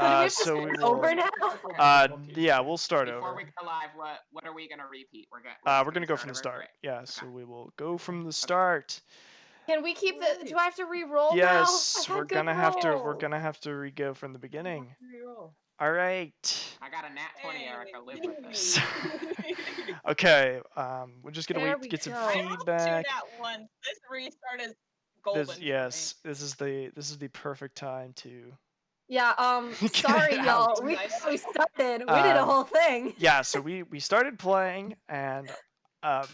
we have to So we start will. over now? Yeah, we'll start Before over. we go live, what are we gonna repeat? We're Gonna go from the start. Great. Yeah, so we will go from the start. Can we keep the? Do I have to re-roll now? Yes, I we're had good gonna have to. We're rolls. gonna have to re-go from the beginning. Reroll. All right. I got a nat 20, Erica. Live with it. So- okay. We're just gonna There wait to we get some go. I rolled 2 feedback. nat ones. This restart is golden. This for yes, this is the perfect time to. Yeah. Get Sorry, it y'all. out. We started. We did a whole thing. Yeah, so we started playing, and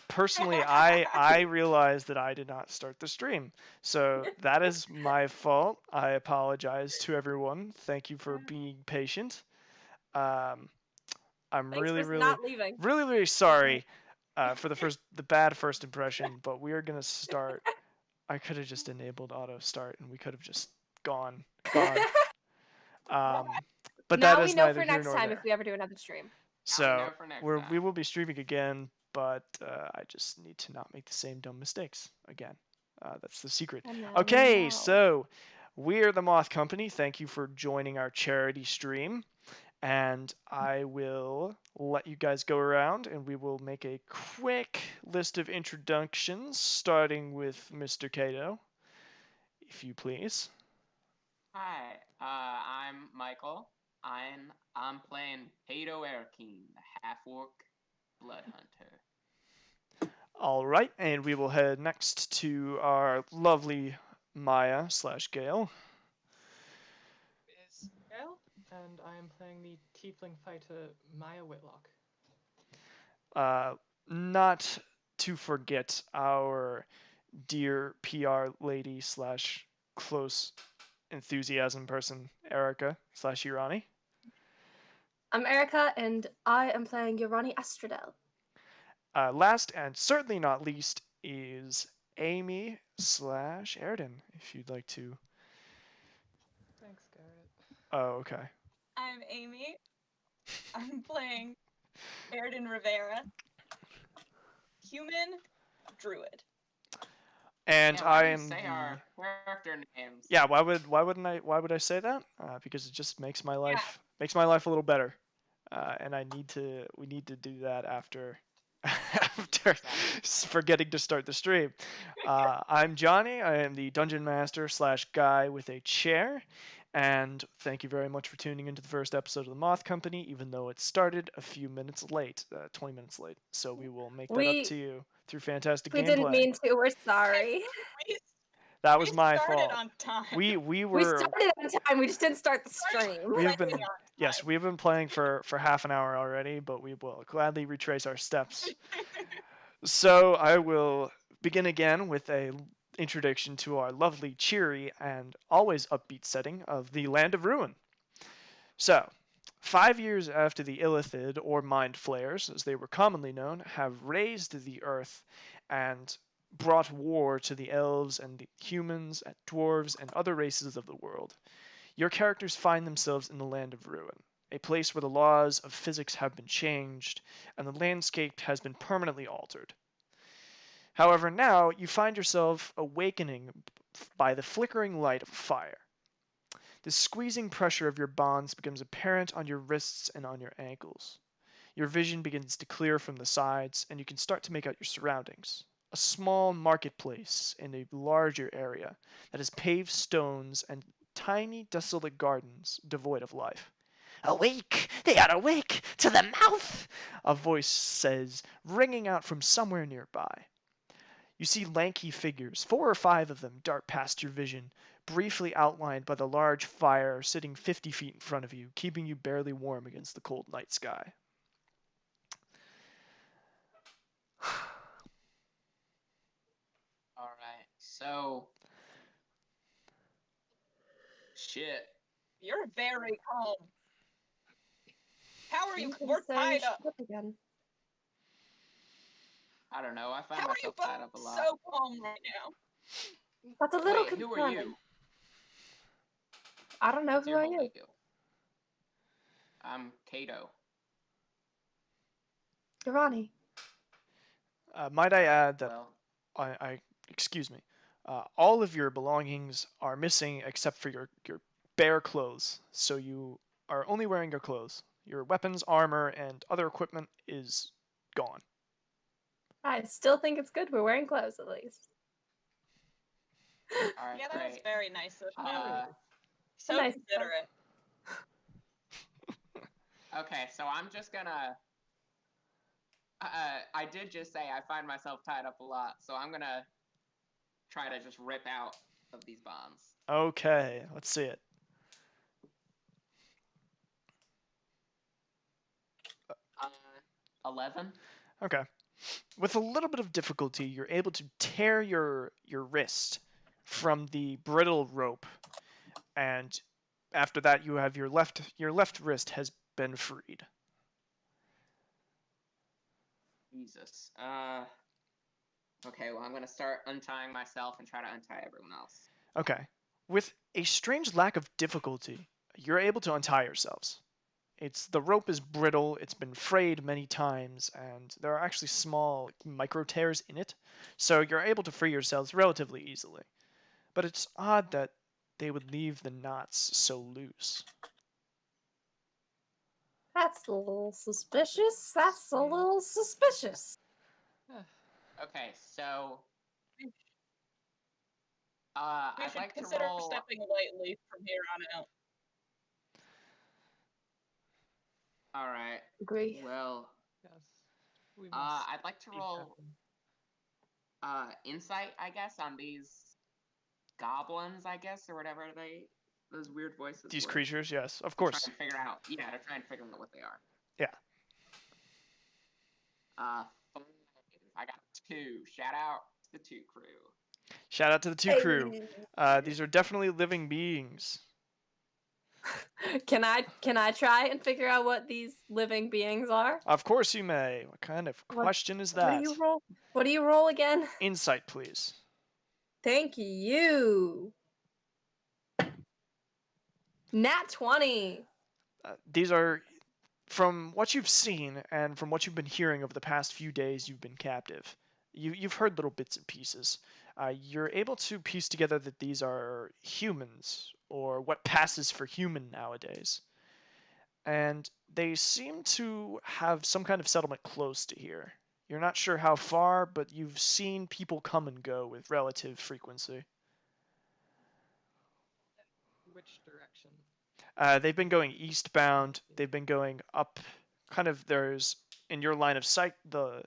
personally, I realized that I did not start the stream, so that is my fault. I apologize to everyone. Thank you for being patient. I'm Thanks really, for really, not leaving. really, really sorry for the bad first impression, but we are gonna start. I could have just enabled auto start, and we could have just gone. But now that we is know neither for here next nor time there. if we ever do another stream. So time. we will be streaming again, but I just need to not make the same dumb mistakes again. That's the secret. Okay, so we're the Moth Company. Thank you for joining our charity stream. And I will let you guys go around, and we will make a quick list of introductions, starting with Mr. Cato, if you please. Hi, I'm Michael. I'm playing Pato Erkine, the half-orc blood hunter. All right, and we will head next to our lovely Maya / Gale. Is Gale, and I am playing the tiefling fighter Maya Whitlock. Not to forget our dear PR lady / close enthusiasm person, Erica / Urani. I'm Erica, and I am playing Urani Astradel. Last and certainly not least is Amy / Erden, if you'd like to. Thanks, Garrett. Oh, okay. I'm Amy. I'm playing Erden Rivera, human druid. And yeah, I am say our character names. Yeah, why would I say that? Because it just makes my life a little better. And we need to do that after forgetting to start the stream. I'm Johnny. I am the dungeon master / guy with a chair. And thank you very much for tuning into the first episode of the Moth Company, even though it started a few minutes late, 20 minutes late. So we will make that up to you through fantastic gameplay. We didn't mean to. We're sorry. That was my fault. On time. We started on time. We just didn't start the stream. We have been playing for half an hour already, but we will gladly retrace our steps. So I will begin again with a introduction to our lovely, cheery, and always upbeat setting of the Land of Ruin. So, 5 years after the Illithid, or Mind Flayers, as they were commonly known, have razed the earth and brought war to the elves and the humans and dwarves and other races of the world, your characters find themselves in the Land of Ruin, a place where the laws of physics have been changed and the landscape has been permanently altered. However, now you find yourself awakening by the flickering light of fire. The squeezing pressure of your bonds becomes apparent on your wrists and on your ankles. Your vision begins to clear from the sides, and you can start to make out your surroundings. A small marketplace in a larger area that has paved stones and tiny, desolate gardens devoid of life. "Awake! They are awake! To the mouth!" a voice says, ringing out from somewhere nearby. You see lanky figures, 4 or 5 of them, dart past your vision, briefly outlined by the large fire sitting 50 feet in front of you, keeping you barely warm against the cold night sky. Alright, so... Shit. You're very calm. How are you? I'm We're gonna say tied up. shut again. I don't know, I find How are you myself tied up a both lot. so calm right now? That's a little Wait, who are concerning. you? I don't know What's who your are holy you. guild? I'm Cato. Urani. Might I add that Well, excuse me, all of your belongings are missing except for your bare clothes. So you are only wearing your clothes. Your weapons, armor, and other equipment is gone. I still think it's good we're wearing clothes at least. All right, Yeah, that was great. very nice of him. So Nice. considerate. Okay, so I'm just gonna. I did just say I find myself tied up a lot, so I'm gonna try to just rip out of these bonds. Okay, let's see it. Uh, 11. Okay. With a little bit of difficulty, you're able to tear your wrist from the brittle rope, and after that, you have your left wrist has been freed. Jesus. Okay, well, I'm gonna start untying myself and try to untie everyone else. Okay. With a strange lack of difficulty, you're able to untie yourselves. The rope is brittle, it's been frayed many times, and there are actually small micro tears in it, so you're able to free yourselves relatively easily. But it's odd that they would leave the knots so loose. That's a little suspicious. That's a little suspicious. Okay, so We I'd should like to consider roll. stepping lightly from here on out. All right. Agree. Well, Yes. We must I'd like to be roll careful. insight, I guess, on these goblins, I guess, or whatever those weird voices These were. creatures, yes, of Try course. and figure out. Yeah, to try and figure out what they are. Yeah. 5. I got 2. Shout out to the 2 crew. Shout out to the 2 crew. These are definitely living beings. Can I try and figure out what these living beings are? Of course you may. What kind of What- question is What do that? you roll? What do you roll again? Insight, please. Thank you. Nat 20. These are, from what you've seen and from what you've been hearing over the past few days you've been captive, you've heard little bits and pieces. You're able to piece together that these are humans, or what passes for human nowadays. And they seem to have some kind of settlement close to here. You're not sure how far, but you've seen people come and go with relative frequency. Which direction? They've been going eastbound. They've been going up. Kind of, there's in your line of sight the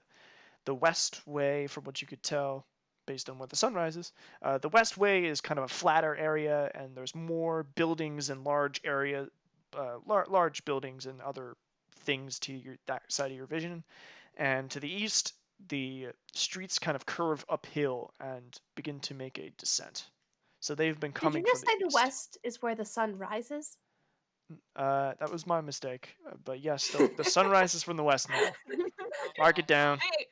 west way, from what you could tell, based on where the sun rises. The west way is kind of a flatter area, and there's more buildings and large area, large buildings and other things to that side of your vision. And to the east, the streets kind of curve uphill and begin to make a descent. So they've been Did coming you just from say the the east. west is where the sun rises? That was my mistake. But yes, the sun rises from the west now. Mark it down. Hey,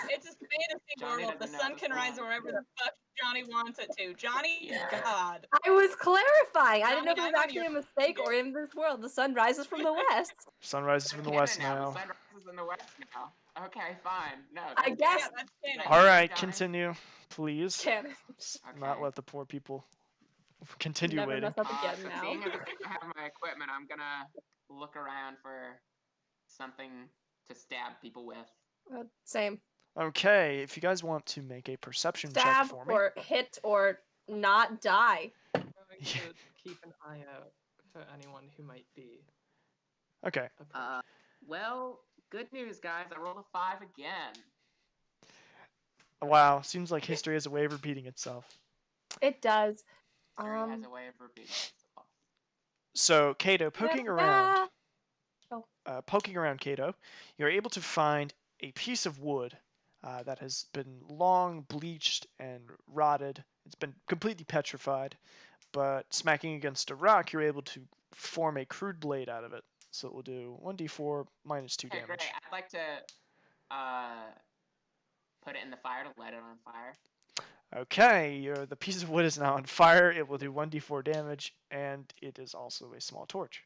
it's a fantasy Johnny world. The doesn't know sun the can rise sun. wherever the fuck Johnny wants it to. Johnny's Yeah. God. I was clarifying. I didn't know if it Johnny, was I'm on actually a your mistake side. or in this world the sun rises from the west. Sun rises from the Canon west now. now. The sun rises in the west now. Okay, fine. No. I that's guess- Yeah, that's canon. All right, Johnny. continue, please. Cannon. Not Okay. let the poor people continue Never waiting. mess up again So now. seeing as I have my equipment, I'm gonna look around for something to stab people with. Same. Okay, if you guys want to make a perception check Stab for me. or hit or not die. I'm going Yeah. to keep an eye out for anyone who might be Okay. approaching. Well, good news, guys. I rolled a 5 again. Wow, seems like history has a way of repeating itself. It does. History has a way of repeating itself. So, Kato, poking Yeah. around Kato, you're able to find a piece of wood that has been long bleached and rotted. It's been completely petrified, but smacking against a rock, you're able to form a crude blade out of it. So it will do 1d4 minus 2 Okay, damage. great. I'd like to put it in the fire to light it on fire. Okay, the piece of wood is now on fire. It will do 1d4 damage, and it is also a small torch.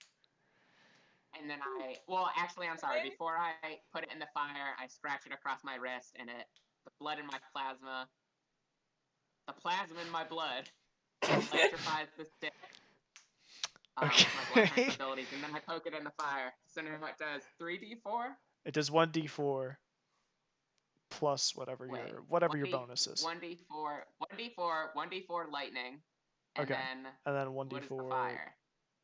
And then I'm sorry. Before I put it in the fire, I scratch it across my wrist, and the blood in my plasma, the plasma in my blood, electrifies the stick. with my blood Okay. type abilities, and then I poke it in the fire. So now it does 3d4. It does 1d4 plus whatever Wait, your bonus is. 1d4, 1d4 lightning, and Okay. then And then what is the 1d4. fire?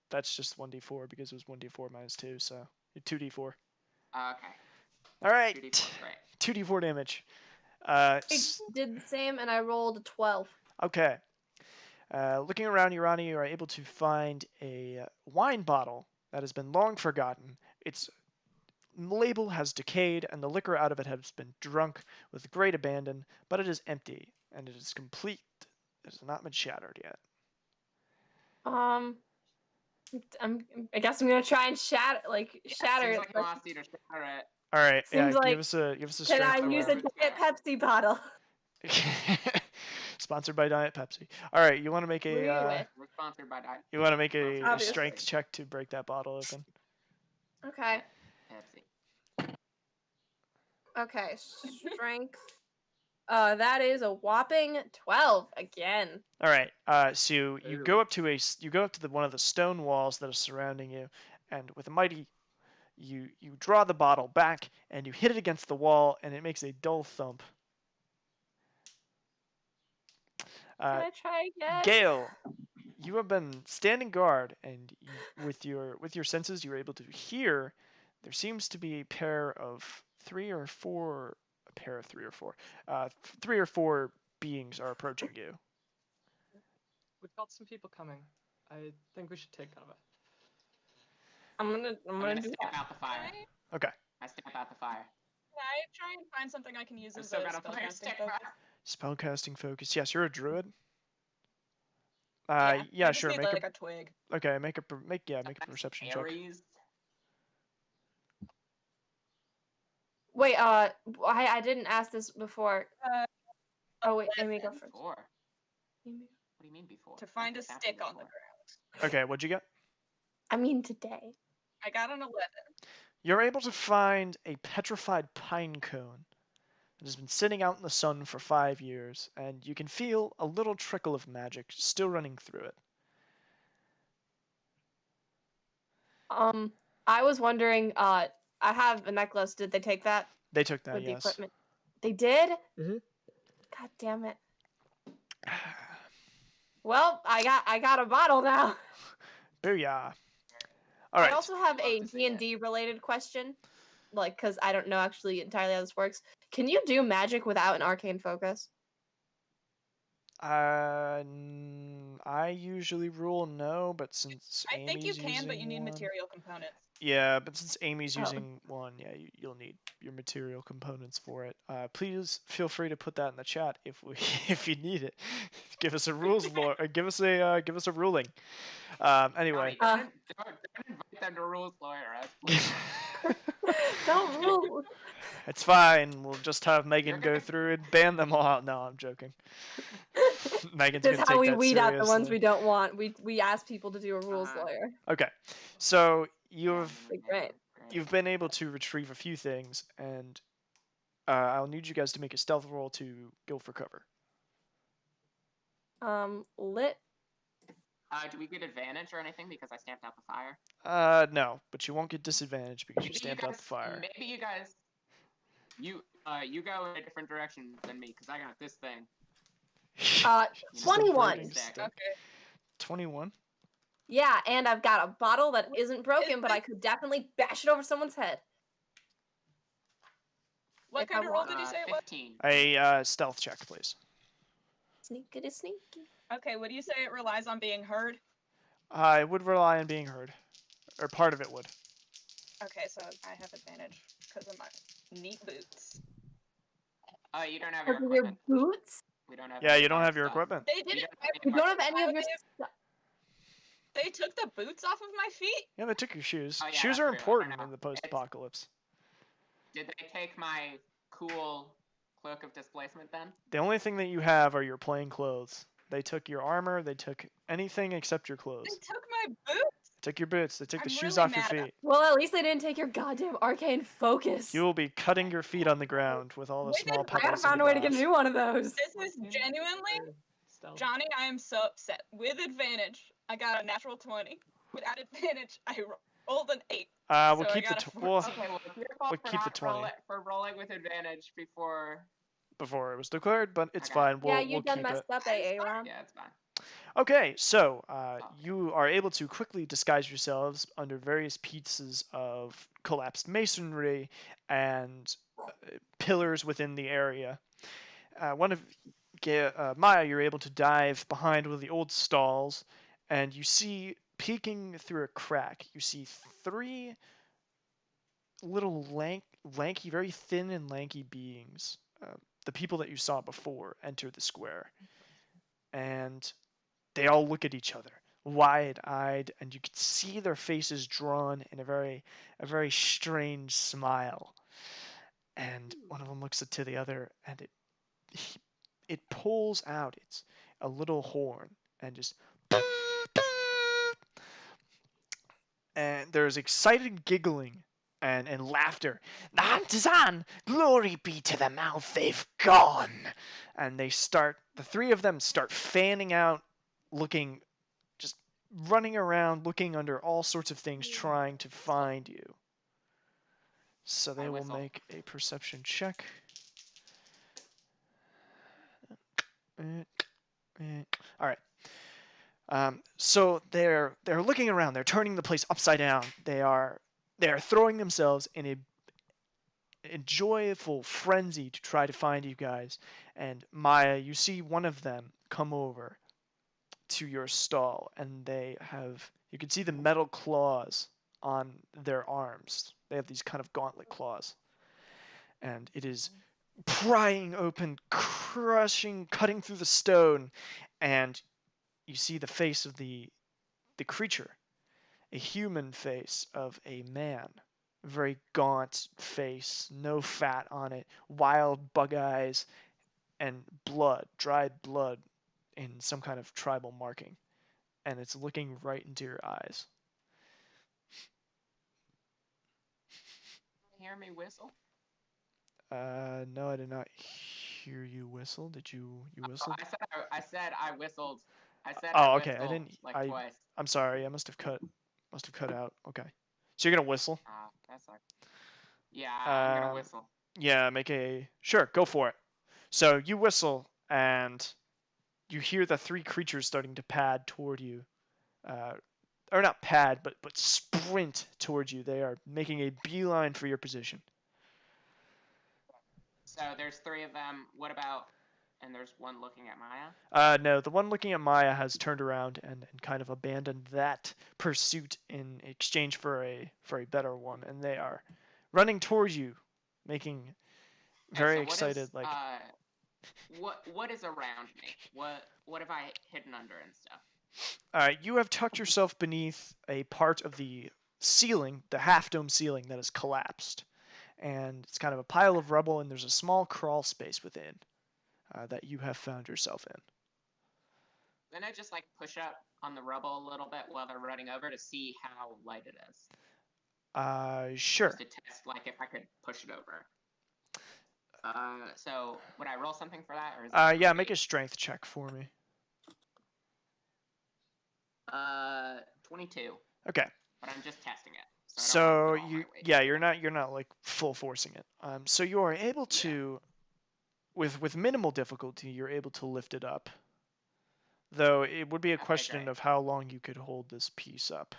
That's just 1d4 because it was 1d4 minus 2, so 2d4. Okay, All right. 2d4, great. 2d4 damage. I did the same and I rolled a 12. Okay. Looking around Urani, you are able to find a wine bottle that has been long forgotten. Its label has decayed, and the liquor out of it has been drunk with great abandon, but it is empty, and it is complete. It has not been shattered yet. I guess I'm gonna try and shatter Seems it. like he wants you to shatter it. All right, Seems like- give us a Can strength I roll. use roll. a giant Pepsi bottle? Sponsored by Diet Pepsi. All right, you want to make Who are you with? We're sponsored by Diet you want to make a Obviously. strength check to break that bottle open. Okay. Pepsi. Okay. Strength. That is a whopping 12 again. All right. So you Ooh. go up to one of the stone walls that are surrounding you, and with a mighty, you draw the bottle back and you hit it against the wall, and it makes a dull thump. Can I try again? Gale, you have been standing guard, and with your senses, you're able to hear. There seems to be a pair of three or four beings are approaching you. We've got some people coming. I think we should take cover. I'm gonna do Stamp that. out the fire. Okay. I stamp out the fire. Can I try and find something I can use I've as still a got a fire spellcasting stick. focus? Spellcasting focus. Yes, you're a druid. I Yeah, just sure. need like a twig. Make a perception check. Aries. Wait, I didn't ask this before. Oh wait, Amy, go first. Before. Amy. What do you mean before? To find a Nothing's happened stick on the before. ground. Okay, what'd you get? I mean today. I got an 11. You're able to find a petrified pine cone that has been sitting out in the sun for 5 years, and you can feel a little trickle of magic still running through it. I was wondering, I have a necklace. Did they take that They took that, with the yes. equipment? They did? Mhm. God damn it. Well, I got a bottle now. Booyah. All I right. also have Love a to see it. D&D related question. Like, because I don't know actually entirely how this works. Can you do magic without an arcane focus? I usually rule no, but since I think you Amy's can, but you using need one- material components. Yeah, but since Amy's Oh. using one, yeah, you'll need your material components for it. Please feel free to put that in the chat if we if you need it. Give us a give us a ruling. Anyway. Johnny, don't invite them to rules lawyer us, please. Don't rule. It's fine. We'll just have Megan You're go gonna- through and ban them all out. No, I'm joking. Megan's This gonna is how take we that weed out the ones seriously. we don't want. We ask people to do a rules lawyer. Okay, so Yeah, Great. you've been able to retrieve a few things, and I'll need you guys to make a stealth roll to go for cover. Lit. Do we get advantage or anything because I stamped out the fire? No, but you won't get disadvantage because you Maybe stamped out the fire. Maybe you guys, you go in a different direction than me because I got this thing. Just a 21. broken stick. Okay. 21. Yeah, and I've got a bottle that isn't broken, but I could definitely bash it over someone's head. What If kind I of roll want. did you say it was? 15. A stealth check, please. Sneaky sneaky. Okay, what do you say it relies on being heard? It would rely on being heard, or part of it would. Okay, so I have advantage because of my neat boots. Oh, you don't have your Because of your equipment. boots? We don't have. Yeah, any you of don't our have your stuff. equipment. They We didn't. don't have any You of don't our have any of your Okay. stuff. They took the boots off of my feet. Yeah, they took your shoes. Oh, yeah, Shoes that's are true. I important know. in the post-apocalypse. Did they take my cool cloak of displacement then? The only thing that you have are your plain clothes. They took your armor. They took anything except your They clothes. took my boots. They took your boots. They took the I'm shoes really off your mad about feet. Well, at least they didn't take your goddamn arcane focus. You will be cutting your feet on the ground with all the Wait, small I I gotta pebbles in find the a way to get a glass. new one of those. This is genuinely, Stealth. Johnny. I am so upset. With advantage, I got a natural 20. Without advantage, I rolled an 8. We'll So I keep the got a we'll, Okay, well, it's your fault we'll for keep the not 20 rolling with advantage before. before it was declared, but it's Okay. fine. Yeah, We'll you done keep it. messed up, AA Ron. Yeah, it's fine. Okay, so Okay. you are able to quickly disguise yourselves under various pieces of collapsed masonry and pillars within the area. Maya, you're able to dive behind one of the old stalls, and you see peeking through a crack. You see 3 little lanky, very thin and lanky beings. The people that you saw before enter the square, and they all look at each other, wide-eyed, and you can see their faces drawn in a very strange smile. And one of them looks to the other, and it pulls out its a little horn and just and there's excited giggling and laughter. The hunt is on! Glory be to the mouth they've gone! And the 3 of them start fanning out, just running around, looking under all sorts of things, trying to find you. So they will make a perception check. All right. So they're looking around. They're turning the place upside down. They are throwing themselves in a joyful frenzy to try to find you guys. And Maya, you see one of them come over to your stall, and you can see the metal claws on their arms. They have these kind of gauntlet claws, and it is prying open, crushing, cutting through the stone, and you see the face of the creature, a human face of a man. A very gaunt face, no fat on it, wild bug eyes, and blood, dried blood in some kind of tribal marking. And it's looking right into your eyes. Hear me whistle? No, I did not hear you whistle. Did you whistle? I said I whistled. I said Oh, I okay. whistled I didn't. twice. I'm sorry. I must have cut out. Okay. So you're gonna whistle? That's like. Yeah, I'm gonna whistle. Yeah, sure. Go for it. So you whistle, and you hear the 3 creatures starting to pad toward you, or not pad, but sprint towards you. They are making a beeline for your position. So there's 3 of them. What about? And there's one looking at Maya? No, the one looking at Maya has turned around and kind of abandoned that pursuit in exchange for a better one, and they are running towards you, making very excited like. What is around me? What have I hidden under and stuff? All right, you have tucked yourself beneath a part of the ceiling, the half-dome ceiling that has collapsed, and it's kind of a pile of rubble, and there's a small crawl space within that you have found yourself in. Then I just like push up on the rubble a little bit while they're running over to see how light it is. Sure. Just to test, like, if I could push it over. So would I roll something for that, or is that yeah, make a strength check for me. 22. Okay. But I'm just testing it. So you're not like full forcing it. So you are able to, with minimal difficulty, you're able to lift it up. Though it would be a question of how long you could hold this piece up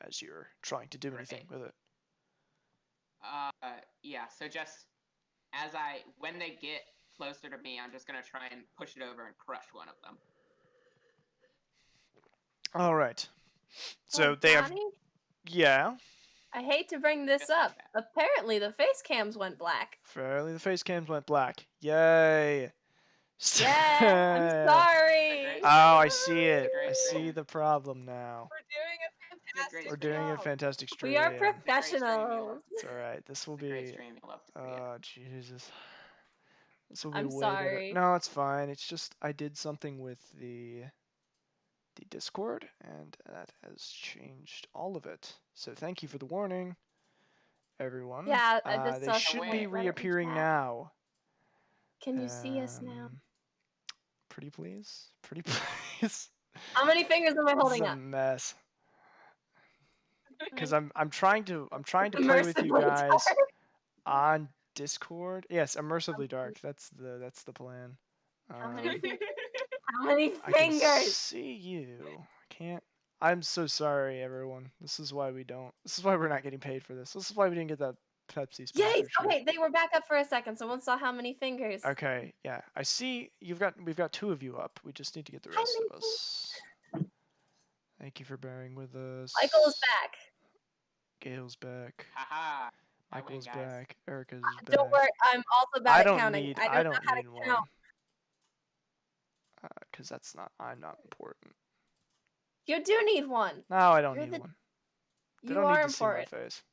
as you're trying to do anything with it. Yeah. So just when they get closer to me, I'm just gonna try and push it over and crush one of them. All right. So they have. Yeah. I hate to bring this up. Apparently, the face cams went black. Apparently, the face cams went black. Yay. Yeah, I'm sorry. Oh, I see it. I see the problem now. We're doing a fantastic stream. We are professionals. It's all right. This will be. Oh, Jesus. This will be I'm way sorry. better. No, it's fine. It's just I did something with the Discord, and that has changed all of it. So thank you for the warning, everyone. Yeah, I just they should be reappearing now. Can you see us now? Pretty please. Pretty please. How many fingers am I holding up? It's a mess. because I'm trying to play with you Immersively guys dark. on Discord. Yes, immersively dark. That's the plan. How many Um, How many I can fingers? see you. I can't. I'm so sorry, everyone. This is why we don't. This is why we're not getting paid for this. This is why we didn't get that Pepsi Yay! sponsorship. Okay, they were back up for a second. Someone saw how many fingers. Okay, yeah. I see we've got 2 of you up. We just need to get the How rest many of us. Thank you for bearing with us. Michael is back. Gail's back. Haha. I win, Michael's guys. back. Erica's back. Don't worry, I'm also bad I at don't counting. need I don't know how to one. count. Cause I'm not important. You do need one. No, I don't You're need the- one. They You don't are need to see my important. face.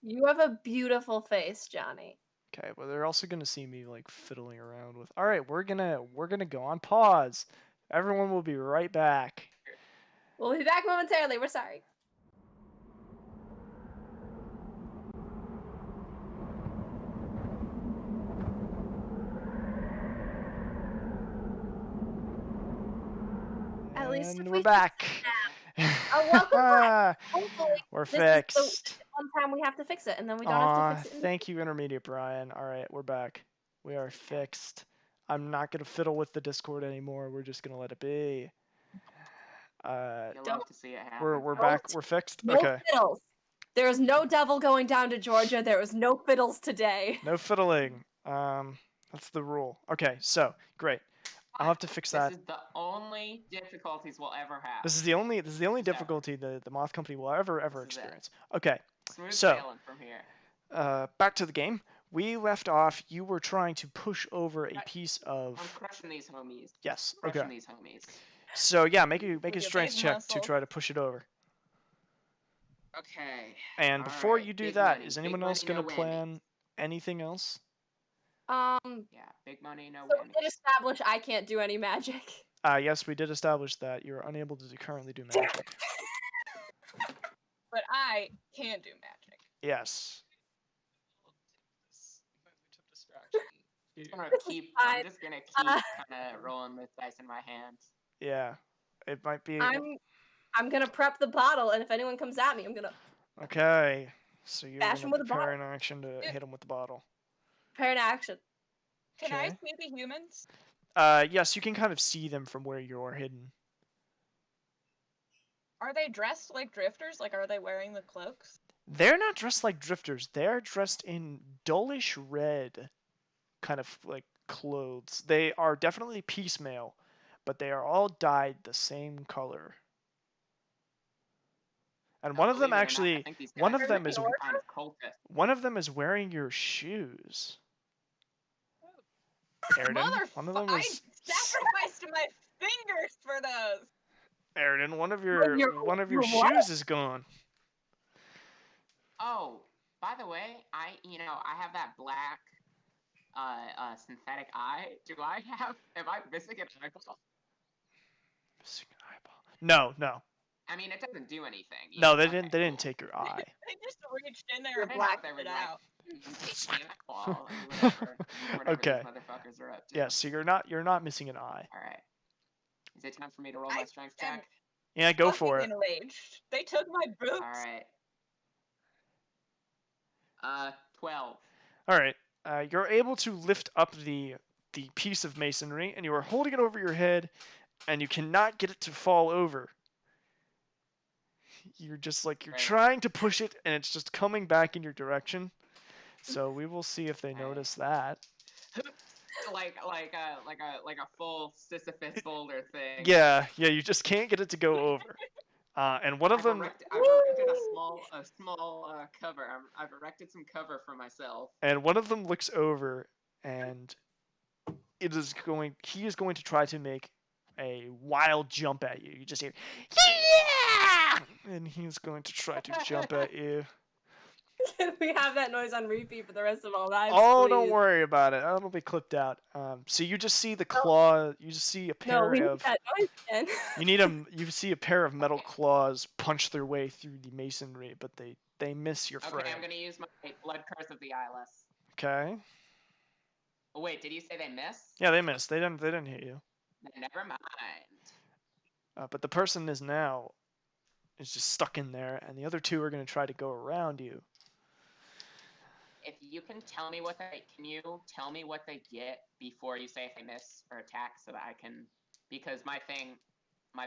You have a beautiful face, Johnny. Okay, well they're also gonna see me like fiddling around with. All right, we're gonna go on pause. Everyone will be right back. We'll be back momentarily. We're sorry. At least And if we're we back. welcome back. Hopefully, We're this is the fixed. one time we have to fix it, and then we don't have to fix it. Thank you, Intermediate Brian. All right, we're back. We are fixed. I'm not gonna fiddle with the Discord anymore. We're just gonna let it be. You'll love to see it happen. We're back. We're fixed. No Okay. fiddles. There is no devil going down to Georgia. There is no fiddles today. No fiddling. That's the rule. Okay, so great. I'll have to fix that. This is the only difficulties we'll ever have. This is the only Ever. difficulty the Moth Company will ever This is it. experience. Okay. Smooth So, sailing from here. back to the game. We left off. You were trying to push over a Right. piece I'm of. crushing these homies. Yes. Crushing Okay. these homies. So yeah, make a With your strength big check muscle. to try to push it over. Okay. And before Alright, you do big that, money, is big anyone else money, gonna no plan anything else? Yeah, big money, no So we whammies. did establish I can't do any magic. Yes, we did establish that you're unable to currently do magic. But I can do magic. Yes. This moment of distraction. I'm just gonna keep kind of rolling this dice in my hands. Yeah. It might be. I'm gonna prep the bottle, and if anyone comes at me, I'm gonna Okay. So you're Bash gonna him with a prepare bottle. an action to hit him with the bottle. prepare an action. Can I Okay. see the humans? Yes, you can kind of see them from where you're hidden. Are they dressed like drifters? Like, are they wearing the cloaks? They're not dressed like drifters. They're dressed in dullish red, kind of like clothes. They are definitely piecemeal, but they are all dyed the same color. And one of them Believe it or not, I actually, think these one guys of are them is some kind of cultist. one of them is wearing your shoes. Airden, one of them I is sacrificed my fingers for those. Airden, one of Your- your your what? shoes is gone. Oh, by the way, I have that black synthetic eye. Am I missing an eyeball? Missing an eyeball. No. I mean, it doesn't do anything. No, they Okay, didn't. They didn't cool. take your eye. They just reached in there Your and black blacked it was like, out. Eyeball, whatever Okay. these motherfuckers are up to. Yeah. So you're not missing an eye. All right. Is it time for me to roll my strength am check? Yeah, go for it. Fucking enraged. They took my boots. All right. 12. All right. You're able to lift up the piece of masonry, and you are holding it over your head, and you cannot get it to fall over. You're just like you're Right. trying to push it, and it's just coming back in your direction. So we will see if they Right. notice that. like a full Sisyphus boulder thing. Yeah. You just can't get it to go over. And one of I've them. erected a small cover. I've erected some cover for myself. And one of them looks over, and he is going to try to make a wild jump at you. You just hear, yeah! And he's going to try to jump at you. Can we have that noise on repeat for the rest of our lives? Oh, please? don't worry about it. That'll be clipped out. So you just see the claw. You just see a No, pair we need of. that noise again. You see a pair of metal claws punch their way through the masonry, but they miss your Okay, frame. I'm gonna use my blood curse of the eyeless. Okay. Oh wait, did you say they missed? Yeah, they missed. They didn't hit you. Never mind. But the person is now is just stuck in there, and the other 2 are going to try to go around you. If you can tell me what they get before you say if they miss or attack, so that I can, because my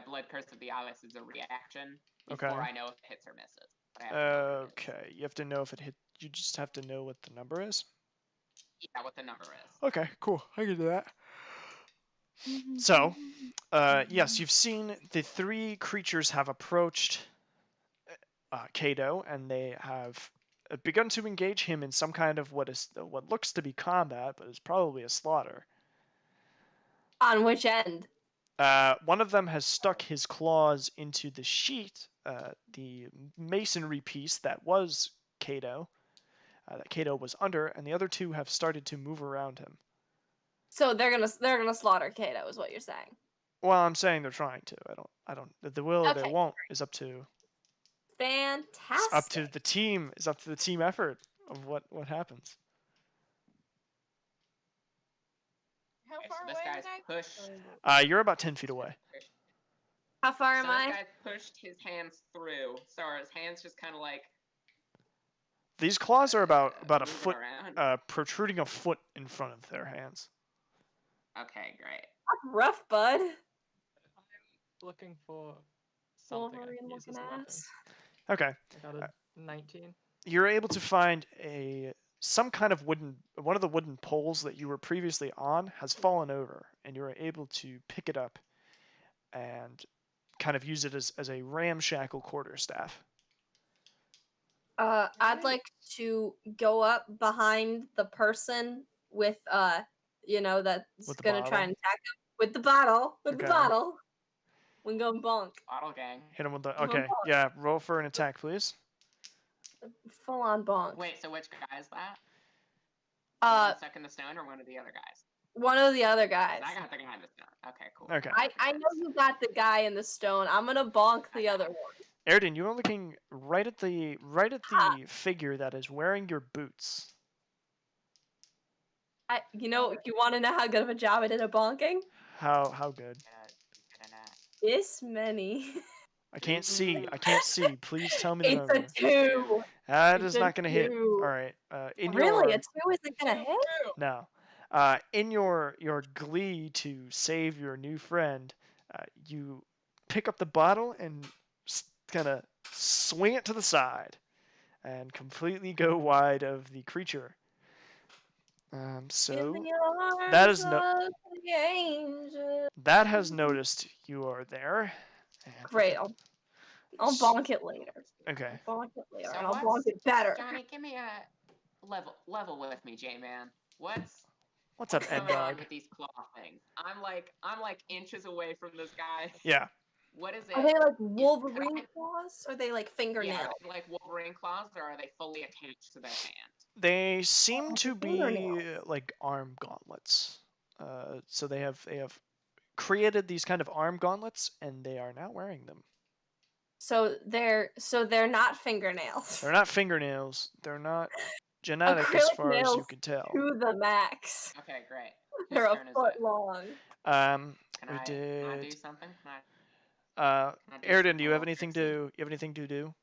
blood curse of the Alice is a reaction before I know if it hits or misses. But I have to know what it is. Okay, you have to know if it hit. You just have to know what the number is. Yeah, what the number is. Okay, cool. I can do that. So, yes, you've seen the 3 creatures have approached Kato, and they have begun to engage him in some kind of what looks to be combat, but is probably a slaughter. On which end? One of them has stuck his claws into the sheet, the masonry piece that was Kato, that Kato was under, and the other 2 have started to move around him. So they're gonna slaughter Kato, is what you're saying? Well, I'm saying they're trying to. I don't. The will or they Okay. won't is up to. Fantastic. It's up to the team. It's up to the team effort of what happens. How Okay, far so this away guy's am pushed. You're about 10 feet away. How far am So I? this guy's pushed his hands through. So are his hands just kind of like These claws are about a moving foot, around? protruding a foot in front of their hands. Okay, great. That's rough, bud. I'm looking for something I Wolverine can use as looking a weapon. ass. Okay. I got a 19. You're able to find some kind of one of the wooden poles that you were previously on has fallen over, and you're able to pick it up and kind of use it as a ramshackle quarterstaff. I'd like to go up behind the person with that's With the gonna try bottle? and attack him with the bottle. With Okay. the bottle. We go bonk. Bottle gang. Hit him with the. Give him Okay, bonk. yeah. Roll for an attack, please. Full on bonk. Wait, so which guy is that? Uh, One stuck in the stone or one of the other guys? one of the other guys. 'Cause I got the guy in the stone. Okay, cool. Okay. I know you got the guy in the stone. I'm gonna bonk the other one. Airden, you are looking right at the figure that is wearing your boots. You want to know how good of a job I did at bonking? How good? This many. I can't see. Please tell me the It's number. a 2. That It's is a not going to hit. 2. All right. Really, a 2 isn't gonna hit? No. In your glee to save your new friend, you pick up the bottle and kind of swing it to the side, and completely go wide of the creature. So that is that has noticed you are there. And great. I'll bonk it later. Okay. I'll bonk it later, So and I'll what's- bonk it better. Johnny, give me a level with me, J-Man. What's up, going on N-Dog? with these claw things? I'm like inches away from this guy. Yeah. What is it? Are they like Wolverine claws? Or are they like fingernails? Yeah, are they like Wolverine claws, or are they fully attached to their hand? They seem to be fingernails. like arm gauntlets. So they have created these kind of arm gauntlets, and they are now wearing them. So they're not fingernails. They're not fingernails. They're not genetic as Acrylic far as you nails can tell. to the max. Okay, great. They're Whose a turn is foot it? long. Can We I did. do something? Can I do Airden, something do you have real anything sexy? to do?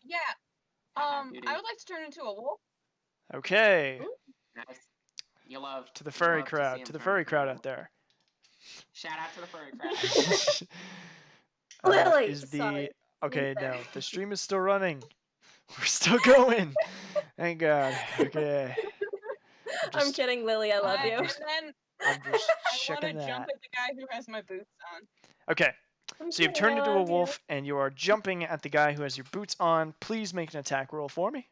Yeah. Beauty. I would like to turn into a wolf. Okay. Nice. You love To the you furry love to see crowd. him To the turn furry into a crowd wolf. out there. Shout out to the furry crowd. Lily, Is the sorry. okay? No, the stream is still running. We're still going. Thank God. Okay. I'm just- kidding, Lily. I love you. And then I'm just I want checking to jump that. at the guy who has my boots on. Okay. I'm So you've kidding, turned I into a love you. wolf, and you are jumping at the guy who has your boots on. Please make an attack roll for me.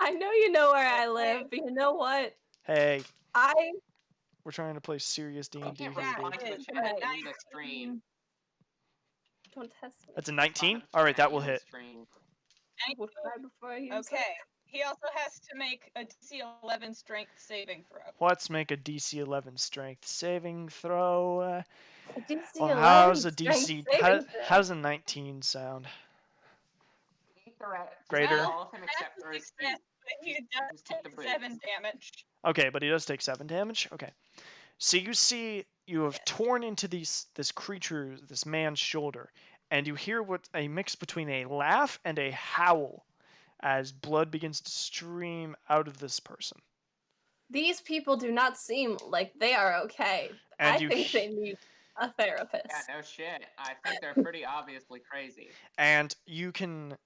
I know you know where I live, but you know what? Hey, I we're trying to play serious You D&D can't here, respond dude. to the Right. chat in the stream. don't test me. That's a Respond 19. to the All right, chat that will in the hit. stream. I will try before I use Okay. He also has to make a DC 11 strength saving throw. Let's make a DC 11 strength saving throw. it. DC Well, 11 how's a strength DC? saving throw. How does a 19 sound? Greater. All of him except for his feet. Success, but he does Just keep the take boots. 7 damage. Okay, but he does take 7 damage. Okay. So you see, you have torn into this creature, this man's shoulder, and you hear what a mix between a laugh and a howl as blood begins to stream out of this person. These people do not seem like they are okay. And I you think he- they need a therapist. Yeah, no shit. I think they're pretty obviously crazy. And you can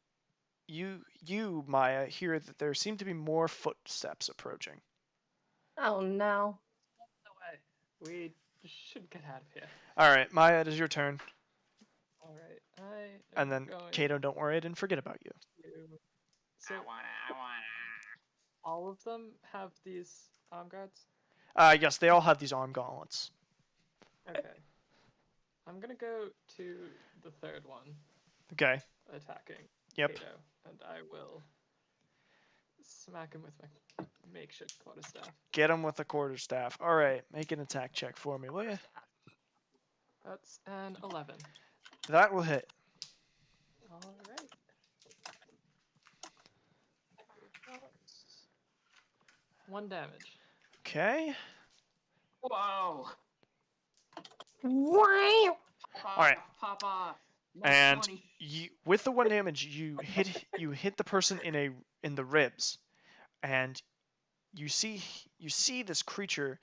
you Maya hear that there seem to be more footsteps approaching. Oh no. We should get out of here. All right, Maya, it is your turn. All right, I And am then going Kato, don't worry, I didn't forget about you. to. So I wanna. all of them have these arm guards. Yes, they all have these arm gauntlets. Okay. I'm gonna go to the third one Okay. attacking Yep. Kato, and I will smack him with my makeshift quarterstaff. Get him with a quarterstaff. All right, make an attack check for me, will you? That's an 11. That will hit. All right. One damage. Okay. Whoa! Wow. Pop All right. Pop off. And 20. with the one damage, you hit the person in the ribs, and you see this creature.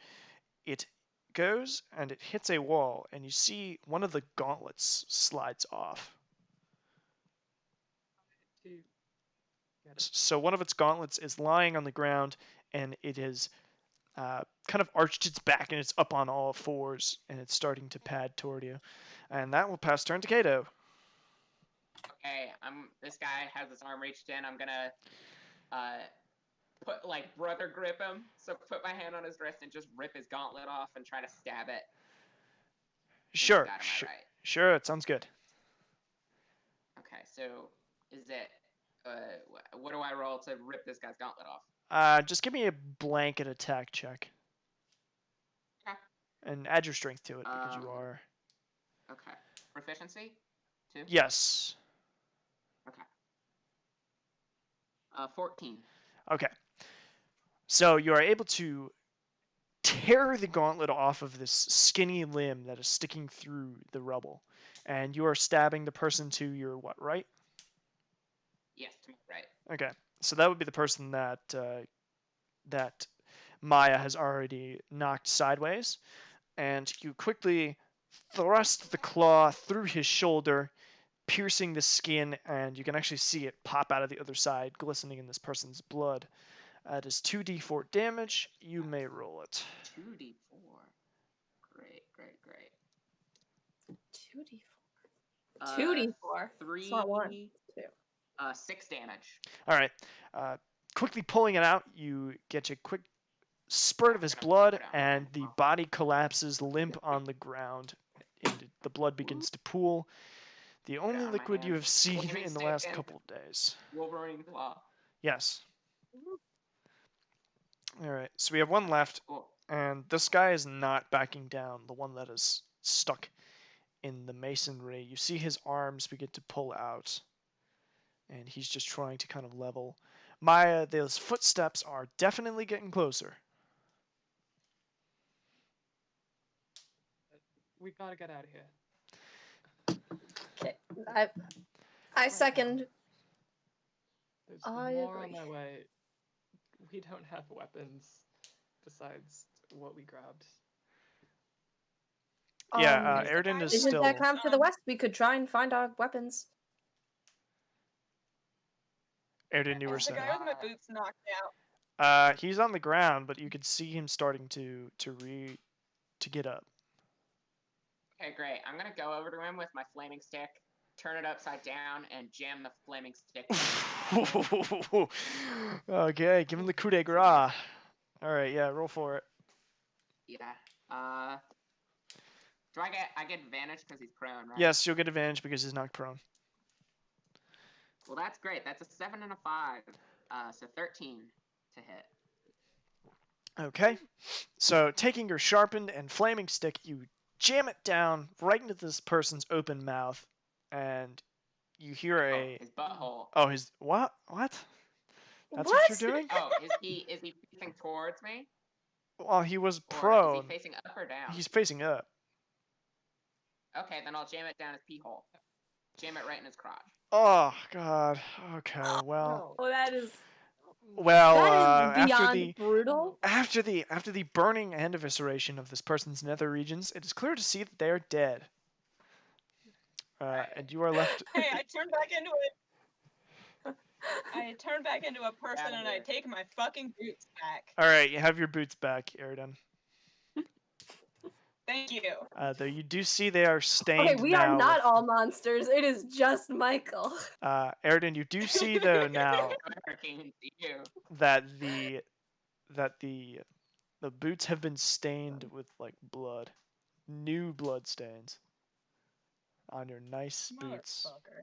It goes and it hits a wall, and you see one of the gauntlets slides off. To get it. So one of its gauntlets is lying on the ground, and it is kind of arched its back, and it's up on all fours, and it's starting to pad toward you. And that will pass turn to Kato. Okay, this guy has his arm reached in. I'm gonna put brother grip him. So put my hand on his wrist and just rip his gauntlet off and try to stab it. Sure. Am I right? Sure, it sounds good. Okay, so is it what do I roll to rip this guy's gauntlet off? Just give me a blanket attack check. Okay. And add your strength to it because you are. Okay. Proficiency? 2? Yes. Okay. 14. Okay. So you are able to tear the gauntlet off of this skinny limb that is sticking through the rubble. And you are stabbing the person to your right? Yes, to my right. Okay. So that would be the person that that Maya has already knocked sideways. And you quickly thrust the claw through his shoulder, piercing the skin, and you can actually see it pop out of the other side, glistening in this person's blood. It is 2d4 damage. You may roll it. 2d4. Great. 2d4. 2d4. 3. It's not 1. 2. 6 damage. All right. Quickly pulling it out, you get a quick spurt of his blood, and the body collapses limp on the ground, and the blood begins to pool. The only on my liquid you hands. have seen Flaming in the stick last and- couple of days. Wolverine claw. Yes. All right. So we have one left, Cool. and this guy is not backing down. The one that is stuck in the masonry. You see his arms begin to pull out, and he's just trying to kind of level. Maya, those footsteps are definitely getting closer. We gotta get out of here. Okay. I second. There's I more agree. on my way. We don't have weapons besides what we grabbed. Yeah, Is the Airden guy is with Isn't still. that camp to the west? We could try and find our weapons. Airden, you were Is the saying. guy with my boots knocked out? He's on the ground, but you could see him starting to get up. Okay, great. I'm gonna go over to him with my flaming stick, turn it upside down, and jam the flaming stick. Okay, give him the coup de grace. All right, yeah, roll for it. Yeah. Do I get advantage because he's prone, right? Yes, you'll get advantage because he's knocked prone. Well, that's great. That's a 7 and a 5. So 13 to hit. Okay, so taking your sharpened and flaming stick, you jam it down right into this person's open mouth, and you hear a. His butthole. Oh, his what? What? That's what you're doing? Oh, is he facing towards me? Well, he was Or prone. is he facing up or down? He's facing up. Okay, then I'll jam it down his pee hole. Jam it right in his crotch. Oh God. Okay. Well. Oh, that is Well. that is After beyond the brutal. after the burning and evisceration of this person's nether regions, it is clear to see that they are dead. And you are left. Hey, I turned back into a person and I take my fucking boots back. All right, you have your boots back, Eridan. Thank you. Though you do see they are stained Okay, we now. are not all monsters. It is just Michael. Eridan, you do see though now You. that the boots have been stained with like blood, new blood stains on your nice boots. Motherfucker.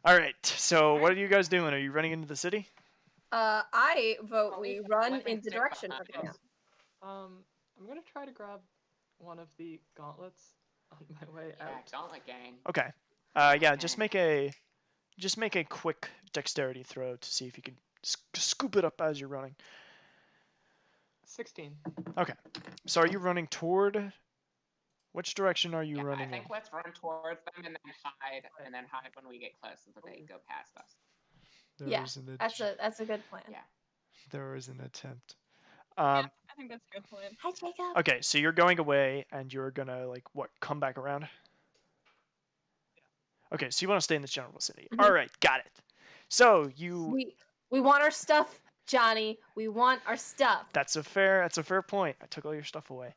All right, so what are you guys doing? Are you running into the city? I vote Oh, we we've run living in the stick direction of behind the us. camp. I'm gonna try to grab one of the gauntlets on my way Yeah, out. gauntlet gang. Okay. Yeah, just make a quick dexterity throw to see if you can scoop it up as you're running. 16. Okay. So are you running toward? Which direction are you Yeah, running I think in? let's run towards them and then hide when we get close so that they go past us. Yeah, that's a good plan. Yeah. There was an attempt. I think that's a good plan. Hi, Jacob. Okay, so you're going away and you're gonna like what? Come back around? Okay, so you want to stay in this general vicinity. Mhm. All right, got it. So you. We want our stuff, Johnny. We want our stuff. That's a fair point. I took all your stuff away.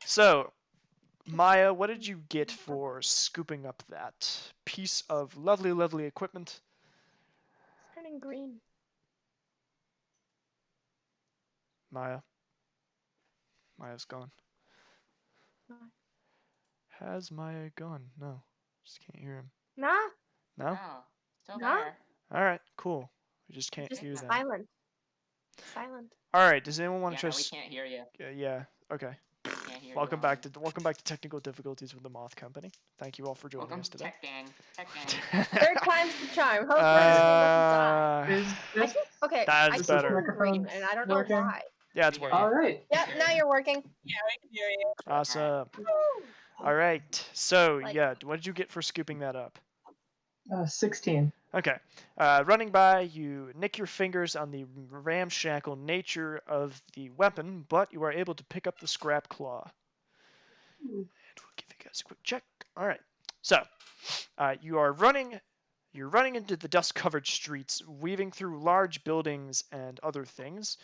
So Maya, what did you get for scooping up that piece of lovely equipment? It's turning green. Maya's gone. Bye. Has Maya gone? No, just can't hear him. Nah. No. No, still No? there. All right, cool. We just can't Just hear them. silent. Silent. All right. Does anyone want to Yeah, try? we can't hear you. Yeah. Okay. Can't hear Welcome you, back to technical difficulties with the Moth Company. Thank you all for joining Welcome us to today. Tech Gang. Tech Gang. Third time's the charm. Hopefully this one doesn't die. Is I this keep, okay, That's I keep better. turning green, and I don't know Working? why. Yeah, it's We hear working. all right? Yep, now you're working. Yeah, we can hear you. Awesome. Woo! All right. So Like- yeah, what did you get for scooping that up? 16. Okay. Running by, you nick your fingers on the ramshackle nature of the weapon, but you are able to pick up the scrap claw. And we'll give you guys a quick check. All right. So, you're running into the dust-covered streets, weaving through large buildings and other things.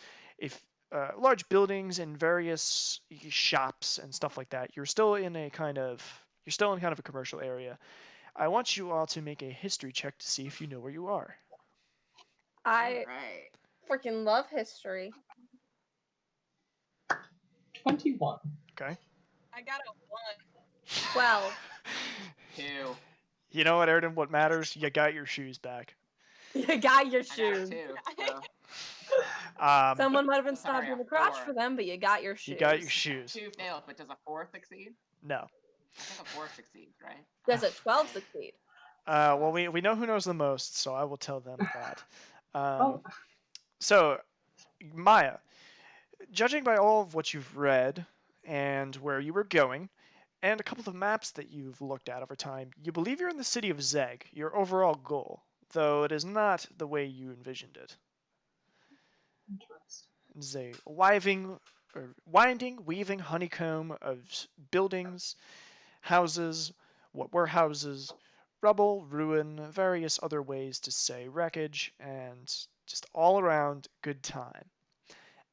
Large buildings and various shops and stuff like that. You're still in kind of a commercial area. I want you all to make a history check to see if you know where you are. I Right. freaking love history. 21. Okay. I got a 1. 12. 2. You know what, Erden? What matters? You got your shoes back. You got your I got shoes. 2. So Someone might have been Sorry, stabbed in the a crotch 4. for them, but you got your shoes. You got your shoes. 2 failed, but does a 4 succeed? No. I think a 4 succeeds, right? Does a 12 succeed? Well, we know who knows the most, so I will tell them that. Oh, So, Maya, judging by all of what you've read and where you were going, and a couple of maps that you've looked at over time, you believe you're in the city of Zeg, your overall goal, though it is not the way you envisioned it. interesting. It is a winding, weaving honeycomb of buildings, houses, what were houses, rubble, ruin, various other ways to say wreckage, and just all around good time.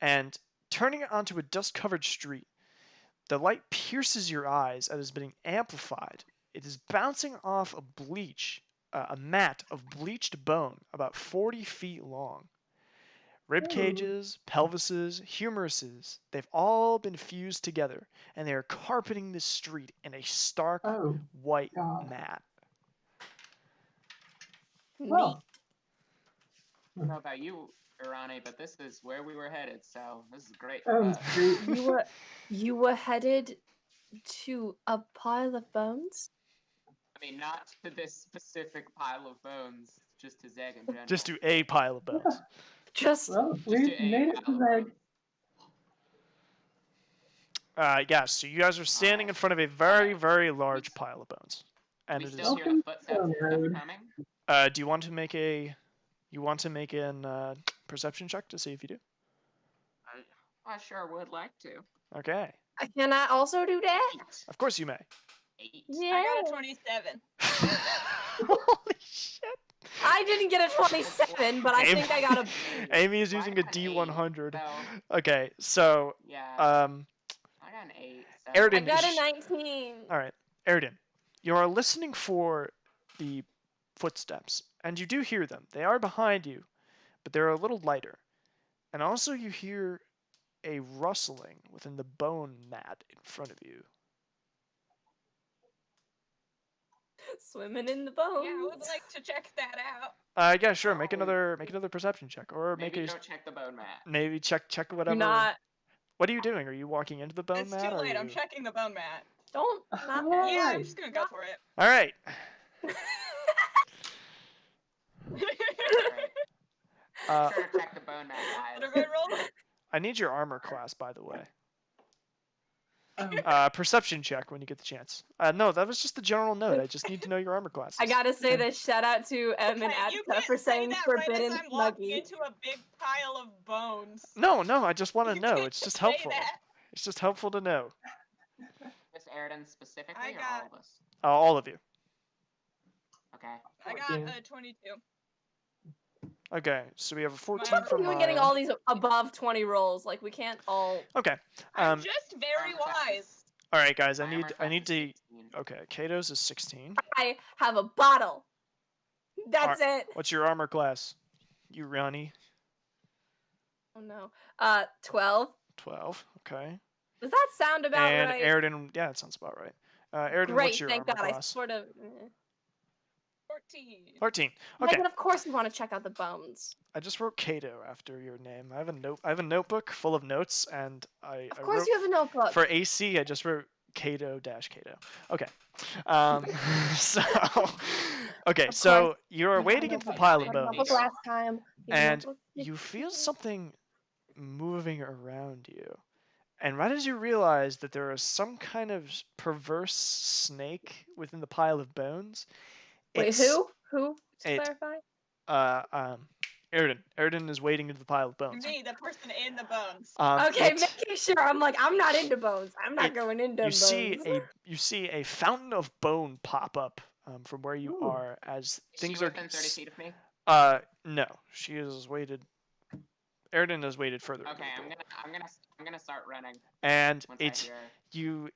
And turning it onto a dust-covered street, the light pierces your eyes and is being amplified. It is bouncing off a mat of bleached bone about 40 feet long. Rib cages, pelvises, humeruses, they've all been fused together, and they are carpeting the street in a stark Oh, white God. mat. Neat. Well, I don't know about you, Irani, but this is where we were headed, so this is great that for was us. great. You were headed to a pile of bones? I mean, not to this specific pile of bones, just to Zeg in general. Just to a pile of bones. Just Well, Just we to a made it pile to of Meg. bones. Yeah, so you guys are standing in front of a very, very large pile of bones. and we it still is. hear the footsteps and stuff Rude. coming. Do you want to make a? You want to make an perception check to see if you do? I sure would like to. Okay. Can I also do that? 8. Of course you may. 8. Yeah. I got a 27. Holy shit. I didn't get a 27, but I Amy- think I got a. Amy is Well, I using a got an D100. 8, so Okay, so yeah, um, I got an 8. So Airden I got is- a 19. all right, Airden, you are listening for the footsteps, and you do hear them. They are behind you, but they're a little lighter. And also you hear a rustling within the bone mat in front of you. Swimming in the bones. Yeah, I would like to check that out. Yeah, sure. Make Oh. another perception check, or maybe make a don't check the bone mat. maybe check Do whatever. not. What are you doing? Are you walking into the bone It's mat? too or late. are I'm you... checking the bone mat. Don't. Not Alright. Yeah, I'm just gonna go for it. All right. Great. Uh, Sure to check the bone mat, What guys. have I rolled? I need your armor class, by the way. Oh, Perception check when you get the chance. No, that was just the general note. I just need to know your armor classes. I gotta say this. Shout out to Em and Okay, you Attica can't for say saying that right forbidden as I'm walking snuggie. into a big pile of bones. No, I just want to You know. can't It's just say helpful. that. It's just helpful to know. Miss Airden specifically, I or got- all of us? All of you. Okay. I got 14. a 22. Okay, so we have a 14 How from We're getting Maya. all these above 20 rolls. Like we can't all. Okay. I'm just very Armor class is- wise. All right, guys. my I armor need class is to. 16. Okay, Kato's is 16. I have a bottle. That's it. What's your armor class? You Ronnie? Oh no. 12. 12. Okay. Does that sound about And right? Airden, yeah, it sounds about right. Airden, Great. what's your Thank armor God. I class? sort of. 14. 14. Okay. Megan, of course you want to check out the bones. I just wrote Kato after your name. I have a notebook full of notes, and I Of course wrote you have a notebook. for AC. I just wrote Kato-Kato. Okay. So okay. Of So course. you're You wading had a into the notebook. pile You of had a bones, notebook last time. You had a and notebook you this feel time. something moving around you. And right as you realize that there is some kind of perverse snake within the pile of bones, Wait, it's- who? Who? To it- clarify. Erden is wading into the pile of bones. Me, the person in the bones. Okay, it- making sure. I'm like, I'm not into bones. I'm not it- going into you bones. see a fountain of bone pop up from where you Ooh. are as Is things she are. within 30 feet of me? No, she is waited. Erden has waited further. into Okay, the I'm pool. gonna start running And once I hear.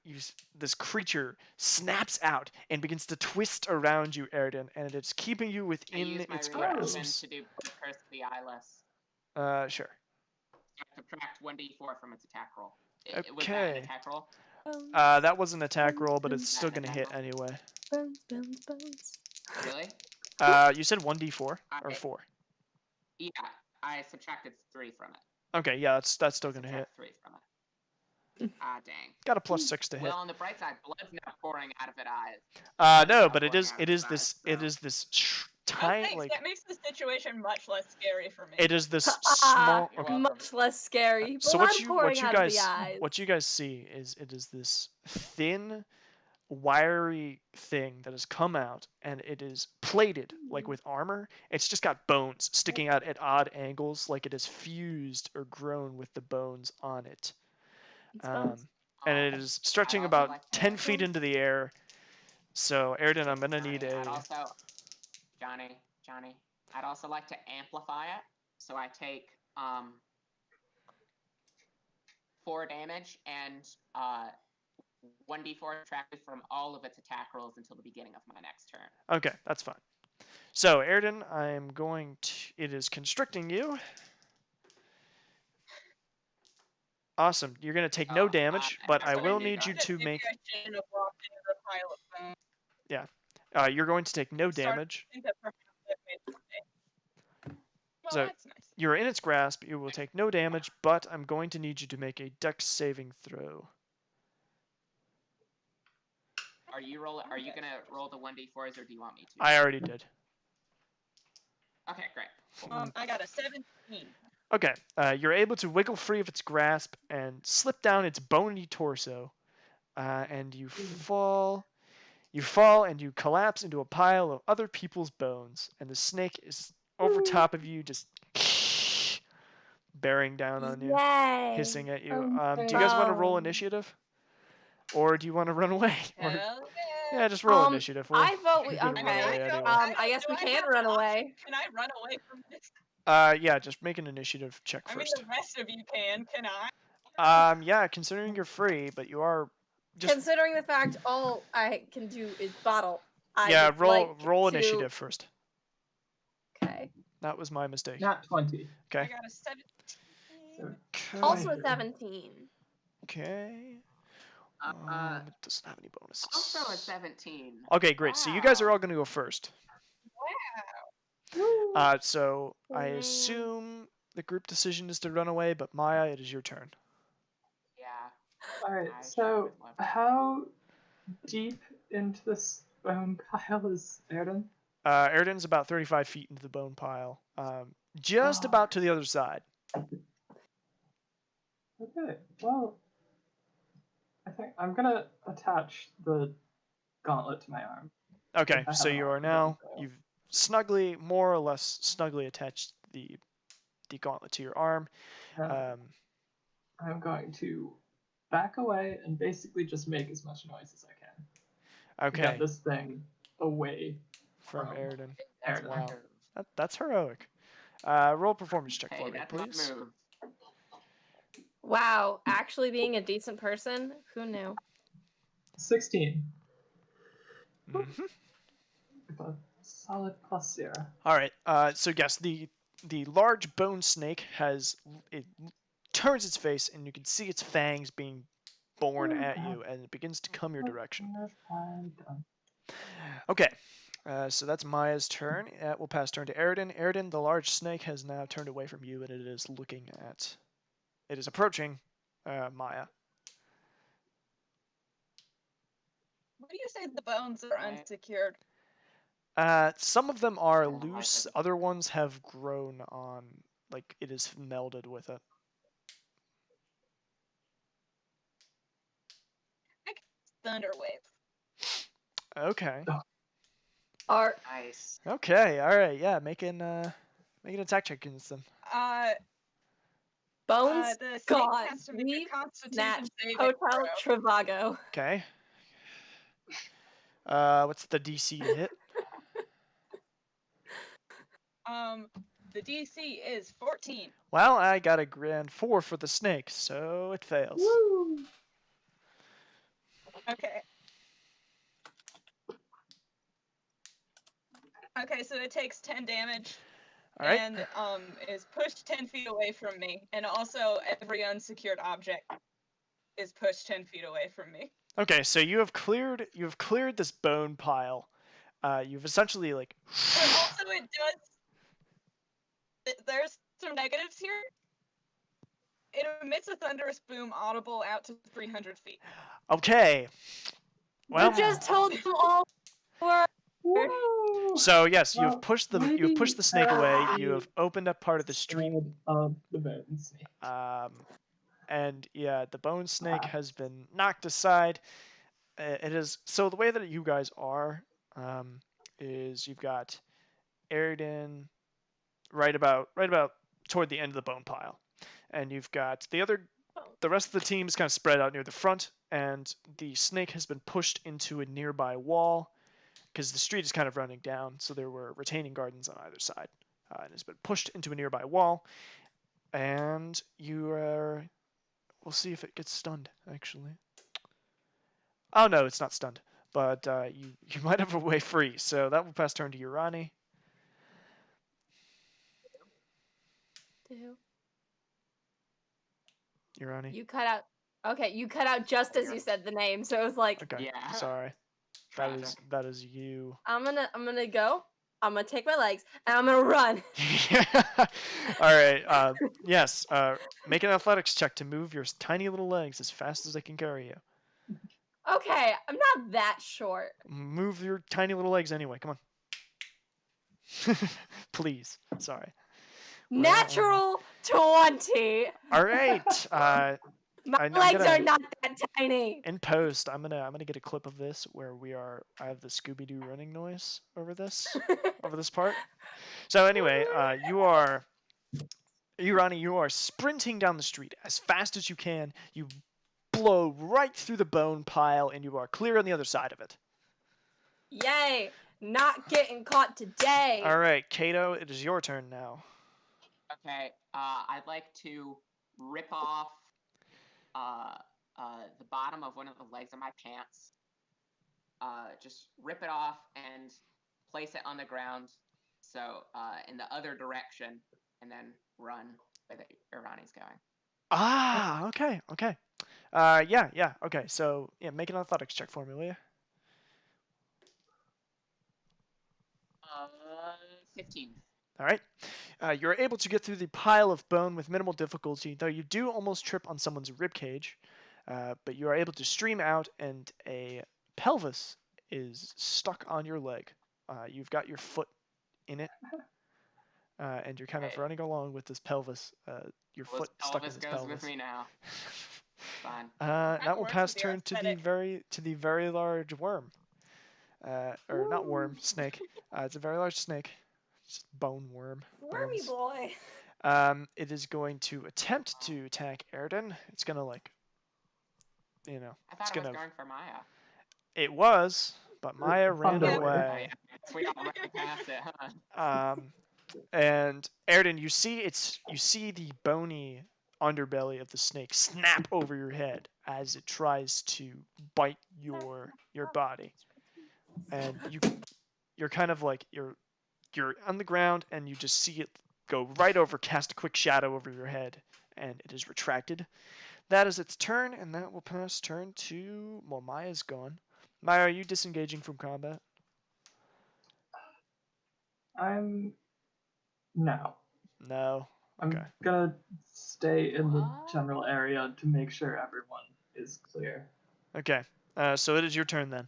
this creature snaps out and begins to twist around you, Erden, and it's keeping you I within use my its reaction grasp. to do Curse of the Eyeless. Sure. I subtract 1d4 from its attack roll. Was that Okay. an attack roll? That was an attack roll, but it's Is still that an gonna hit attack roll? anyway. Bones. Really? You said 1d4 or Okay. 4. Yeah, I subtracted 3 from it. Okay, yeah, that's still gonna hit. Subtract 3 from it. Ah, dang. Got a +6 to hit. Well, on the bright side, blood's not pouring out of its eyes. No, not but it pouring is out it of is its this eyes, it so- is this Oh, tiny thanks. like That makes the situation much less scary for me. it is this Ah, small. You're Okay. welcome. much less scary. So Blood what you pouring out of the guys eyes. what you guys see is it is this thin, wiry thing that has come out, and it is plated like with armor. It's just got bones sticking out at odd angles, like it is fused or grown with the bones on it. It's bones. And it is stretching also about like to- 10 feet into the air. So, Erden, I'm gonna need Johnny, a. I'd also, Johnny, I'd also like to amplify it. So I take 4 damage and 1d4 subtracted from all of its attack rolls until the beginning of my next turn. Okay, that's fine. So, Erden, I'm going to. It is constricting you. Awesome. You're gonna take no Oh, damage, and but I'm I gonna will do need that. you to Maybe make. I shouldn't have walked into the pile of bones. You're going to take no Sorry. damage. I think that perhaps that made a mistake. Well, So- that's nice. You're in its grasp. You will take no damage, but I'm going to need you to make a dex saving throw. Are you gonna roll the 1d4s or do you want me to? I already did. Okay, great. I got a 17. Okay. You're able to wiggle free of its grasp and slip down its bony torso, and you fall You fall and you collapse into a pile of other people's bones, and the snake is over top of you, just bearing down on you, Yay. hissing at you. Okay. Do you guys want to roll Bones. initiative? Or do you want to run away? Or, Hell yeah. yeah, just roll initiative. We'll I vote we. give it I a mean, run Okay. away I don't. anyway. I guess do we I can have run an option? away. Can I run away from this? Yeah, just make an initiative check I mean, first. the rest of you can. Can I? Yeah, considering you're free, but you are just Considering the fact all I can do is bottle, I yeah. would Roll like to- initiative first. Okay. That was my mistake. Not 20. I Okay. got a 17. So, Also a Twenty. 17. Okay. It doesn't have any bonuses. Also a 17. Okay, great. So you guys are Wow. all gonna go first. Wow. So I Man. assume the group decision is to run away, but Maya, it is your turn. Yeah. Alright, I sure so would love to. how deep into this pile is Erden? Eridan's about 35 feet into the bone pile. Just about to the other side. Okay, well, I think I'm gonna attach the gauntlet to my arm. Okay, I so have you an are arm now, for you've snugly, more or less snugly attached the gauntlet to your arm. I'm going to back away and basically just make as much noise as I can. To Okay, get this thing away from from Eridan. That's Erden. my Wow. move. That's heroic. Roll performance check Hey, for me, that's please. my move. Wow, actually being a decent person? Who knew? 16. Mhm. With a solid +0. All right. So yes, the large bone snake it turns its face, and you can see its fangs being born at you, and it begins to come your direction. What have I done? Okay. So that's Maya's turn. We'll pass turn to Eridan. Eridan, the large snake has now turned away from you, and it is looking at. It is approaching Maya. What do you say the bones are Right. unsecured? Some of them are I don't like loose. it. Other ones have grown on, like it is melded with it. Thunderwave. Okay. Are Nice. Okay. All right. Yeah. Make an attack check against them. bones The snake God, has to make leave a Constitution that saving Hotel throw. Trivago. Okay. What's the DC to hit? The DC is 14. Well, I got a grand 4 for the snake, so it fails. Woo! Okay. Okay, so it takes 10 damage. All right. And is pushed 10 feet away from me. And also every unsecured object is pushed 10 feet away from me. Okay, so you have cleared this bone pile. You've essentially like. But also it does. There's some negatives here. It emits a thunderous boom audible out to 300 feet. Okay. Well. You just told them all. Woo! So yes, Well, you've pushed the maybe, snake away. You the have opened up part of the street. spread of the bone snake. And yeah, the bone snake Wow. has been knocked aside. It is so the way that you guys are is you've got Eridan right about toward the end of the bone pile, and you've got the rest of the team is kind of spread out near the front, and the snake has been pushed into a nearby wall because the street is kind of running down, so there were retaining gardens on either side, and it's been pushed into a nearby wall, and we'll see if it gets stunned actually. Oh no, it's not stunned, but you might have a way free, so that will pass turn to Urani. Urani. You cut out. Okay, you cut out just as you said the name, so it was like, Okay. Yeah. Sorry. That is you. I'm gonna go. I'm gonna take my legs and I'm gonna run. All right. Yes. Make an athletics check to move your tiny little legs as fast as they can carry you. Okay, I'm not that short. Move your tiny little legs anyway. Come on. Please. Sorry. Natural 20. All right. My I'm legs gonna- are not that tiny. In post, I'm gonna get a clip of this where I have the Scooby Doo running noise over this part. So anyway, Ronnie, you are sprinting down the street as fast as you can. You blow right through the bone pile, and you are clear on the other side of it. Yay! Not getting caught today. All right, Kato, it is your turn now. Okay, I'd like to rip off the bottom of one of the legs of my pants. Just rip it off and place it on the ground. So in the other direction, and then run where Irani's going. Ah, okay. Yeah. Okay, so yeah, make an athletics check for me, will you? 15. All right. You're able to get through the pile of bone with minimal difficulty, though you do almost trip on someone's rib cage. But you are able to stream out, and a pelvis is stuck on your leg. You've got your foot in it, and you're kind of Okay. running along with this pelvis. Your Well, foot this stuck in pelvis this goes pelvis. with me now. Fine. That will works pass with your turn to the aesthetic. very large worm. Or not worm, snake. It's a very large snake. Just bone worm. Wormy bones. boy. It is going to attempt to attack Erden. It's gonna I it's thought I was gonna. going for Maya. It was, but Maya ran Thunder away. We got right past it, huh? And Erden, you see the bony underbelly of the snake snap over your head as it tries to bite your body, and you're kind of like you're on the ground and you just see it go right over, cast a quick shadow over your head, and it is retracted. That is its turn, and that will pass turn to Maya's gone. Maya, are you disengaging from combat? No. No. Okay. I'm gonna stay in the What? general area to make sure everyone is clear. Okay. So it is your turn then.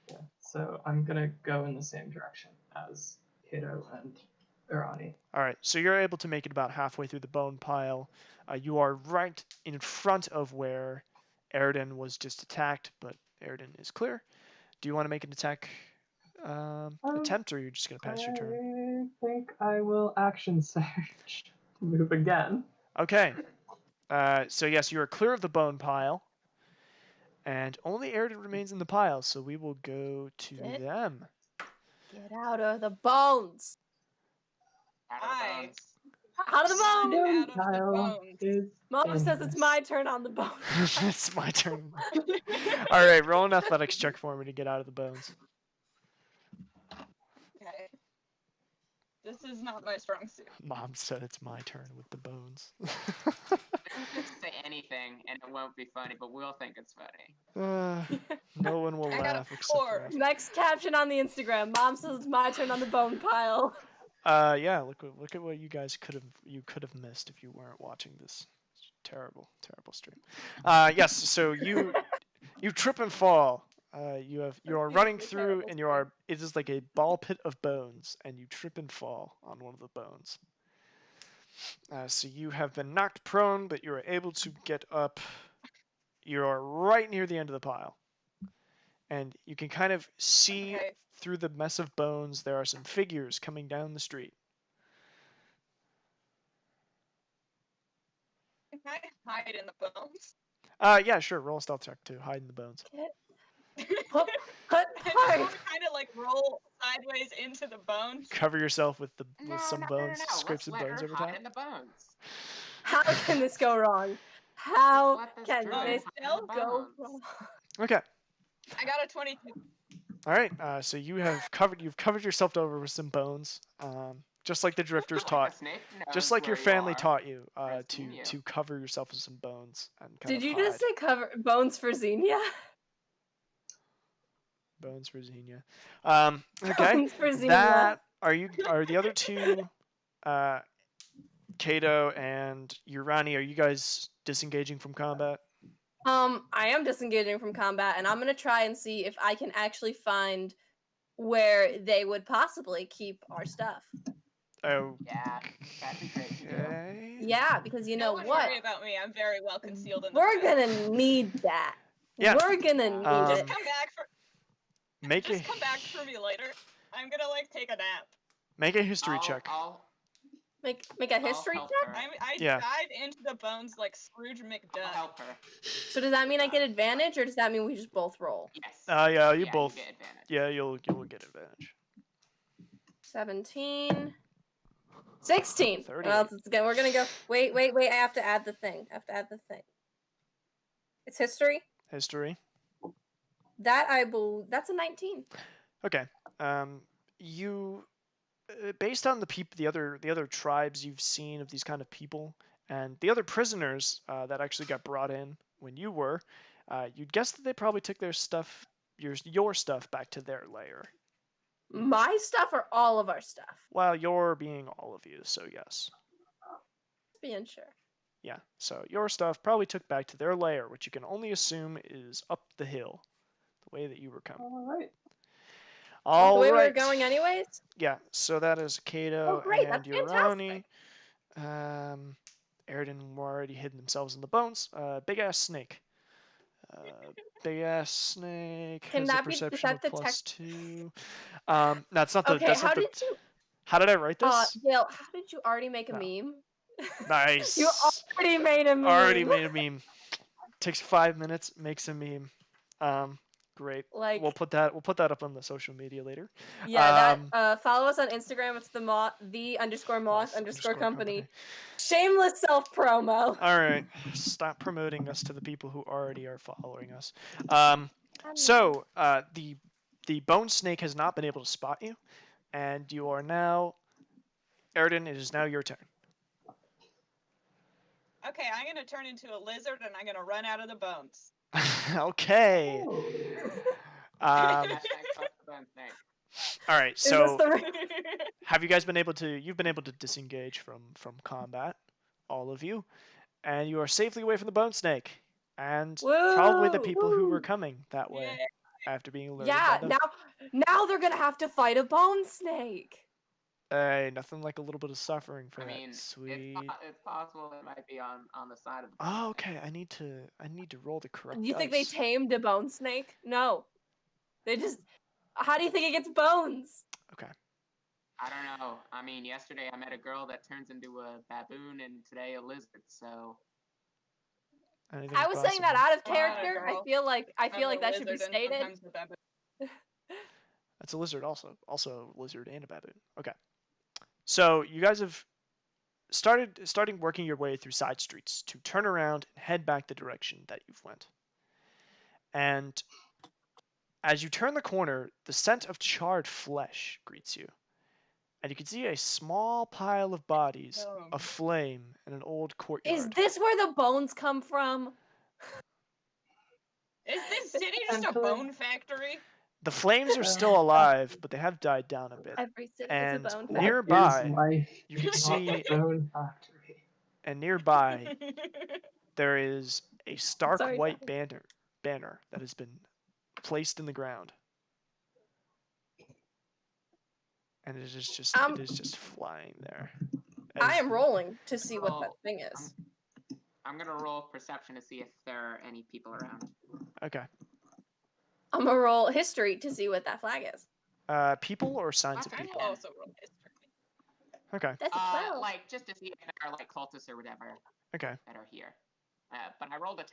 Yeah. So I'm gonna go in the same direction as Kato and Irani. All right. So you're able to make it about halfway through the bone pile. You are right in front of where Erden was just attacked, but Erden is clear. Do you want to make an attack attempt, or you're just gonna pass your turn? I think I will action surge to move again. Okay. So yes, you are clear of the bone pile, and only Erden remains in the pile. So we will go to Get- them. Get out of the bones. Out of the Hi. bones. Out of the Run bones. out of the Pile bones. is Mom says it's endless. my turn on the bone. It's my turn. All right, roll an athletics check for me to get out of the bones. Okay. This is not my strong suit. Mom said it's my turn with the bones. Just say anything and it won't be funny, but we'll think it's funny. No one will I got a laugh except for 4. us. Next caption on the Instagram. Mom says it's my turn on the bone pile. Yeah, look at what you guys could have missed if you weren't watching this terrible stream. Yes, so you trip and fall. You are running Beautifully through, terrible and stream. it is like a ball pit of bones, and you trip and fall on one of the bones. So you have been knocked prone, but you are able to get up. You are right near the end of the pile, and you can kind of see Okay. through the mess of bones. There are some figures coming down the street. Can I hide in the bones? Yeah, sure. Roll a stealth check to hide in the bones. Put I just hard. want to kind of like roll sideways into the bones. Cover yourself with No, some no, bones, no, no. scrapes of Let's let bones her over hide top. in the bones. How can this go wrong? How Let this can druid this hide in the all go bones. wrong? Okay. I got a 22. All right. So you've covered yourself over with some bones, just like the drifters Like taught, a snake just knows like your where you family are. taught you I've to seen you. cover yourself with some bones and kind Did of you hide. just say cover bones for Xenia? Bones for Xenia. Okay. Bones for Xenia. That are the other two, Kato and Urani. Are you guys disengaging from combat? I am disengaging from combat, and I'm gonna try and see if I can actually find where they would possibly keep our stuff. Oh. Yeah, that'd be great to do. Okay. Yeah, because you know Don't what? worry about me. I'm very well concealed in the We're fire. gonna need that. Yeah. We're gonna need Just it. come back for. Make Just a come back for me later. I'm gonna like take a nap. make a history check. Make a I'll history help check. her. I Yeah. dive into the bones like Scrooge I'll McDuck. help her. So does that mean I get advantage, or does that mean we just both roll? Yes. Yeah, you both. You get advantage. Yeah, you'll get advantage. 17. 16. 38. Well, we're gonna go. Wait. I have to add the thing. It's history. History. That's a 19. Okay. You based on the other tribes you've seen of these kind of people and the other prisoners that actually got brought in when you were, you'd guess that they probably took their stuff, your stuff, back to their lair. My stuff or all of our stuff? Well, your being all of you, so yes. Just being sure. Yeah, so your stuff probably took back to their lair, which you can only assume is up the hill, the way that you were coming. All right. All the way right. we were going anyways? Yeah, so that is Kato great, and that's Urani. Aridin were already hidden themselves in the bones. Big ass snake. Big ass snake Can has a that be perception of detect? +2. No, it's not the. Okay, that's how not the, did you? How did I write this? Dale, how did you already make a No. meme? Nice. You already made a meme. Already made a meme. Takes 5 minutes, makes a meme. Great. Like, We'll put that up on the social media later. yeah, that follow us on Instagram. It's the _moth_ company. Shameless self promo. All right, stop promoting us to the people who already are following us. So the bone snake has not been able to spot you, and you are now, Aridin. It is now your turn. Okay, I'm gonna turn into a lizard and I'm gonna run out of the bones. Okay. All right. So have you guys been able to? You've been able to disengage from combat, all of you, and you are safely away from the bone snake, and probably the people who were coming that way after being alerted. Yeah. by them. Now they're gonna have to fight a bone snake. Hey, nothing like a little bit of suffering for I that. mean, Sweet. it's possible it might be on the side of the. Oh, okay. I need to roll the correct. You think they dice. tamed a bone snake? No. They just. How do you think it gets bones? Okay. I don't know. I mean, yesterday I met a girl that turns into a baboon, and today a lizard. So. Anything I is was possible. saying that out of Oh, character. girl. I feel like that should be Lizard and stated. sometimes a baboon. That's a lizard also a lizard and a baboon. Okay. So you guys have starting working your way through side streets to turn around and head back the direction that you've went. And as you turn the corner, the scent of charred flesh greets you. And you can see a small pile of bodies aflame in an old courtyard. Is this where the bones come from? Is this city just a bone factory? The flames are still alive, but they have died down a bit. Every city And is a bone That nearby, is life, you can not see, a bone factory. and nearby there is a stark Sorry, white banner that has been placed in the ground, and it is just flying there. I am rolling to see what that thing is. I'm gonna roll perception to see if there are any people around. Okay. I'm gonna roll history to see what that flag is. People or signs of I people? will also roll history. Okay. That's a 12. Like just to see if there are like cultists or whatever. Okay. That are here. But I rolled a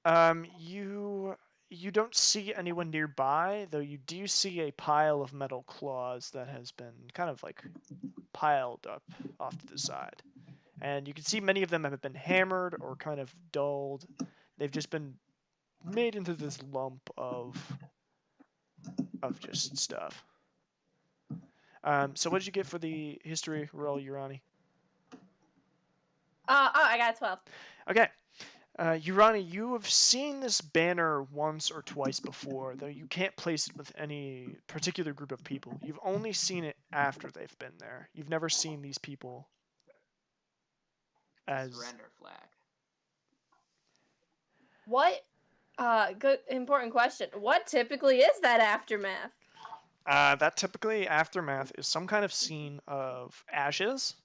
10. You don't see anyone nearby, though you do see a pile of metal claws that has been kind of like piled up off to the side. And you can see many of them have been hammered or kind of dulled. They've just been made into this lump of just stuff. So what did you get for the history roll, Urani? I got a 12. Okay. Urani, you have seen this banner once or twice before, though you can't place it with any particular group of people. You've only seen it after they've been there. You've never seen these people as... Surrender flag. What? Good, important question. What typically is that aftermath? That typically aftermath is some kind of scene of ashes,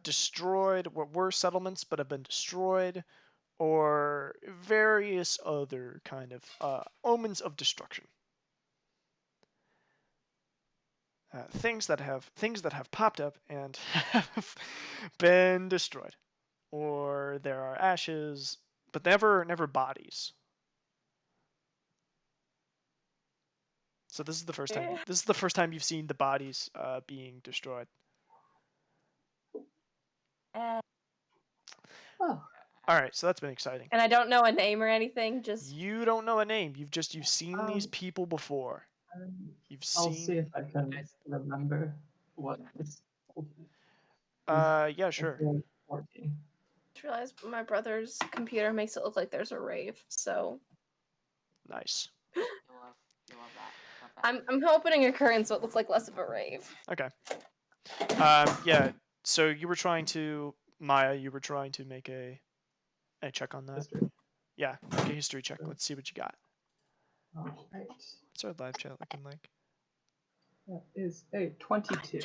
destroyed, what were settlements but have been destroyed, or various other kind of omens of destruction. Things that have popped up and have been destroyed, or there are ashes, but never bodies. So this is the first time. This is the first time you've seen the bodies being destroyed. Oh, All right, so that's been exciting. And I don't know a name or anything. Just You don't know a name. You've seen these people before. You've I'll seen. see if I can remember what this. Yeah, sure. 14. just realized my brother's computer makes it look like there's a rave. So Nice. You love that. Love that. I'm opening a curtain so it looks like less of a rave. Okay. Yeah. So you were trying to Maya. You were trying to make a check on that. History. Yeah, make a history check. Let's see what you got. All right. What's our live chat looking like? That is a 22.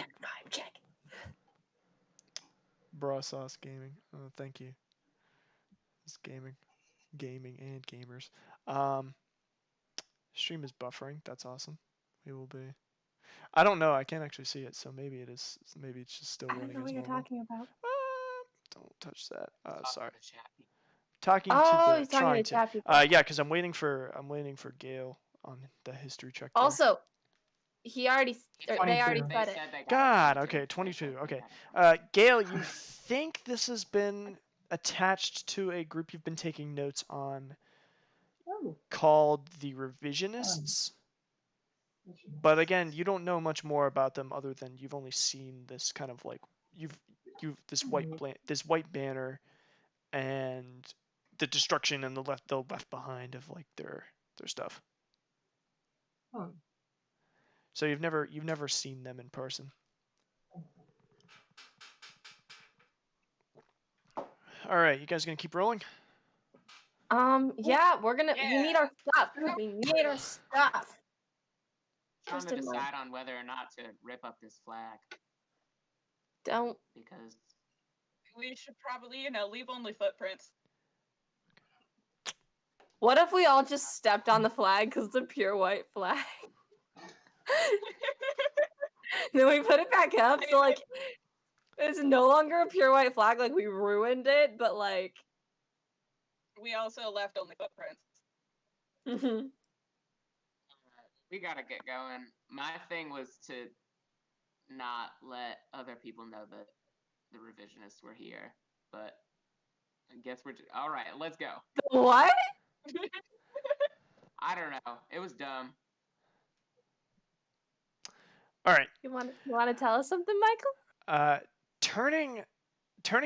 Check. Bra sauce gaming. Oh, thank you. It's gaming and gamers. Stream is buffering. That's awesome. We will be. I don't know. I can't actually see it, so maybe it is. Maybe it's just still I don't running know as what you're normal. talking about. Don't touch that. Talk Sorry. to the chat. Talking to Oh, the he's talking trying to to. chat people. Yeah, because I'm waiting for Gail on the history check. There. Also, he already. They 22. already They said it. said they got God. it. Okay, 22. They said Okay. they got it. Gail, you think this has been attached to a group you've been taking notes on Oh, called the Revisionists? But again, you don't know much more about them other than you've only seen this kind of like you've this white banner and the destruction and the left behind of like their stuff. oh. So you've never seen them in person. All right, you guys gonna keep rolling? Yeah, we're gonna. We need our stuff. Yeah. We need our stuff. Trying Just to in my- decide on whether or not to rip up this flag Don't. because We should probably, leave only footprints. What if we all just stepped on the flag because it's a pure white flag? Then we put it back up, so like it's no longer a pure white flag. Like we ruined it, but like. We also left only footprints. we gotta get going. My thing was to not let other people know that the revisionists were here, but I guess we're all right. Let's go. What? I don't know. It was dumb. All right. You want to tell us something, Michael? Turning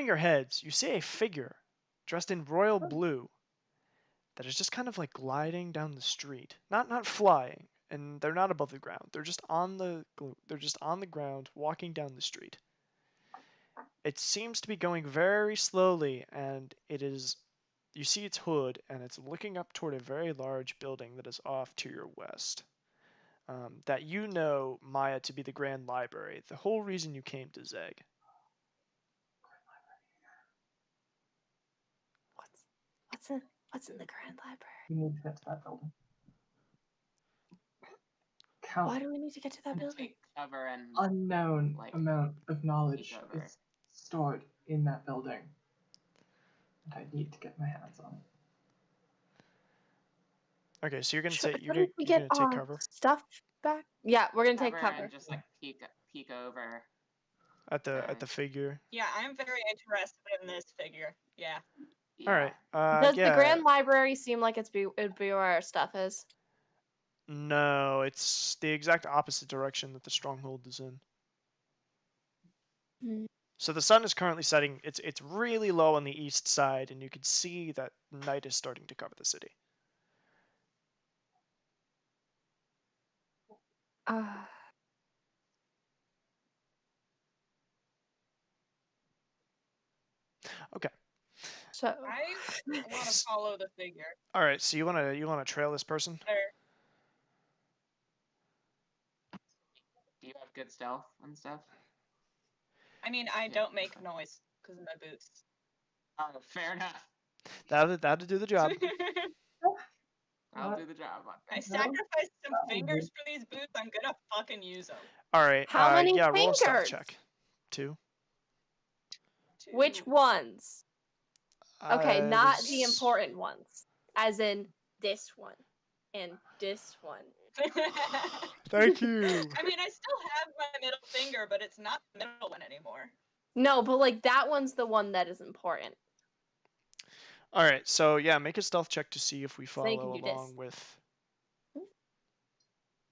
your heads, you see a figure dressed in royal blue that is just kind of like gliding down the street. Not flying, and they're not above the ground. They're just on the ground walking down the street. It seems to be going very slowly, and you see its hood, and it's looking up toward a very large building that is off to your west. That you know, Maya, to be the Grand Library, the whole reason you came to Zeg. What's in the Grand Library? We need to get to that building. Count Why do we need to get to that building? Take cover and unknown like, amount of knowledge peek over. is stored in that building. And I need to get my hands on it. Okay, so you're gonna Sure, take shouldn't we get take our cover stuff back? Yeah, we're gonna take cover. and just like peek over. at the figure. Yeah, I'm very interested in this figure. Yeah. All right. Does yeah. the Grand Library seem like it'd be where our stuff is? No, it's the exact opposite direction that the stronghold is in. Hmm. So the sun is currently setting. It's really low on the east side, and you can see that night is starting to cover the city. Okay. So I want to follow the figure. All right. So you wanna trail this person? There. Do you have good stealth and stuff? I mean, I don't make noise because of my boots. Oh, fair enough. That'll do the job. I'll do the job. I sacrificed some fingers for these boots. I'm gonna fucking use them. All right. How many yeah, roll a stealth fingers? check. 2. Which ones? Okay, not the there's- important ones. As in this one and this one. Thank you. I mean, I still have my middle finger, but it's not the middle one anymore. No, but like that one's the one that is important. All right. So yeah, make a stealth check to see if we So you can follow do this. along with.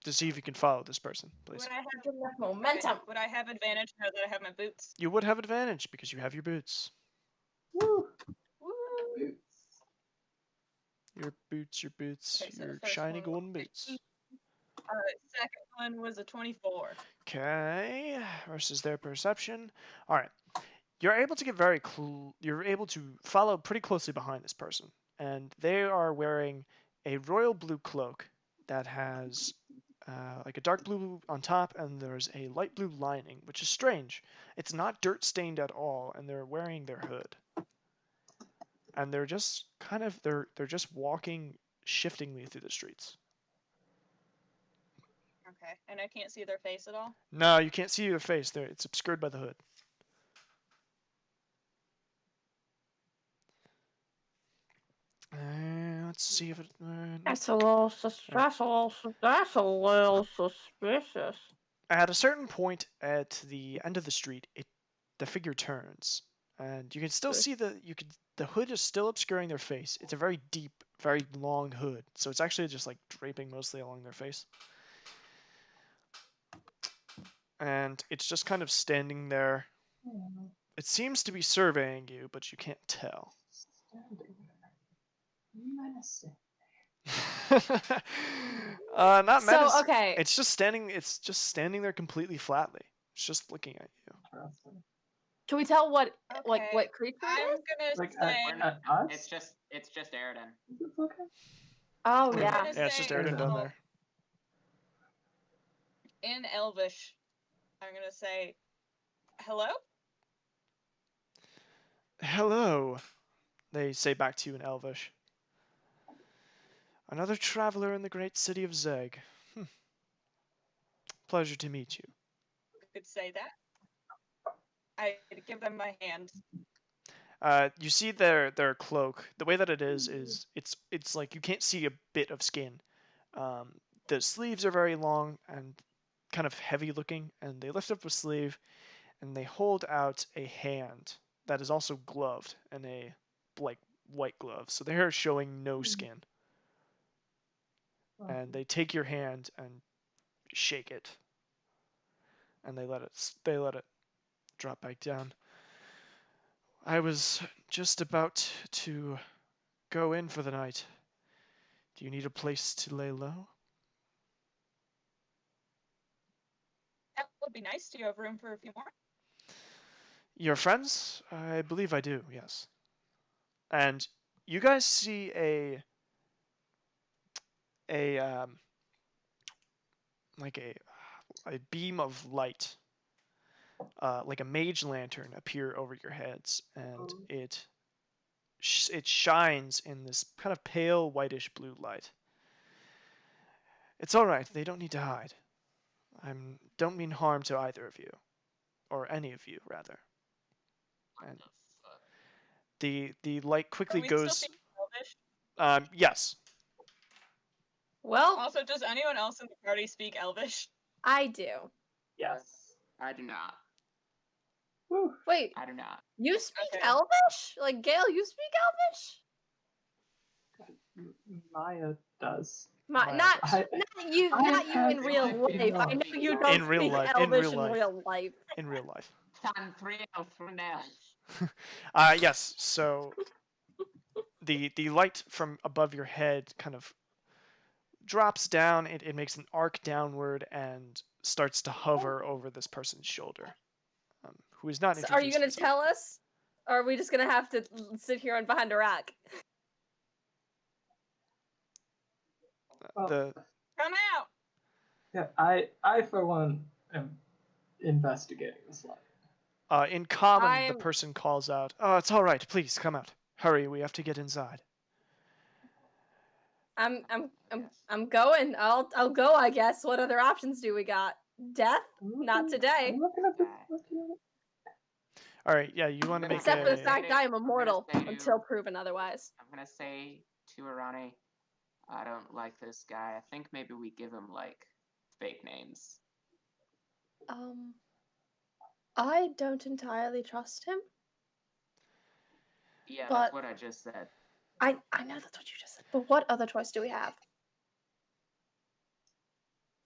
To see if you can follow this person, please. Would I have Momentum. Would I have advantage now that I have my boots? You would have advantage because you have your boots. Woo. Woo! Your boots, Okay, so the your first shiny one was golden boots. Second one was a 24. Okay, versus their perception. All right, you're able to get you're able to follow pretty closely behind this person, and they are wearing a royal blue cloak that has like a dark blue on top, and there's a light blue lining, which is strange. It's not dirt stained at all, and they're wearing their hood. And they're just they're just walking shiftingly through the streets. Okay, and I can't see their face at all? No, you can't see their face. It's obscured by the hood. Let's see if it. That's a little suspicious. At a certain point at the end of the street, the figure turns, and you can still see the hood is still obscuring their face. It's a very deep, very long hood, so it's actually just like draping mostly along their face. And it's just kind of standing there. It seems to be surveying you, but you can't tell. Standing there. Menacing. Not So, menacing. okay. It's just standing there completely flatly. It's just looking at you. Interesting. Can we tell what Okay, what creature it I'm is? gonna Like say. at us? It's just Aridin. Is it okay? Oh I'm yeah. gonna Yeah, it's just say Aridin down little- there. In Elvish, I'm gonna say, hello? Hello, they say back to you in Elvish. Another traveler in the great city of Zeg. Pleasure to meet you. Could say that. I give them my hand. You see their cloak. The way that it is it's like you can't see a bit of skin. The sleeves are very long and kind of heavy looking, and they lift up a sleeve and they hold out a hand that is also gloved and a like white glove. So they are showing no skin. And they take your hand and shake it, and they let it drop back down. I was just about to go in for the night. Do you need a place to lay low? That would be nice. Do you have room for a few more? Your friends? I believe I do, yes. And you guys see a like a beam of light, like a mage lantern, appear over your heads, and it shines in this kind of pale whitish blue light. It's all right. They don't need to hide. I don't mean harm to either of you, or any of you rather. And the light quickly Are we still goes. speaking Elvish? Yes. Well, Also, does anyone else in the party speak Elvish? I do. Yes. I do not. Woo. Wait, I do not. you speak Okay. Elvish? Like Gail, you speak Elvish? Maya does. Not I you I not you have in real had life. I enough. know you don't In real speak life, in Elvish real in life. real life. In real life. Sanfrio Yes. So the light from above your head kind of drops down. It makes an arc downward and starts to hover over this person's shoulder, who is not So are you introducing gonna himself. tell us? Or are we just gonna have to sit here and behind a rack? The Come out! Yeah, I for one am investigating this light. In common, the I'm person calls out, "Oh, it's all right. Please come out. Hurry, we have to get inside." I'm going. I'll go, I guess. What other options do we got? Death? Not today. I'm looking at the. Okay. All right, yeah, you want to make Except for the a. fact I am gonna immortal say until to- proven otherwise. I'm gonna say to Arani, I don't like this guy. I think maybe we give him like fake names. I don't entirely trust him. Yeah, But- that's what I just said. I know that's what you just said. But what other choice do we have?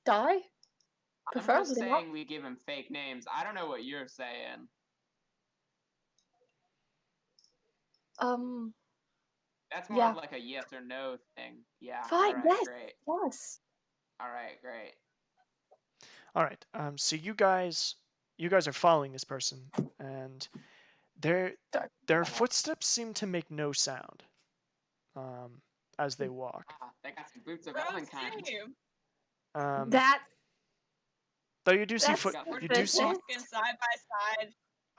Die? I'm Preferably just not. saying we give him fake names. I don't know what you're saying. That's more Yeah. of like a yes or no thing. Yeah. Fine, All right, yes. great. Yes. All right, great. All right. So you guys are following this person, and their footsteps seem to make no sound as they walk. Ah, they got some boots of Bro, Elvenkind. same. That's Though you do see that's We're you do see, Walking side by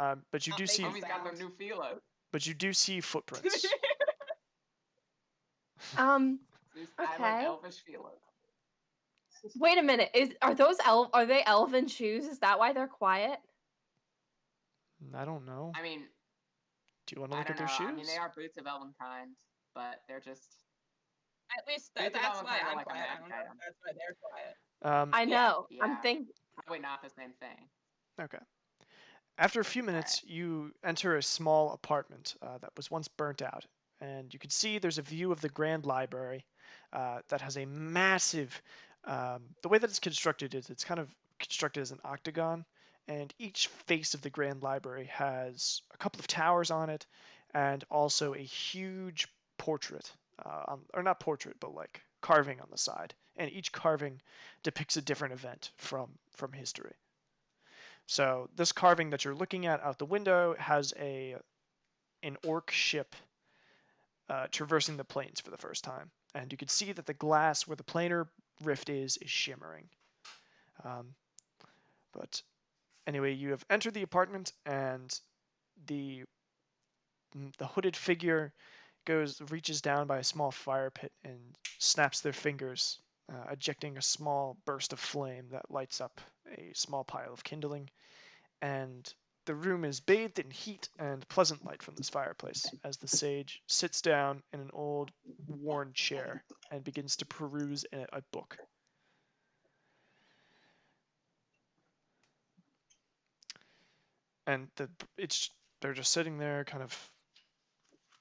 side. but you Not do see, making Homie's got them new feelos. but you do see footprints. New silent okay. elvish feelos. Wait a minute. Are they elven shoes? Is that why they're quiet? I don't know. I mean, Do you want to I look don't at their know. shoes? I mean, they are boots of Elvenkind, but they're just. At least Boots of that's why Elvenkind are I'm like a quiet. I magic don't know item. if that's why they're quiet. I know. Yeah, I'm thinking. Probably not the same thing. Okay. After a few minutes, you enter a small apartment that was once burnt out, and you can see there's a view of the Grand Library that has a massive. The way that it's constructed is it's kind of constructed as an octagon, and each face of the Grand Library has a couple of towers on it, and also a huge portrait, or not portrait, but like carving on the side, and each carving depicts a different event from history. So this carving that you're looking at out the window has an orc ship traversing the plains for the first time, and you can see that the glass where the planar rift is shimmering. But anyway, you have entered the apartment, and the hooded figure reaches down by a small fire pit and snaps their fingers, ejecting a small burst of flame that lights up a small pile of kindling. And the room is bathed in heat and pleasant light from this fireplace as the sage sits down in an old, worn chair and begins to peruse a book. And they're just sitting there, kind of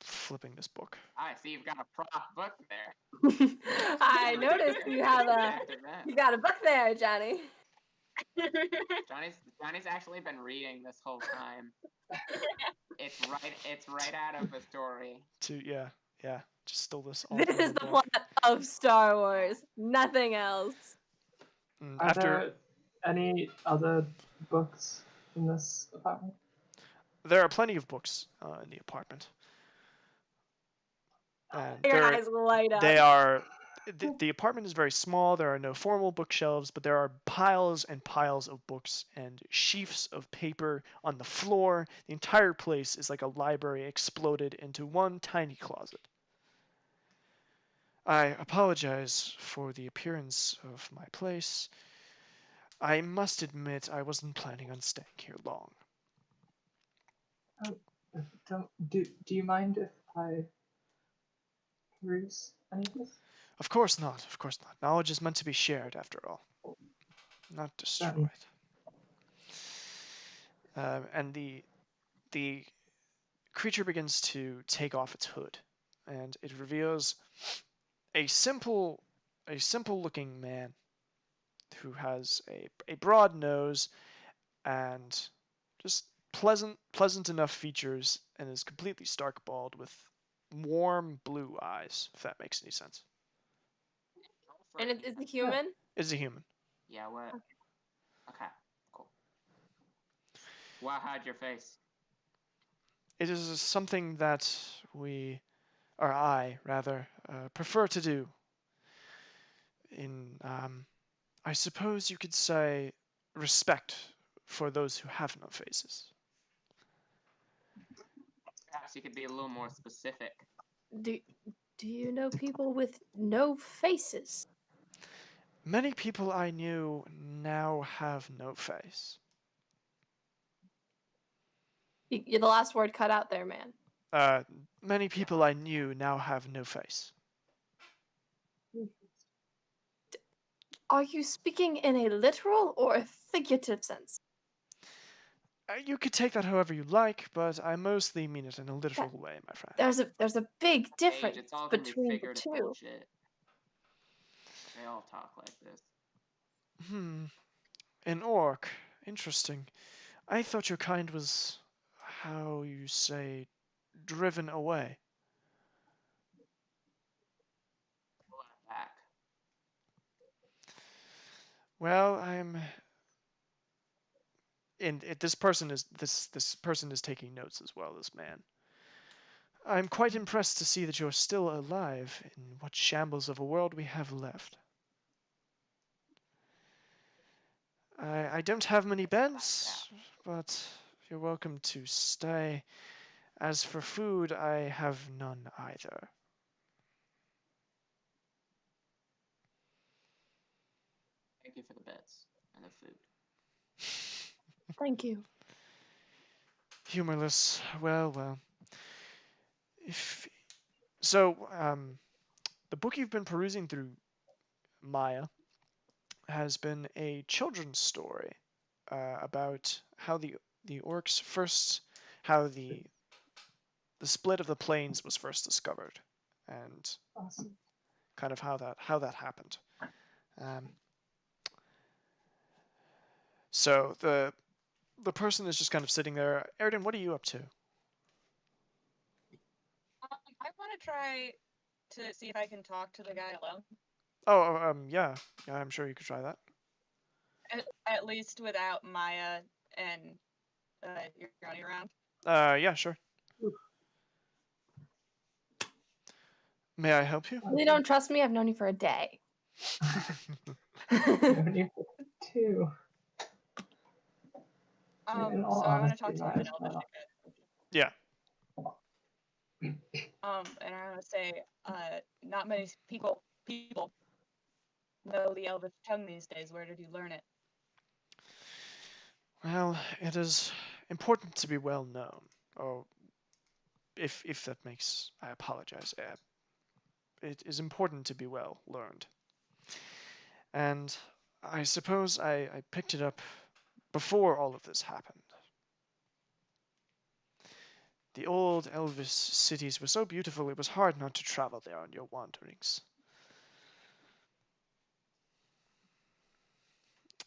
flipping this book. I see you've got a prop book there. I noticed you have you got a book there, Johnny. Johnny's actually been reading this whole time. It's right out of the story. Just stole this. This is the plot of Star Wars. Nothing else. Are there any other books in this apartment? There are plenty of books in the apartment. And Your eyes light up. they are. The apartment is very small. There are no formal bookshelves, but there are piles and piles of books and sheafs of paper on the floor. The entire place is like a library exploded into one tiny closet. I apologize for the appearance of my place. I must admit I wasn't planning on staying here long. Do you mind if I peruse any of this? Of course not. Of course not. Knowledge is meant to be shared, after all, not destroyed. And the creature begins to take off its hood, and it reveals a simple looking man who has a broad nose and just pleasant enough features, and is completely stark bald with warm blue eyes, if that makes any sense. And is it human? It's a human. Yeah, what? Okay, cool. Why hide your face? It is something that I rather, prefer to do. In, I suppose you could say, respect for those who have no faces. perhaps you could be a little more specific. Do you know people with no faces? Many people I knew now have no face. The last word cut out there, man. Many people I knew now have no face. Are you speaking in a literal or a figurative sense? You could take that however you like, but I mostly mean it in a literal way, my friend. There's a big Age, difference it's all gonna be between the figurative two. bullshit. They all talk like this. An orc. Interesting. I thought your kind was, how you say, driven away. Pull that back. Well, this person is taking notes as well, this man. I'm quite impressed to see that you're still alive in what shambles of a world we have left. I don't have many beds, but you're welcome to stay. As for food, I have none either. Thank you for the beds and the food. Thank you. Humorless. Well. If so, the book you've been perusing through, Maya, has been a children's story about how the orcs first, how the split of the plains was first discovered, and Awesome. kind of how that happened. So the person is just kind of sitting there. Erden, what are you up to? I want to try to see if I can talk to the guy alone. Oh, yeah, I'm sure you could try that. At least without Maya and Yurani around. Yeah, sure. May I help you? You don't trust me? I've known you for a day. Known you for 2. In all So I want to honesty, talk to him in Elvish again. Yeah. And I want to say, not many people know the Elvish tongue these days. Where did you learn it? Well, it is important to be well known. Or, if that makes, I apologize. It is important to be well learned. And I suppose I picked it up before all of this happened. The old Elvis cities were so beautiful, it was hard not to travel there on your wanderings.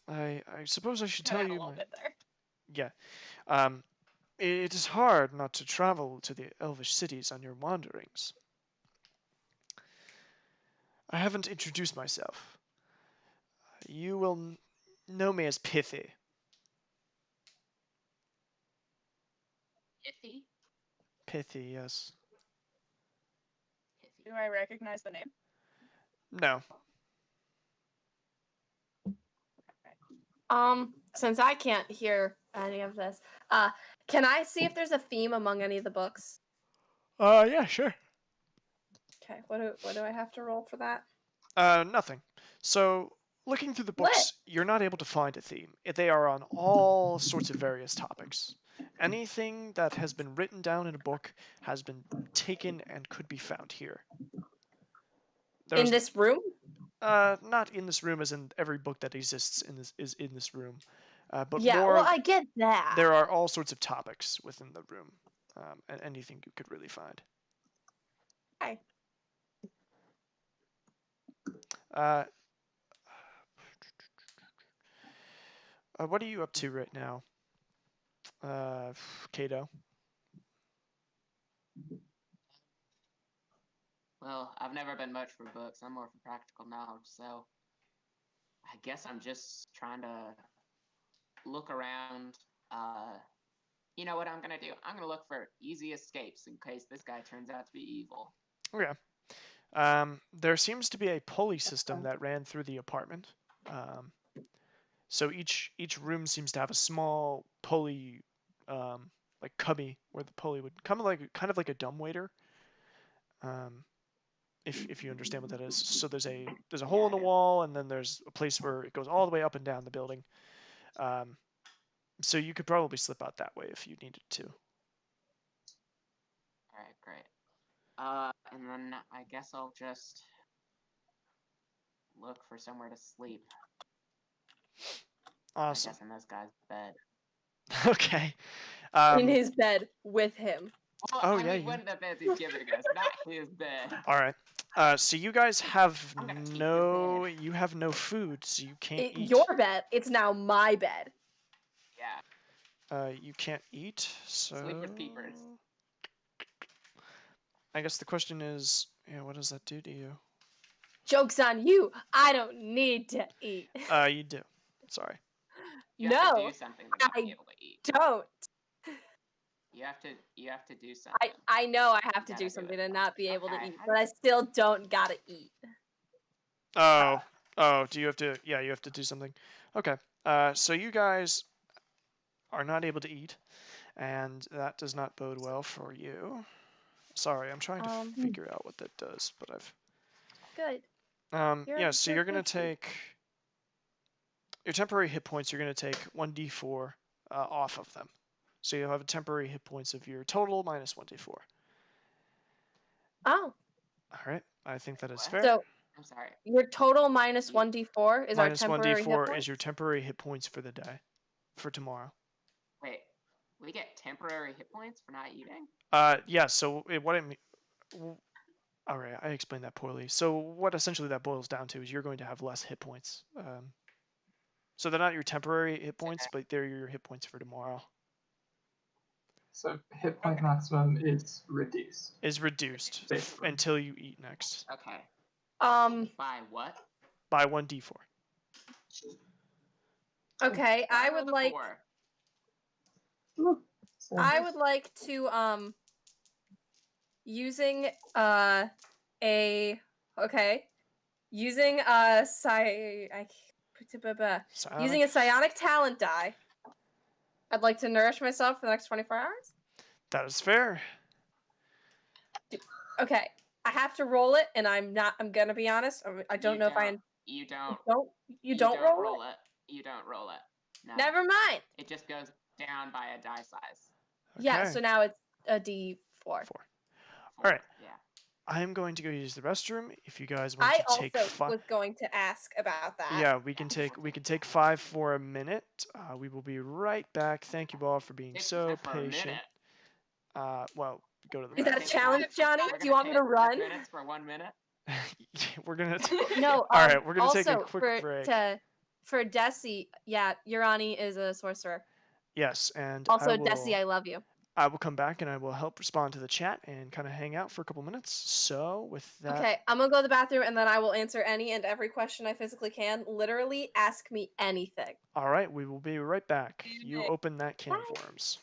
I suppose I should Cut tell out a you little bit there. Yeah. It is hard not to travel to the Elvish cities on your wanderings. I haven't introduced myself. You will know me as Pithy. Pithy. Pithy, yes. Do I recognize the name? No. Since I can't hear any of this, can I see if there's a theme among any of the books? Yeah, sure. Okay, what do I have to roll for that? Nothing. So, looking through the books, you're not able to find a theme. They are on all sorts of various topics. Anything that has been written down in a book has been taken and could be found here. In this room? Not in this room as in every book that exists is in this room. But yeah, more well, I get that. there are all sorts of topics within the room, and anything you could really find. Okay. What are you up to right now, Kato? Well, I've never been much for books. I'm more for practical knowledge, so I guess I'm just trying to look around. You know what I'm gonna do? I'm gonna look for easy escapes in case this guy turns out to be evil. Okay. There seems to be a pulley system that ran through the apartment. So each room seems to have a small pulley, like cubby where the pulley would come, like kind of like a dumbwaiter. If you understand what that is. So there's a hole in the wall, and then there's a place where it goes all the way up and down the building. So you could probably slip out that way if you needed to. All right, great. And then I guess I'll just look for somewhere to sleep. Awesome. I guess in this guy's bed. Okay. In his bed with him. Well, Oh, I yeah, mean, one of the beds he's giving us, not his bed. All right. So you guys have I'm gonna take your bed. you have no food, so you can't eat. Your bed. It's now my bed. Yeah. You can't eat, so. Sleepers peepers. I guess the question is, yeah, what does that do to you? Joke's on you. I don't need to eat. You do. Sorry. You have to No, do something to not I be able to eat. don't. You have to do something. I know I have to Gotta do do something it. to not be able to Okay. eat, but I still don't gotta eat. Oh, do you have to? Yeah, you have to do something. Okay. So you guys are not able to eat, and that does not bode well for you. Sorry, I'm trying to figure out what that does, but I've. Good. Yeah. So you're gonna take your temporary hit points. You're gonna take 1d4 off of them, so you'll have a temporary hit points of your total minus 1d4. Oh. All right. I think that is What? fair. So I'm sorry. your total minus 1d4 is Minus our temporary 1d4 hit points? is your temporary hit points for the day, for tomorrow. Wait, we get temporary hit points for not eating? Yeah. So what I mean. All right, I explained that poorly. So what essentially that boils down to is you're going to have less hit points. So they're not your temporary hit points, but they're your hit points for tomorrow. So hit point maximum is reduced. Is reduced Basically. until you eat next. Okay. By what? By 1d4. Okay, I would like. I would like to using using a using a psionic talent die. I'd like to nourish myself for the next 24 hours. That is fair. Okay, I have to roll it, and I'm gonna be honest. I don't know if I. You don't. You don't roll it. You don't roll it. No. Never mind. It just goes down by a die size. Okay. Yeah, so now it's a D4. 4. All right. Yeah. I'm going to go use the restroom. If you guys want to take 5. I also was going to ask about that. Yeah, we can take 5 for a minute. We will be right back. Thank you all for being so patient. Well, go to the. Is that a challenge, Johnny? Do you want me to run? Minutes for 1 minute. We're gonna. No. All right, we're gonna also, take a quick break. For Desi, yeah, Urani is a sorcerer. Yes, and also Desi, I love you. I will come back and I will help respond to the chat and kind of hang out for a couple minutes. So with that. Okay, I'm gonna go to the bathroom and then I will answer any and every question I physically can. Literally, ask me anything. All right, we will be right back. You open that can of worms.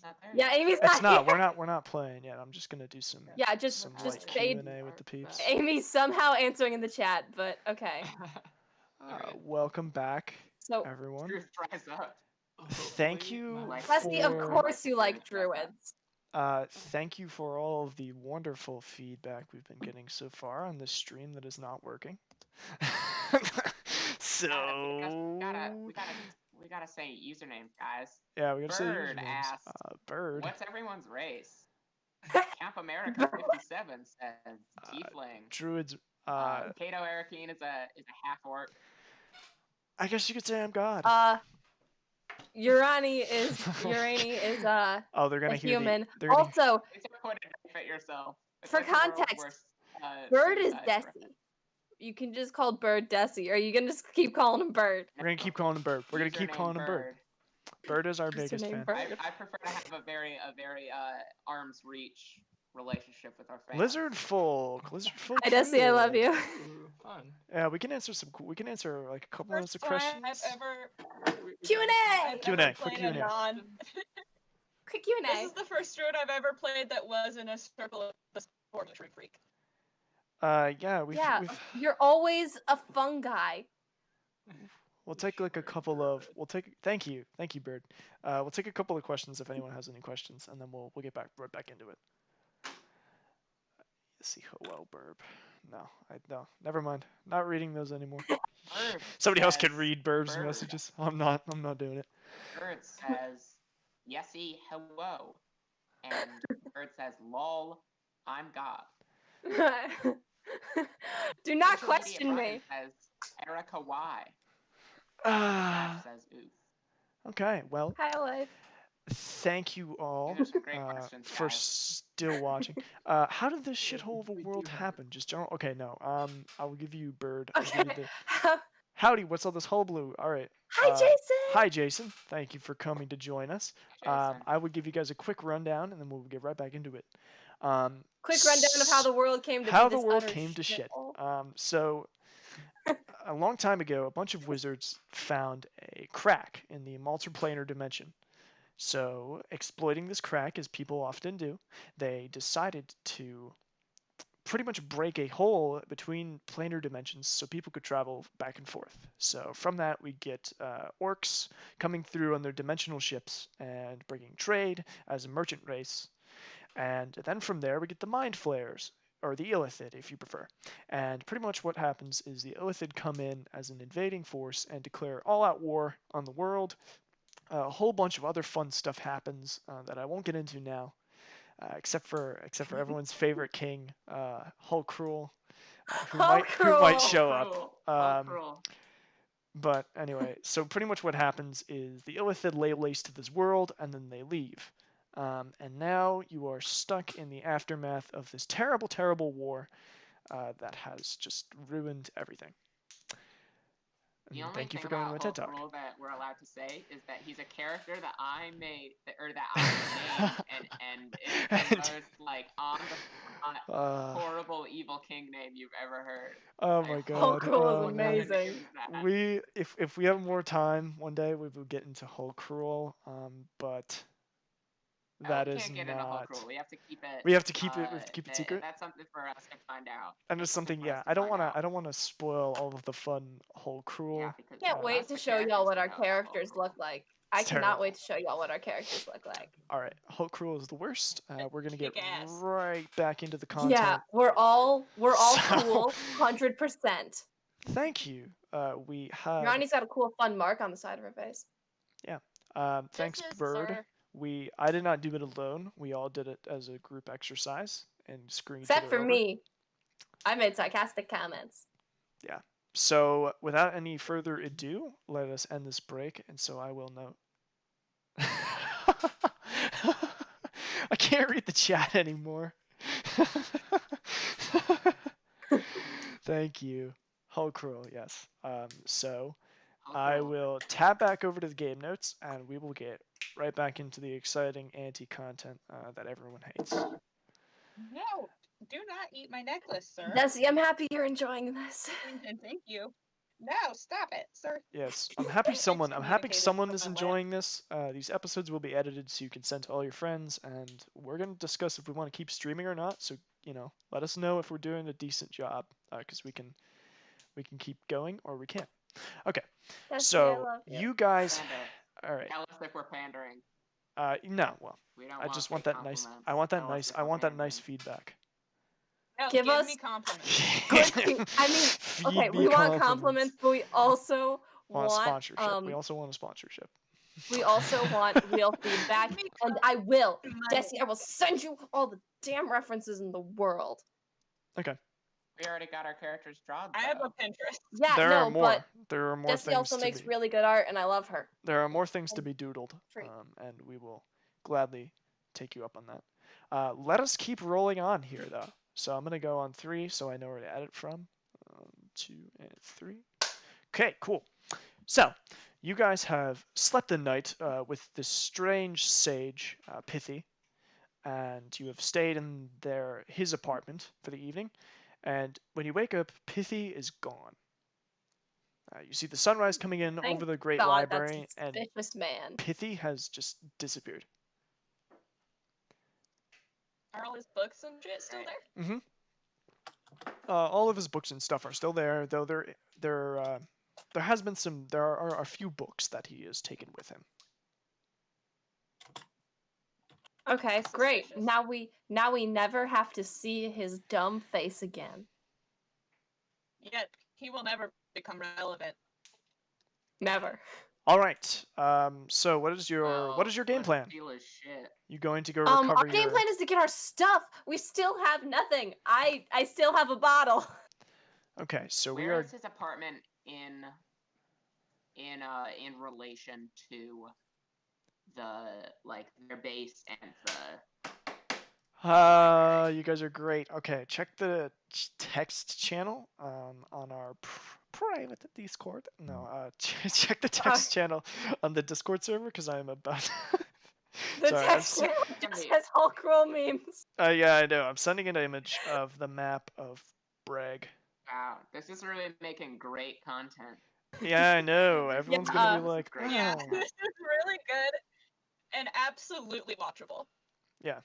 not there Yeah, yet. Amy's It's not. here. We're not playing yet. I'm just gonna do some Yeah, just some just light fade- Q&A with the peeps. Amy's somehow answering in the chat, but okay. Alright. Welcome back, So, everyone. Truth dries up. Thank Hopefully you my- Leslie, of for course you like druids. thank you for all of the wonderful feedback we've been getting so far on this stream that is not working. So We gotta say usernames, guys. yeah, we gotta say Bird usernames. asks, Bird. what's everyone's race? Camp America 57 says tiefling. Druids. Kato Arakeen is a half orc. I guess you could say I'm God. Urani is oh, they're gonna a hear human. they're gonna Also, It's a put it fit yourself. It's for like the world's context, worst, Bird is suicide Desi. threat. You can just call Bird Desi, or you can just keep calling him Bird. We're gonna keep calling him Bird. We're gonna keep Username calling him Bird. Bird is our biggest Username fan. Bird. I prefer to have a very arm's reach relationship with our fans. Lizard folk. Hi Desi, I love you. Ooh, fun. Yeah, we can answer like a couple minutes of First time questions. I've ever Q&A. Q&A, quick played Q&A. a non. Quick This Q&A. is the first druid I've ever played that was in a circle of the Sportly Freak. Yeah, we've You're always a fungi. we'll take like a couple of thank you Bird. We'll take a couple of questions if anyone has any questions, and then we'll get right back into it. Let's see, hello Burb. No, never mind. Not reading those anymore. Bird Somebody else says, can read Burb's Bird. messages. I'm not doing it. Bird says, Yesy, hello. And Bird says, lol, I'm God. Do not Social media question Brian me. says, Erica Y. Ah, Dash says, oof. okay. Well, Hi, Life. thank you all These are some great questions, for guys. still watching. How did this shithole of a We world do have happen? Just general. Okay, no. I will give you Bird. I'll give Okay. you the howdy. What's all this hullabaloo? All right. Hi, Jason. Hi, Jason. Thank you for coming to join us. Jason. I would give you guys a quick rundown, and then we'll get right back into it. Quick rundown of how the world came to how be the this world utter came to shit. shithole. So a long time ago, a bunch of wizards found a crack in the multiplanar dimension. So, exploiting this crack, as people often do, they decided to pretty much break a hole between planar dimensions so people could travel back and forth. So, from that, we get orcs coming through on their dimensional ships and bringing trade as a merchant race. And then from there, we get the mind flayers, or the illithid, if you prefer. And pretty much what happens is the illithid come in as an invading force and declare all-out war on the world. A whole bunch of other fun stuff happens that I won't get into now, except for everyone's favorite king, Hulk Cruel, who might show up. Cruel. But anyway, so pretty much what happens is the illithid lay waste to this world, and then they leave. And now you are stuck in the aftermath of this terrible, terrible war that has just ruined everything. The only Thank you thing for coming to my about TED Hulk Talk. Rule that we're allowed to say is that he's a character that I made, or that I named, and it's the most like on the spot, horrible evil king name you've ever heard. Oh Like, my god. Hulk Rule is Rule amazing. is that. If we have more time one day, we will get into Hulk Cruel. But that we is can't get into Hulk Rule. We have to keep it. We have to keep it secret. That's something for us to find out. And it's something, yeah. I don't wanna spoil all of the fun Hulk Cruel. Yeah, because Can't wait to show y'all what our characters look like. I cannot wait to show y'all what our characters look like. All right, Hulk Cruel is the worst. We're gonna get Kick-ass. right back into the content. Yeah, we're all So- cool, 100%. Thank you. We have. Ronnie's got a cool, fun mark on the side of her face. Thanks, Kisses, Bird. sir. I did not do it alone. We all did it as a group exercise and screwing each Except other for over. me. I made sarcastic comments. Yeah. So without any further ado, let us end this break. And so I will note. I can't read the chat anymore. Thank you. Hulk Cruel, yes. So I will tab back over to the game notes, and we will get right back into the exciting anti-content that everyone hates. No, do not eat my necklace, sir. Desi, I'm happy you're enjoying this. And thank you. No, stop it, sir. Yes, I'm happy someone is Excommunicated from my enjoying this. These episodes will be edited so you can send to all your friends, and we're gonna discuss if we want to keep streaming or not. So let us know if we're doing a decent job, because we can keep going or we can't. Okay, Jesse, I so love you. you guys, Pander. all right. Tell us if we're pandering. No, well, We don't I just want fake that nice. compliments. I want that Tell us nice. if I we're want that nice pandering. feedback. No, Give give us me compliments. Good I mean, Feed okay, me we want compliments, but we also Want want sponsorship. We also want a sponsorship. we also want real feedback, Give me and I will, money. Jesse, I will send you all the damn references in the world. Okay. We already got our characters drawn. I have though. a Pinterest. Yeah, There no, are more. but There are more Jesse things also to makes be. really good art, and I love her. There are more things to be doodled, Free. and we will gladly take you up on that. Let us keep rolling on here, though. So I'm gonna go on 3, so I know where to edit from. 2 and 3. Okay, cool. So you guys have slept the night with this strange sage, Pithy, and you have stayed in his apartment for the evening. And when you wake up, Pithy is gone. You see the sunrise coming in Thank over the great God, library, that's and suspicious, man. Pithy has just disappeared. Are all his books and shit still there? Mm-hmm. All of his books and stuff are still there, though there has been there are a few books that he has taken with him. Okay, great. Suspicious. Now we never have to see his dumb face again. Yet he will never become relevant. Never. All right. So what is your Well, game let's plan? steal his shit. You going to go recover Our game your? plan is to get our stuff. We still have nothing. I still have a bottle. Okay, so we Where are. is his apartment in relation to their base and the You guys are great. Okay, check the text channel on our private Discord. No, check the text channel on the Discord server because I'm about. The Sorry, text channel just says Hulk roll memes. Yeah, I know. I'm sending an image of the map of Bragg. Wow, this is really making great content. Yeah, I know. Everyone's gonna be like, great. Yeah, oh. this is really good and absolutely watchable. Yeah.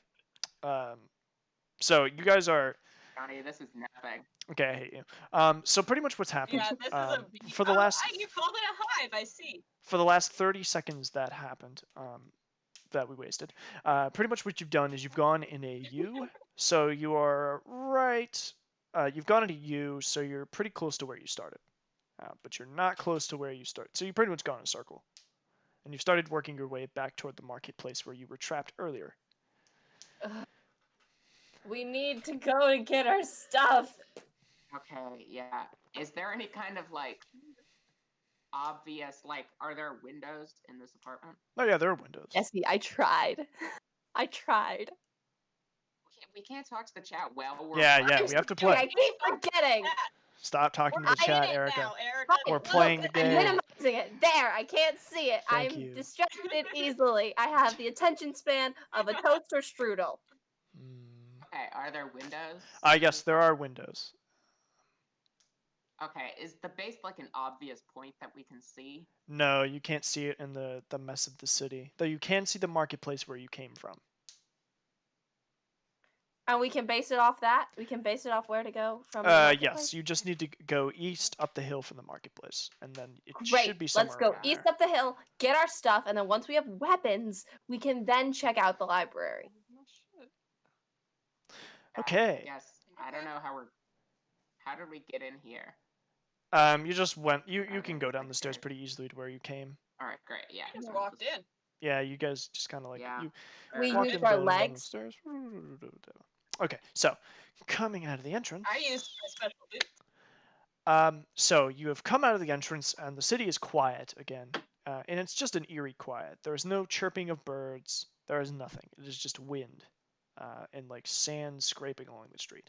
So you guys are. Johnny, this is nothing. Okay, I hate you. So pretty much what's happened. Yeah, this is a for the last. you called it a hive. I see. For the last 30 seconds that happened, that we wasted. Pretty much what you've done is you've gone in a U, so you are right. You've gone in a U, so you're pretty close to where you started, but you're not close to where you started. So you pretty much gone in a circle, and you've started working your way back toward the marketplace where you were trapped earlier. We need to go and get our stuff. Okay, yeah. Is there any kind of obvious are there windows in this apartment? Oh yeah, there are windows. Jesse, I tried. I tried. We can't talk to the chat well. Yeah, we have to play. I keep forgetting. Stop talking to the chat, Erica. Now, Erica. We're playing the I'm game. minimizing it. There, I can't see it. Thank I'm you. distracted easily. I have the attention span of a toaster strudel. Okay, are there windows? Yes, there are windows. Okay, is the base an obvious point that we can see? No, you can't see it in the mess of the city. Though you can see the marketplace where you came from. And we can base it off that? We can base it off where to go from the Yes, marketplace? you just need to go east up the hill from the marketplace, and then it Great. should be somewhere Let's go around east there. up the hill, get our stuff, and then once we have weapons, we can then check out the library. Okay. Yes, I don't know how did we get in here? You just went. You can go down the stairs pretty easily to where you came. All right, great. Yeah. Just walked in. Yeah, you guys just kind of you We walked used in our down the legs. stairs. Okay, so coming out of the entrance. I used my special boots. So you have come out of the entrance, and the city is quiet again, and it's just an eerie quiet. There is no chirping of birds. There is nothing. It is just wind, and sand scraping along the street.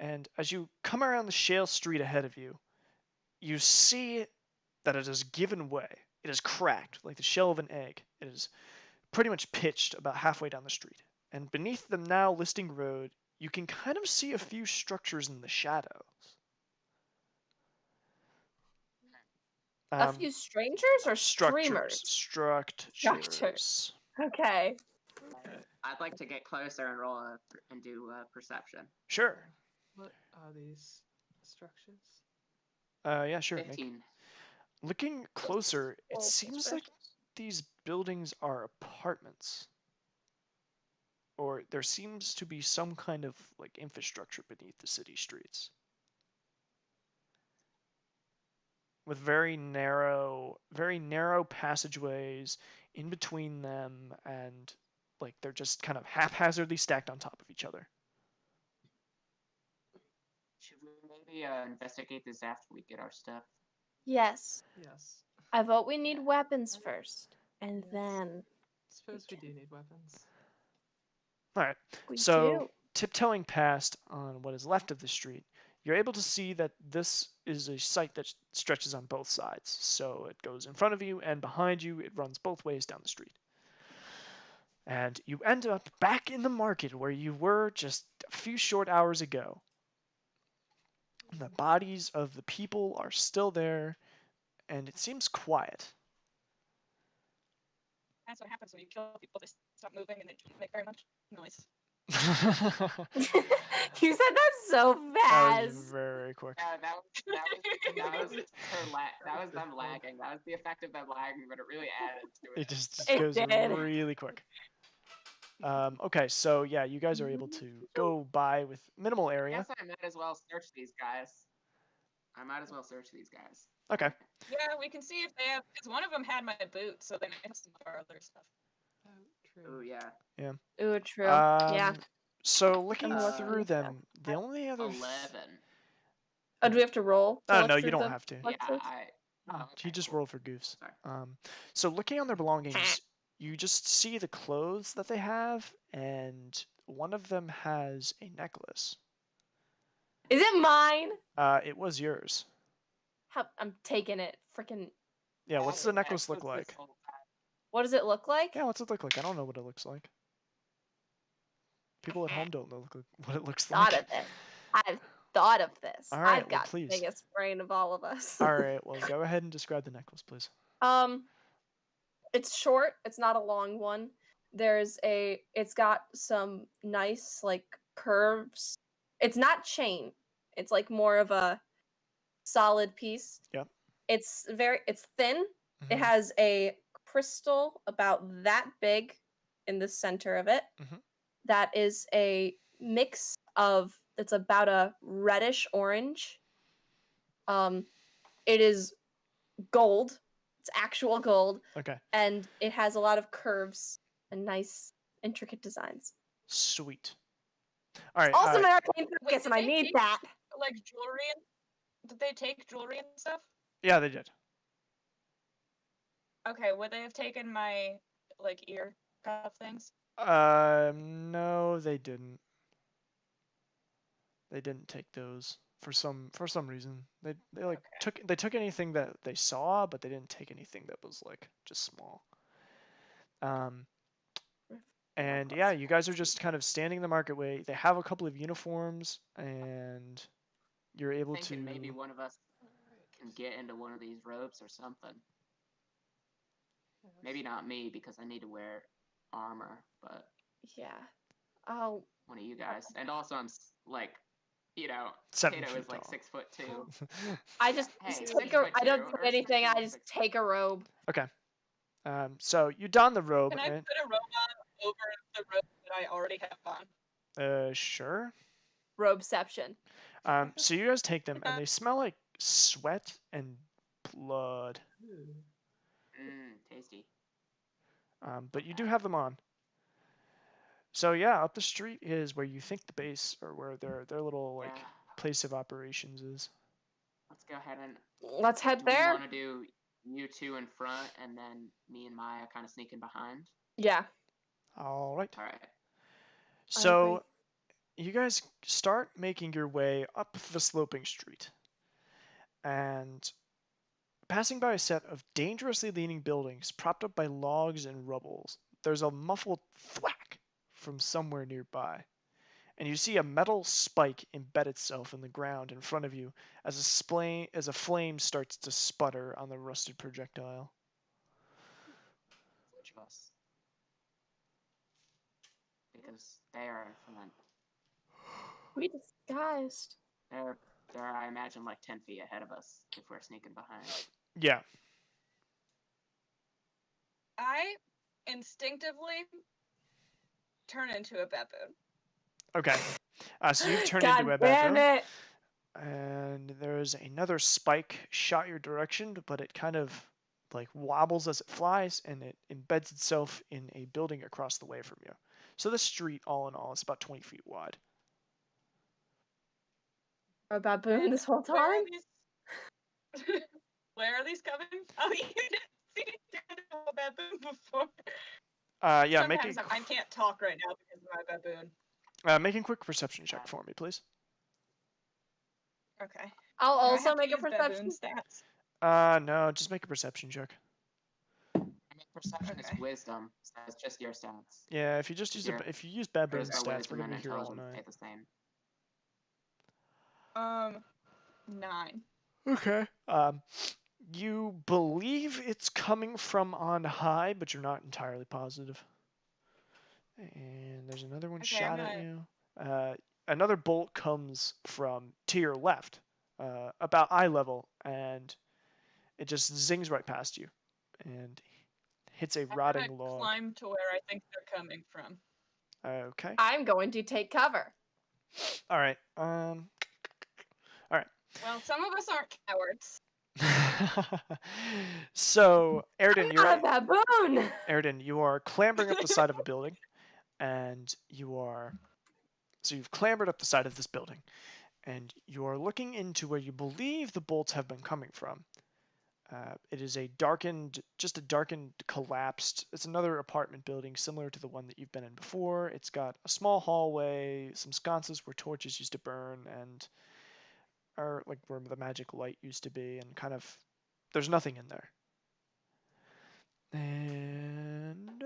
And as you come around the shale street ahead of you, you see that it has given way. It is cracked like the shell of an egg. It is pretty much pitched about halfway down the street. And beneath the now listing road, you can kind of see a few structures in the shadows. A few strangers or streamers? Structures. Okay. I'd like to get closer and roll and do perception. Sure. What are these structures? Yeah, sure. 15. Looking closer, it Roll seems like these buildings are apartments. Or there seems to be some kind of like infrastructure beneath the city streets. With very narrow passageways in between them, and like they're just kind of haphazardly stacked on top of each other. Should we maybe investigate this after we get our stuff? Yes. Yes. I vote we need weapons first, and Yes. then Suppose we do need weapons. All right. we So do. tiptoeing past on what is left of the street, you're able to see that this is a site that stretches on both sides. So it goes in front of you and behind you. It runs both ways down the street. And you end up back in the market where you were just a few short hours ago. The bodies of the people are still there, and it seems quiet. That's what happens when you kill people. They stop moving and they don't make very much noise. You said that so That was fast. very quick. That was them lagging. That was the effect of them lagging, but it really added to it. It just It goes did. really quick. Okay, so yeah, you guys are able to go by with minimal I area. guess I might as well search these guys. Okay. Yeah, we can see if they have, because one of them had my boot, so they might have some of our other stuff. Oh, true. Oh yeah. Ooh, true. Yeah. So looking I'm looking through at them, the only other 11. Oh, do we have to roll? to Oh look no, through you don't the have to. Yeah, boxes? Oh, He okay, just cool. rolled for goofs. Sorry. So looking on their belongings, you just see the clothes that they have, and one of them has a necklace. Is it mine? It was yours. I'm taking it. Freaking. Yeah, what's the necklace look like? What does it look like? Yeah, what's it look like? I don't know what it looks like. People at home don't know what it looks Thought like. of this. I've thought of this. All right, I've got please. the biggest brain of all of us. All right, well, go ahead and describe the necklace, please. It's short. It's not a long one. It's got some nice like curves. It's not chain. It's like more of a solid piece. Yep. It's thin. It Mhm. has a crystal about that big in the center of it. Mhm. That is a mix of, it's about a reddish orange. It is gold. It's actual gold. Okay. And it has a lot of curves and nice intricate designs. Sweet. All right. Also my arcane Wait, focus, did and I they need take, that. like, jewelry? Did they take jewelry and stuff? Yeah, they did. Okay, would they have taken my, like, ear cuff things? No, they didn't. They didn't take those for some reason. They like took anything that they saw, but they didn't take anything that was like just small. And yeah, you guys are just kind of standing in the market way. They have a couple of uniforms, and you're able to. Maybe one of us can get into one of these robes or something. Maybe not me because I need to wear armor, but Yeah. Oh. one of you guys. And also I'm like, 7 Kato feet is like tall. 6'2". I just Hey, take I don't take anything. I just take a robe. Okay. So you don the robe. Can I put a robe on over the robe that I already have on? Sure. Robeception. So you guys take them, and they smell like sweat and blood. Tasty. But you do have them on. So yeah, up the street is where you think the base, or where their little like place of operations is. Let's go ahead and let's head do there. We want to do you two in front, and then me and Maya kind of sneaking behind. Yeah. All right. All right. So you guys start making your way up the sloping street, and passing by a set of dangerously leaning buildings propped up by logs and rubble, there's a muffled thwack from somewhere nearby, and you see a metal spike embed itself in the ground in front of you as a flame starts to sputter on the rusted projectile. Us. Because they are excellent. We disguised. They're, I imagine, like 10 feet ahead of us if we're sneaking behind. Yeah. I instinctively turn into a baboon. Okay. So you've turned God into a damn baboon. it! And there's another spike shot your direction, but it kind of like wobbles as it flies, and it embeds itself in a building across the way from you. So the street, all in all, is about 20 feet wide. A baboon And this whole Where time? are these? Where are these coming? Oh, you didn't see me turn into a baboon before. Yeah, Sometimes I can't talk right now because of my baboon. make a quick perception check for me, please. Okay. I'll Do I also have to make a use perception. baboon stats? No, just make a perception check. I mean, perception is Okay. wisdom, so it's just your stats. Yeah, if you just use Your if you use baboon charisma, stats, wisdom, we're and gonna be here all intelligence night. stay the same. 9. Okay. You believe it's coming from on high, but you're not entirely positive. And there's another one Okay, shot at you. Another bolt comes from to your left, about eye level, and it just zings right past you, and hits a I'm rotting gonna log. climb to where I think they're coming from. Okay. I'm going to take cover. All right. Well, some of us aren't cowards. So, Erden, I'm not a baboon. Erden, you are clambering up the side of a building, and so you've clambered up the side of this building, and you are looking into where you believe the bolts have been coming from. It is just a darkened, collapsed. It's another apartment building similar to the one that you've been in before. It's got a small hallway, some sconces where torches used to burn, and are like where the magic light used to be, and kind of there's nothing in there. And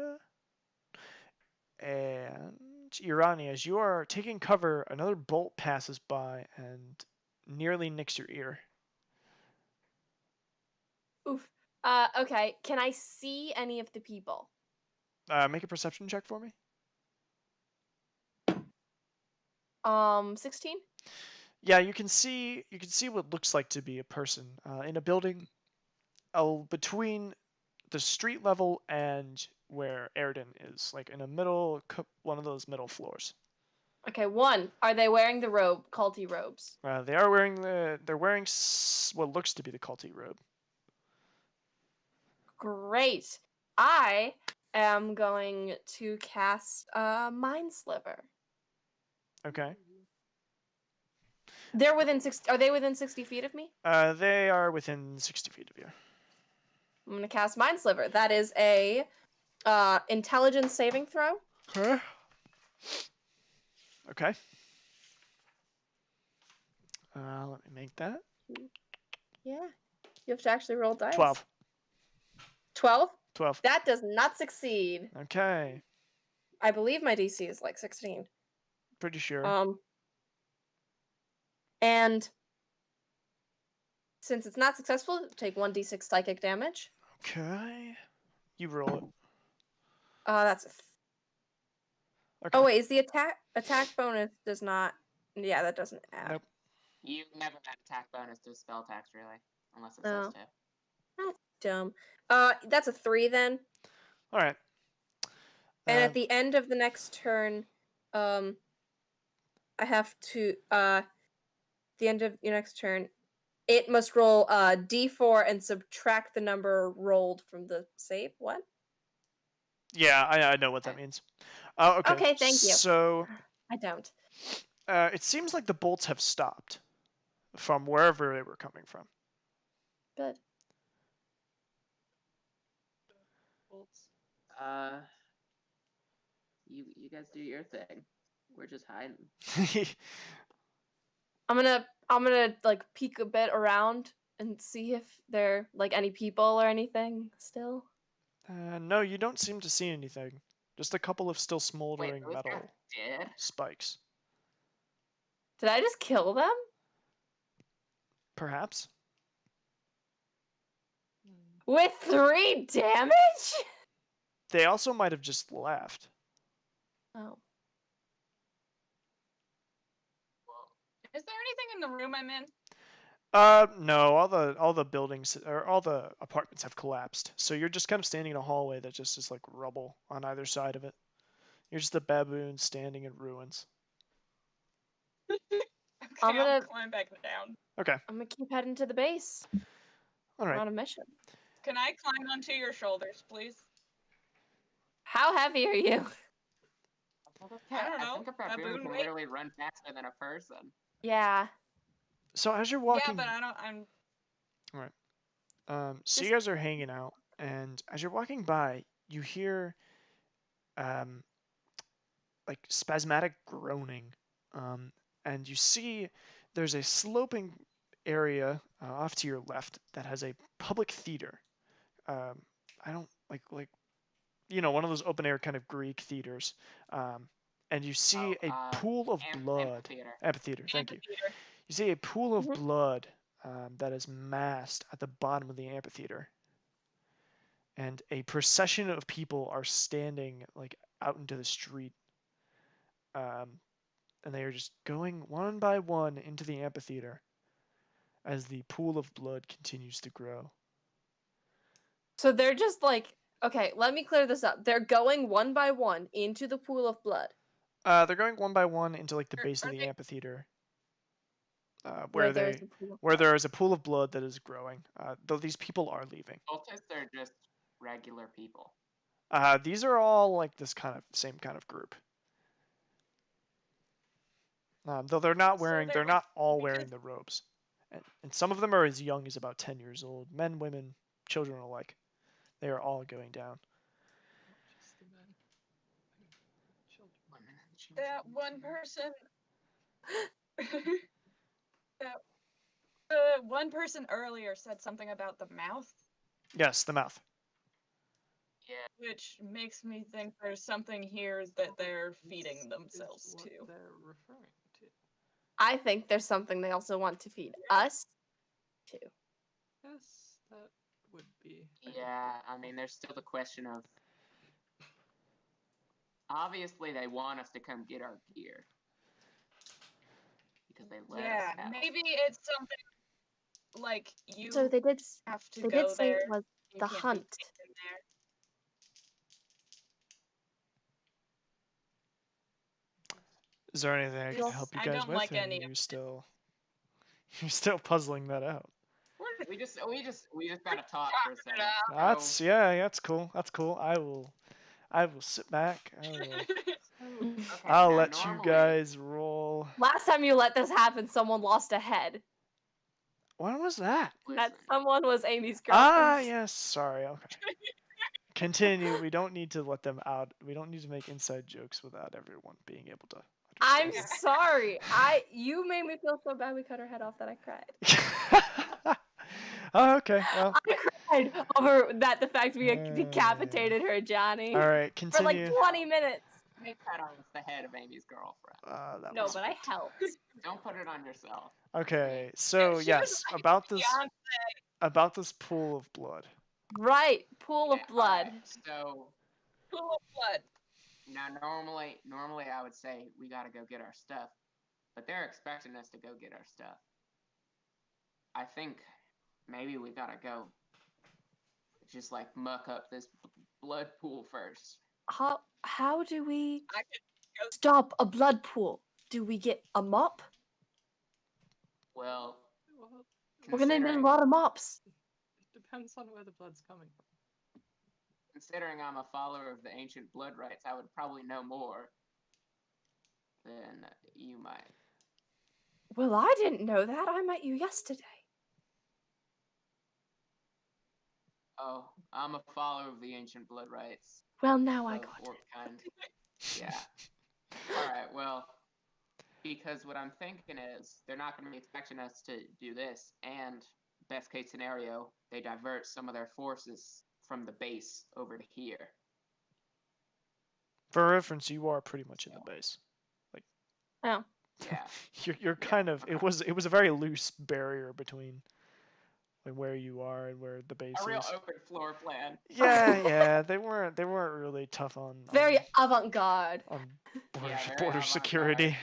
Irani, as you are taking cover, another bolt passes by and nearly nicks your ear. Oof. Okay. Can I see any of the people? Make a perception check for me. 16? Yeah, you can see what looks like to be a person in a building between the street level and where Erden is, like in one of those middle floors. Okay, one. Are they wearing the robe, culty robes? They're wearing what looks to be the culty robe. Great. I am going to cast Mind Sliver. Okay. They're within 60. Are they within 60 feet of me? They are within 60 feet of you. I'm gonna cast Mind Sliver. That is a intelligence saving throw. Okay. Okay. Let me make that. Yeah. You have to actually roll dice. 12. 12? 12. That does not succeed. Okay. I believe my DC is like 16. Pretty sure. And since it's not successful, take 1d6 psychic damage. Okay. You roll it. That's a Okay. Oh wait, is the attack bonus does not? Yeah, that doesn't add. Nope. You never add attack bonus to spell attacks, really, unless it Oh. says to. That's dumb. That's a 3 then. All right. And at the end of the next turn, I have to the end of your next turn, it must roll d4 and subtract the number rolled from the save. What? Yeah, I know what that means. Okay. Okay, thank you. So I don't. it seems like the bolts have stopped from wherever they were coming from. Good. Bolts. You guys do your thing. We're just hiding. I'm gonna like peek a bit around and see if there like any people or anything still. No, you don't seem to see anything. Just a couple of still smoldering Wait, those metal guys dead? spikes. Did I just kill them? Perhaps. With 3 damage? They also might have just left. Oh. Is there anything in the room I'm in? No, all the buildings or all the apartments have collapsed. So you're just kind of standing in a hallway that just is like rubble on either side of it. You're just a baboon standing in ruins. Okay, I'm I'll gonna- climb back down. Okay. I'm gonna keep heading to the base. All We're right. on a mission. Can I climb onto your shoulders, please? How heavy are you? I don't know. I think a baboon Baboon can weight? literally run faster than a person. Yeah. So as you're Yeah, walking, but I don't. I'm. so you guys are hanging out, and as you're walking by, you hear like spasmodic groaning, and you see there's a sloping area off to your left that has a public theater. I don't like one of those open air kind of Greek theaters, and you see a pool of blood. Amphitheater. Thank you. Amphitheater. You see a pool of Mhm. blood that is massed at the bottom of the amphitheater, and a procession of people are standing like out into the street, and they are just going one by one into the amphitheater as the pool of blood continues to grow. So they're just like, okay, let me clear this up. They're going one by one into the pool of blood. They're going one by one into like the Are- base of are the they- amphitheater, Where there's a pool of where blood. there is a pool of blood that is growing. Though these people are leaving. Cultists are just regular people. These are all like this kind of same kind of group. Though they're not So wearing, they're they're like- not all because- wearing the robes, and some of them are as young as about 10 years old. Men, women, children alike. They are all going down. Just the men. Children. Women and children. That one person. that one person earlier said something about the mouth, Yes, the mouth. Yeah. which makes me think there's something here that they're feeding Is themselves what to. they're referring to. I think there's something they also want to feed us too. Yes, that would be. Yeah, I mean, there's still the question of. Obviously, they want us to come get our gear. Because they let Yeah, us have. maybe it's something like you So they did. have to They go did say there. it was You the can't be hunt. taken there. Is there anything I can Yes. help you I guys don't with? like Or any are of you it. still you're still puzzling that out? We just gotta talk for a second. That's yeah, that's cool. That's cool. I will sit back. Okay, I'll now let you normally- guys roll. Last time you let this happen, someone lost a head. When was that? That Listen, someone was Amy's girlfriend. Ah, yes. Sorry. Okay. Continue. We don't need to let them out. We don't need to make inside jokes without everyone being able to I'm understand. sorry. You made me feel so bad we cut her head off that I cried. Oh, okay. Well, I cried over that the fact we decapitated her, Johnny. all right. For like Continue. 20 minutes. I cut off the head of Amy's girlfriend. That No, was but I sweet. helped. Don't put it on yourself. Okay. So She was yes, like about this pool of blood. Right. Pool of Yeah, blood. alright, so Pool of blood. now normally I would say we gotta go get our stuff, but they're expecting us to go get our stuff. I think maybe we gotta go just like muck up this blood pool first. How do we I could go. stop a blood pool? Do we get a mop? Well, Well, We're gonna need a considering- lot of mops. it depends on where the blood's coming from. Considering I'm a follower of the ancient blood rites, I would probably know more than you might. Well, I didn't know that. I met you yesterday. Oh, I'm a follower of the ancient blood rites. Well, now I of got orc it. kind. Yeah. Alright, well, because what I'm thinking is they're not going to be expecting us to do this, and best case scenario, they divert some of their forces from the base over to here. For reference, you are pretty much in the base. Oh. Yeah. You're kind of it was a very loose barrier between like where you are and where the base A real is. open floor plan. Yeah, they weren't really tough on Very avant-garde. border, Yeah, very border avant-garde. security.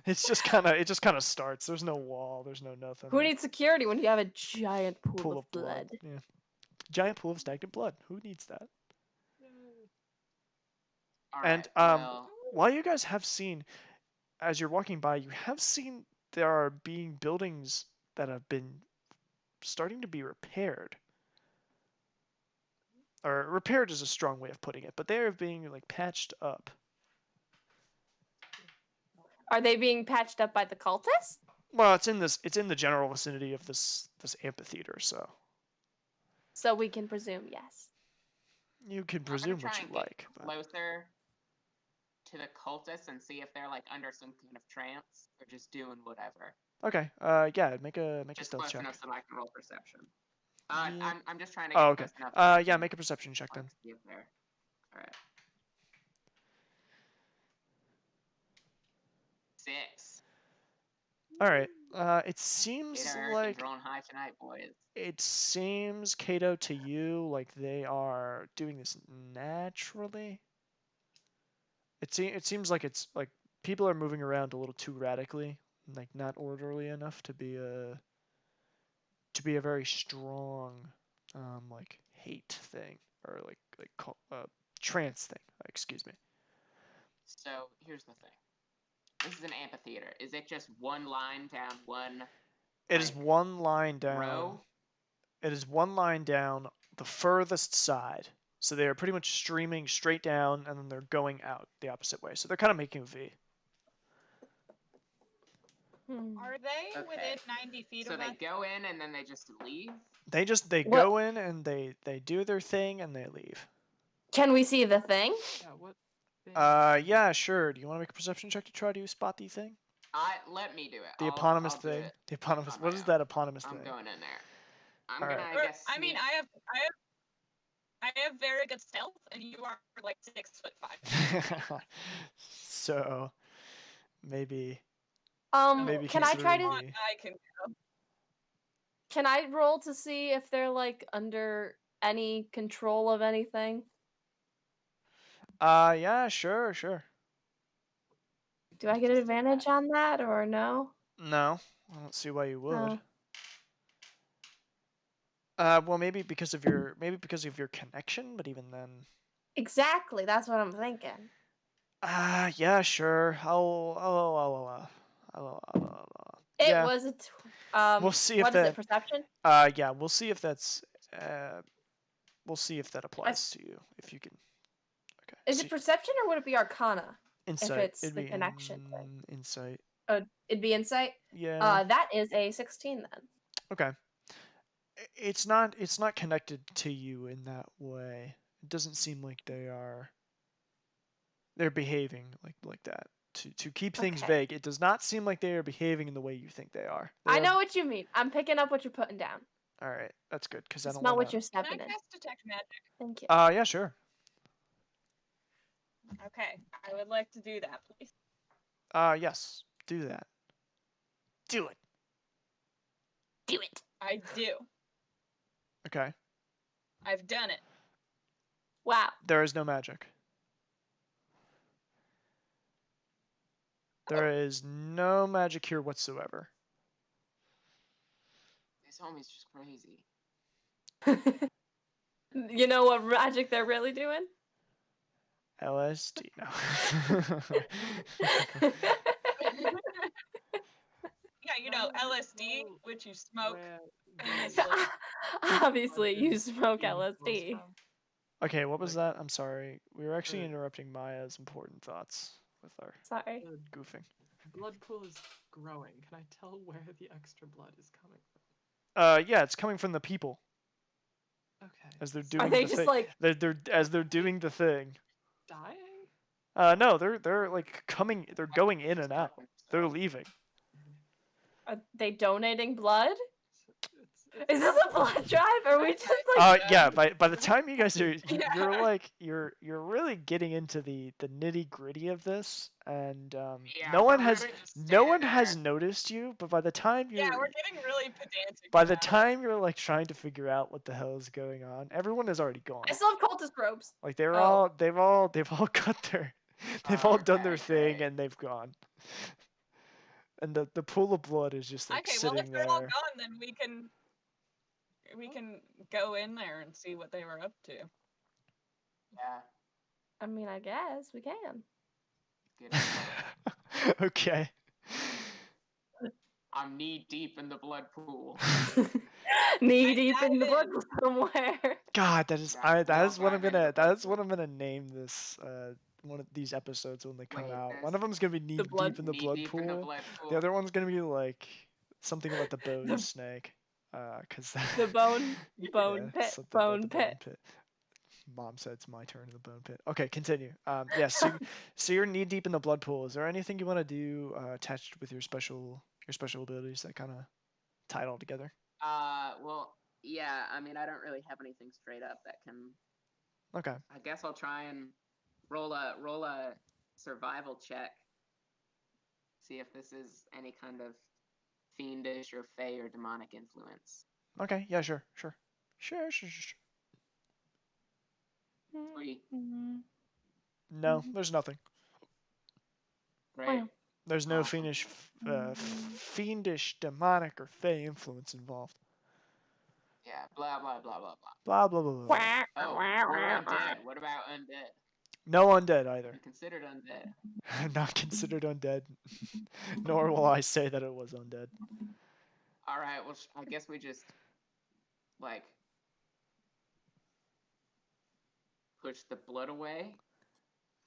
It just kind of starts. There's no wall. There's no nothing. Who needs security when you have a giant pool of blood? Yeah, giant pool of stagnant blood. Who needs that? All And right. Well, while you guys have seen, as you're walking by, you have seen there are being buildings that have been starting to be repaired. Or repaired is a strong way of putting it, but they are being like patched up. Are they being patched up by the cultists? Well, it's in the general vicinity of this amphitheater, so So we can presume yes. you can I'm presume gonna try what you and get like. But... closer to the cultists and see if they're like under some kind of trance or just doing whatever. Okay. Yeah. Make a Just stealth close check. enough so I can roll perception. Yeah. I'm just trying to get okay. close enough. So I Yeah. can, Make a perception check then. like, see if they're all right. 6. All right. It seems Gator like rolling high tonight, boys. it seems, Kato, to you like they are doing this naturally. It seems like it's like people are moving around a little too radically, like not orderly enough to be a very strong like hate thing or like trance thing. Excuse me. So here's the thing. This is an amphitheater. Is it just one line down one? It is one line down. Row? It is one line down the furthest side. So they are pretty much streaming straight down, and then they're going out the opposite way. So they're kind of making a V. Are they Okay. within 90 feet So of they us? go in and then they just leave? They What- go in and they do their thing and they leave. Can we see the thing? Yeah, what? thing? Yeah, sure. Do you want to make a perception check to try to spot the thing? Let me do it. The I'll eponymous do thing. it The eponymous. on What my is own. that eponymous I'm thing? going in there. I'm All gonna, right. I guess. I mean, I have very good stealth, and you are like 6'5". So maybe Maybe Can I try to? considering I can go. Can I roll to see if they're like under any control of anything? Yeah, sure. Do I get an advantage on that or no? No, I don't see why you would. Oh. Well, maybe because of your connection, but even then. Exactly, that's what I'm thinking. Yeah, sure. It yeah. was We'll see if what is that. it? Perception? Yeah, we'll see if that's. We'll see if that applies to you. If you can. Okay. Is it perception or would it be Arcana? Insight? If it's It'd the be connection thing. Insight. It'd be insight. Yeah. That is a 16 then. Okay. It's not connected to you in that way. It doesn't seem like they're behaving like that. To keep things Okay. vague, it does not seem like they are behaving in the way you think they are. I know what you mean. I'm picking up what you're putting down. All right, that's good because I don't Smell want what you're Can I stepping in. cast detect magic? Thank you. Yeah, sure. Okay, I would like to do that, please. Yes, do that. Do it. Do it. I do. Okay. I've done it. Wow. There is no magic. There is no magic here whatsoever. This homie's just crazy. You know what magic they're really doing? LSD. No. Yeah, you know, LSD, which you smoke. Obviously, you smoke LSD. Okay, what was that? I'm sorry. We were actually interrupting Maya's important thoughts with our Sorry. goofing. Blood pool is growing. Can I tell where the extra blood is coming from? Yeah, it's coming from the people Okay. as they're doing Are they the just thing. like They're doing the thing. Dying? No, they're like coming. They're going in and out. They're leaving. are they donating blood? Is this a blood drive? Or are we just like? Yeah. By the time you guys are, Yeah. you're like you're really getting into the nitty gritty of this, and Yeah, no we're one has really just standing there. noticed you. But by the time Yeah, you're we're getting really pedantic. by the about it. time you're like trying to figure out what the hell is going on, everyone has already gone. I still have cultist robes. Like they've Oh. all got their they've all done their Okay, thing great. and they've gone. And the pool of blood is just like Okay, well sitting if they're all there. gone, then we can go in there and see what they were up to. Yeah. I mean, I guess we can. Get in. Okay. I'm knee deep in the blood pool. Knee I deep in the blood dive somewhere. God, that is Yeah, that we'll is what I'm dive into gonna the blood that is what pool. I'm gonna name this one of these episodes when they come Wait, out. One there's of them's gonna be knee blood- deep in the knee blood deep pool. in the blood pool. The other one's gonna be like something about the bone The- snake. Cause The bone yeah, pit. something about Bone the pit. bone pit. Mom said it's my turn in the bone pit. Okay, continue. Yeah, so you're knee deep in the blood pool. Is there anything you want to do attached with your special abilities that kind of tie it all together? Well, yeah. I mean, I don't really have anything straight up that can. Okay. I guess I'll try and roll a survival check. See if this is any kind of fiendish or fey or demonic influence. Okay. Yeah. Sure. Sure. 3. No, there's nothing. Great. Wow. There's no Awesome. fiendish, demonic, or fey influence involved. Yeah. Blah blah blah blah blah. Blah blah blah blah. blah. Oh, we're undead. What about undead? No undead You either. considered undead. Not considered undead. Nor will I say that it was undead. All right. Well, I guess we just like push the blood away.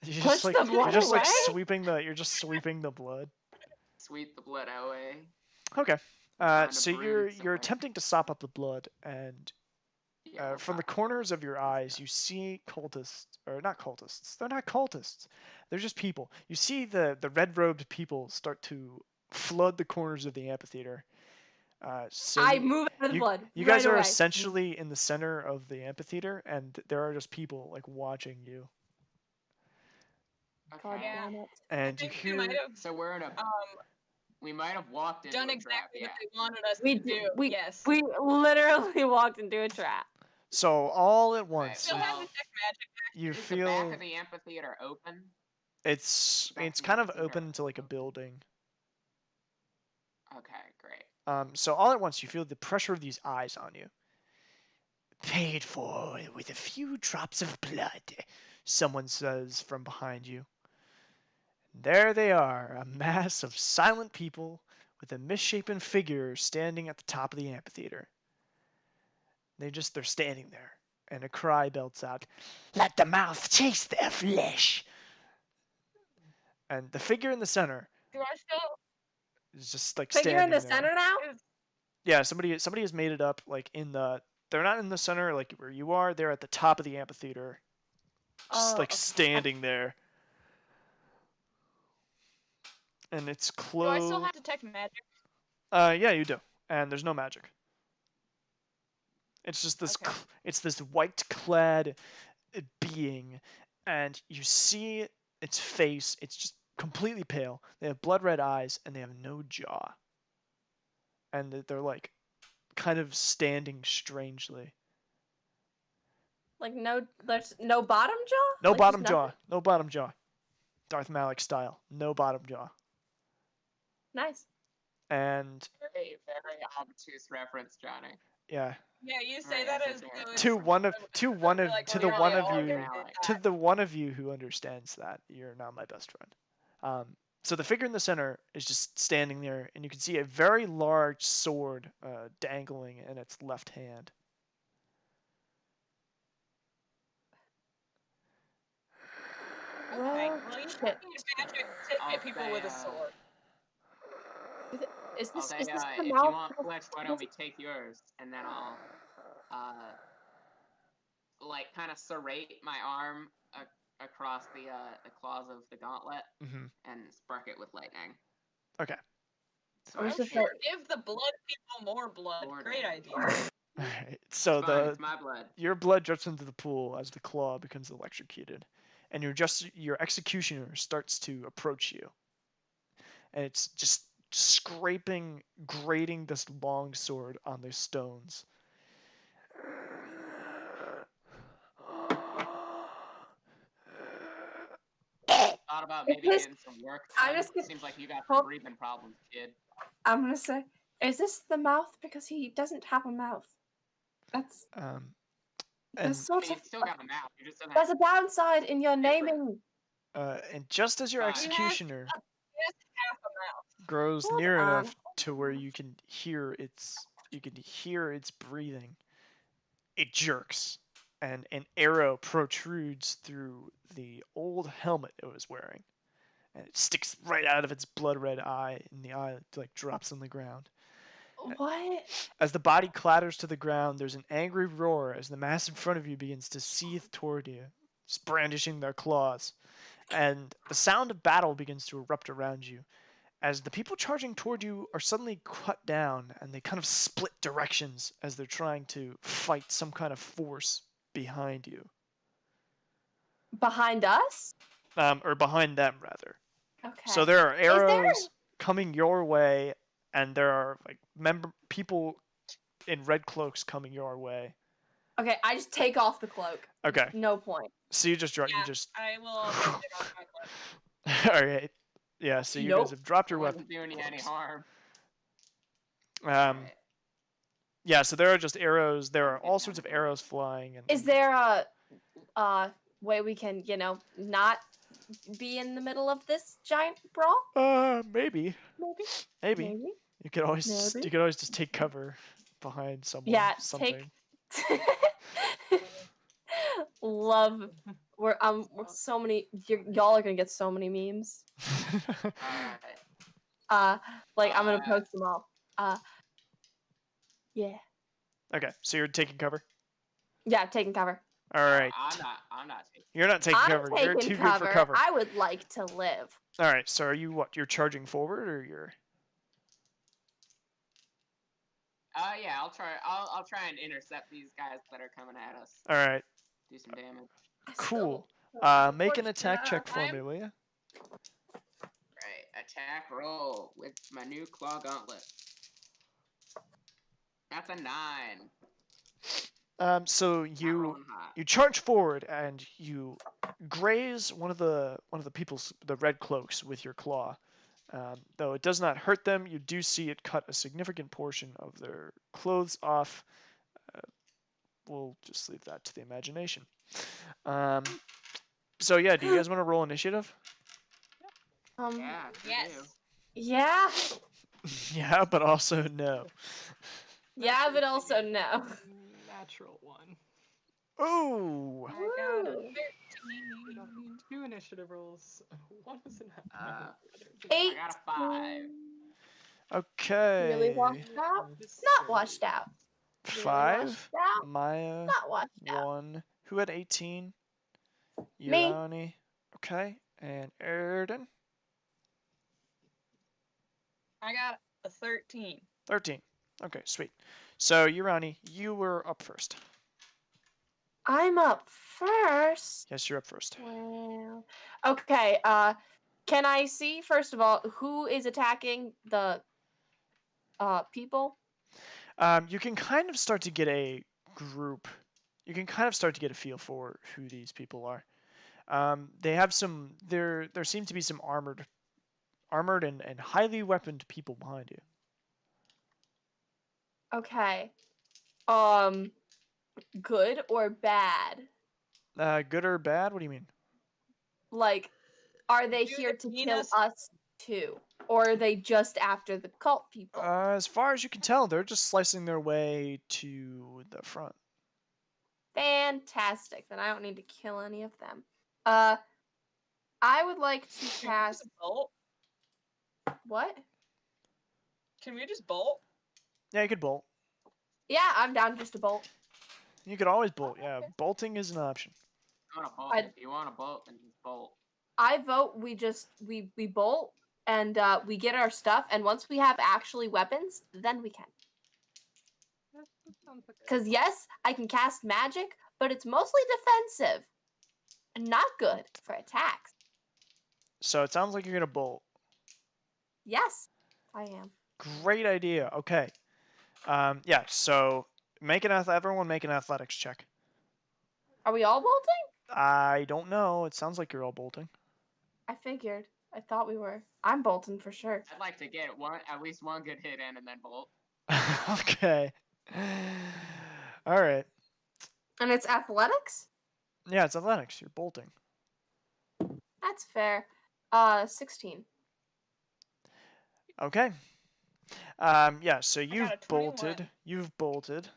You're Push just like the blood you're just like away? sweeping the blood. Sweep the blood away. Okay. Trying to So breathe you're somewhere. attempting to sop up the blood, and Yeah, we'll from the talk about corners this. of your eyes, you see cultists, or not cultists. They're not cultists. They're just people. You see the red-robed people start to flood the corners of the amphitheater. So I move out of the blood. you right guys are away. essentially in the center of the amphitheater, and there are just people like watching you. God Okay. Yeah. damn it. And I you think we hear might have So we're in a. We might have walked into done a trap. exactly Yeah. what they wanted us We to do. we Yes. we literally walked into a trap. so all at Right, once Still you, have well, detect magic. you is the feel back of the amphitheater open? it's back it's of the kind of amphitheater open to like a open? building. Okay, great. So all at once you feel the pressure of these eyes on you. Paid for with a few drops of blood, someone says from behind you. There they are, a mass of silent people with a misshapen figure standing at the top of the amphitheater. They're standing there, and a cry belts out, "Let the mouth taste their flesh!" And the figure in the center Do I still? is just like Figure in standing the there. center now? Yeah, somebody has made it up like in the. They're not in the center like where you are. They're at the top of the amphitheater, just Oh, like okay. standing there. And it's Do I still close. have detect magic? Yeah, you do. And there's no magic. It's just this. Okay. It's this white-clad being, and you see its face. It's just completely pale. They have blood-red eyes, and they have no jaw. And they're like, kind of standing strangely. Like there's no bottom jaw? No Like, just bottom nothing? jaw. No bottom jaw. Darth Malik style. No bottom jaw. Nice. And Very, very obtuse reference, Johnny. yeah, Yeah, you say Alright, that that's as okay. though it's to one of like to we're the really one of all you gonna do to that. the one of you who understands that you're not my best friend. So the figure in the center is just standing there, and you can see a very large sword dangling in its left hand. Okay. Well, Well, you shit. don't need magic to I'll hit people say, with a sword. Is I'll this say, is this the if you mouth? want flesh, why don't we take yours, and then I'll, like, kind of serrate my arm across the claws of the gauntlet Mm-hmm. and spark it with lightning. Okay. I'm just Smoke gonna it. Give the blood people more blood. Lord Great have idea. Alright, so Fine, it's my blood. your blood drips into the pool as the claw becomes electrocuted, and your executioner starts to approach you, and it's just scraping, grating this long sword on the stones. Thought about maybe this- getting some work I done. just get- Seems like you got some Hold- breathing problems, kid. I'm gonna say, is this the mouth? Because he doesn't have a mouth. That's And sort I mean, of. still got a mouth. You just don't There's have a downside in your naming. and just as your Fine. executioner Just half a mouth. grows Hold near on. enough to where you can hear its breathing, it jerks, and an arrow protrudes through the old helmet it was wearing, and it sticks right out of its blood red eye, and the eye like drops on the ground. What? As the body clatters to the ground, there's an angry roar as the mass in front of you begins to seethe toward you, just brandishing their claws, and the sound of battle begins to erupt around you, as the people charging toward you are suddenly cut down, and they kind of split directions as they're trying to fight some kind of force behind you. Behind us? Or behind them, rather. Okay. So there are there- arrows coming your way, and there are like people in red cloaks coming your way. Okay, I just take off the cloak. Okay, No point. so you just drop. Yeah, You just. I will take it off my cloak. All right. Yeah. So you guys Nope. have dropped your It weapon. wasn't doing you any harm. Um. Yeah. So there are just arrows. There are Okay, all sorts of now. arrows flying. And Is there a way we can, not be in the middle of this giant brawl? Maybe. Maybe. You could always Maybe. you could always just take cover behind someone. Yeah, something. Love. We're so many. Y'all are gonna get so many memes. Alright. I'm gonna post them all. Yeah. Okay, so you're taking cover. Yeah, taking cover. All right. I'm not taking. You're not taking I'm cover. You're taking too good for cover. I would like to live. All right. So are you what? You're charging forward, or you're? Yeah, I'll try. I'll try and intercept these guys that are coming at us. All right. Do some damage. Cool. Still, Make an attack check for I'm- me, will you? Right, attack roll with my new claw gauntlet. That's a 9. So Not you rolling hot. you charge forward and you graze one of the people's the red cloaks with your claw. Though it does not hurt them, you do see it cut a significant portion of their clothes off. We'll just leave that to the imagination. So yeah, do you guys want to roll initiative? Yeah, sure Yes. do. Yeah. Yeah, but also no. Yeah, but also no. Natural one. Ooh. I got a Woo. 13. 2 initiative rolls. One was an Uh, Eight. I got a 5. Okay. Really washed out? Not washed out. Really 5. washed out? Maya. Not washed out. 1. Who had 18? Me. Yurani. Okay. And Erden. I got a 13. 13. Okay, sweet. So Yurani, you were up first. I'm up first. Yes, you're up first. Well, okay. Can I see first of all who is attacking the people? You can kind of start to get a group. You can kind of start to get a feel for who these people are. They have some. There seem to be some armored and highly weaponed people behind you. Okay. Good or bad? Good or bad? What do you mean? Like, are they Do here the to kill penis- us too? Or are they just after the cult people? As far as you can tell, they're just slicing their way to the front. Fantastic. Then I don't need to kill any of them. I would like to Can we cast just bolt? what? Can we just bolt? Yeah, you could bolt. Yeah, I'm down just to bolt. You could always bolt. Yeah, bolting is an option. You want to bolt? I'd- If you want to bolt, then just bolt. I vote we bolt and we get our stuff, and once we have actually weapons, then we can. That sounds like a Because plan. yes, I can cast magic, but it's mostly defensive and not good for attacks. So it sounds like you're gonna bolt. Yes, I am. Great idea. Okay. Yeah. So everyone make an athletics check. Are we all bolting? I don't know. It sounds like you're all bolting. I figured. I thought we were. I'm bolting for sure. I'd like to get at least one good hit in and then bolt. Okay. All right. And it's athletics? Yeah, it's athletics. You're bolting. That's fair. 16. Okay. Yeah. So got you've a 21. bolted. You've bolted.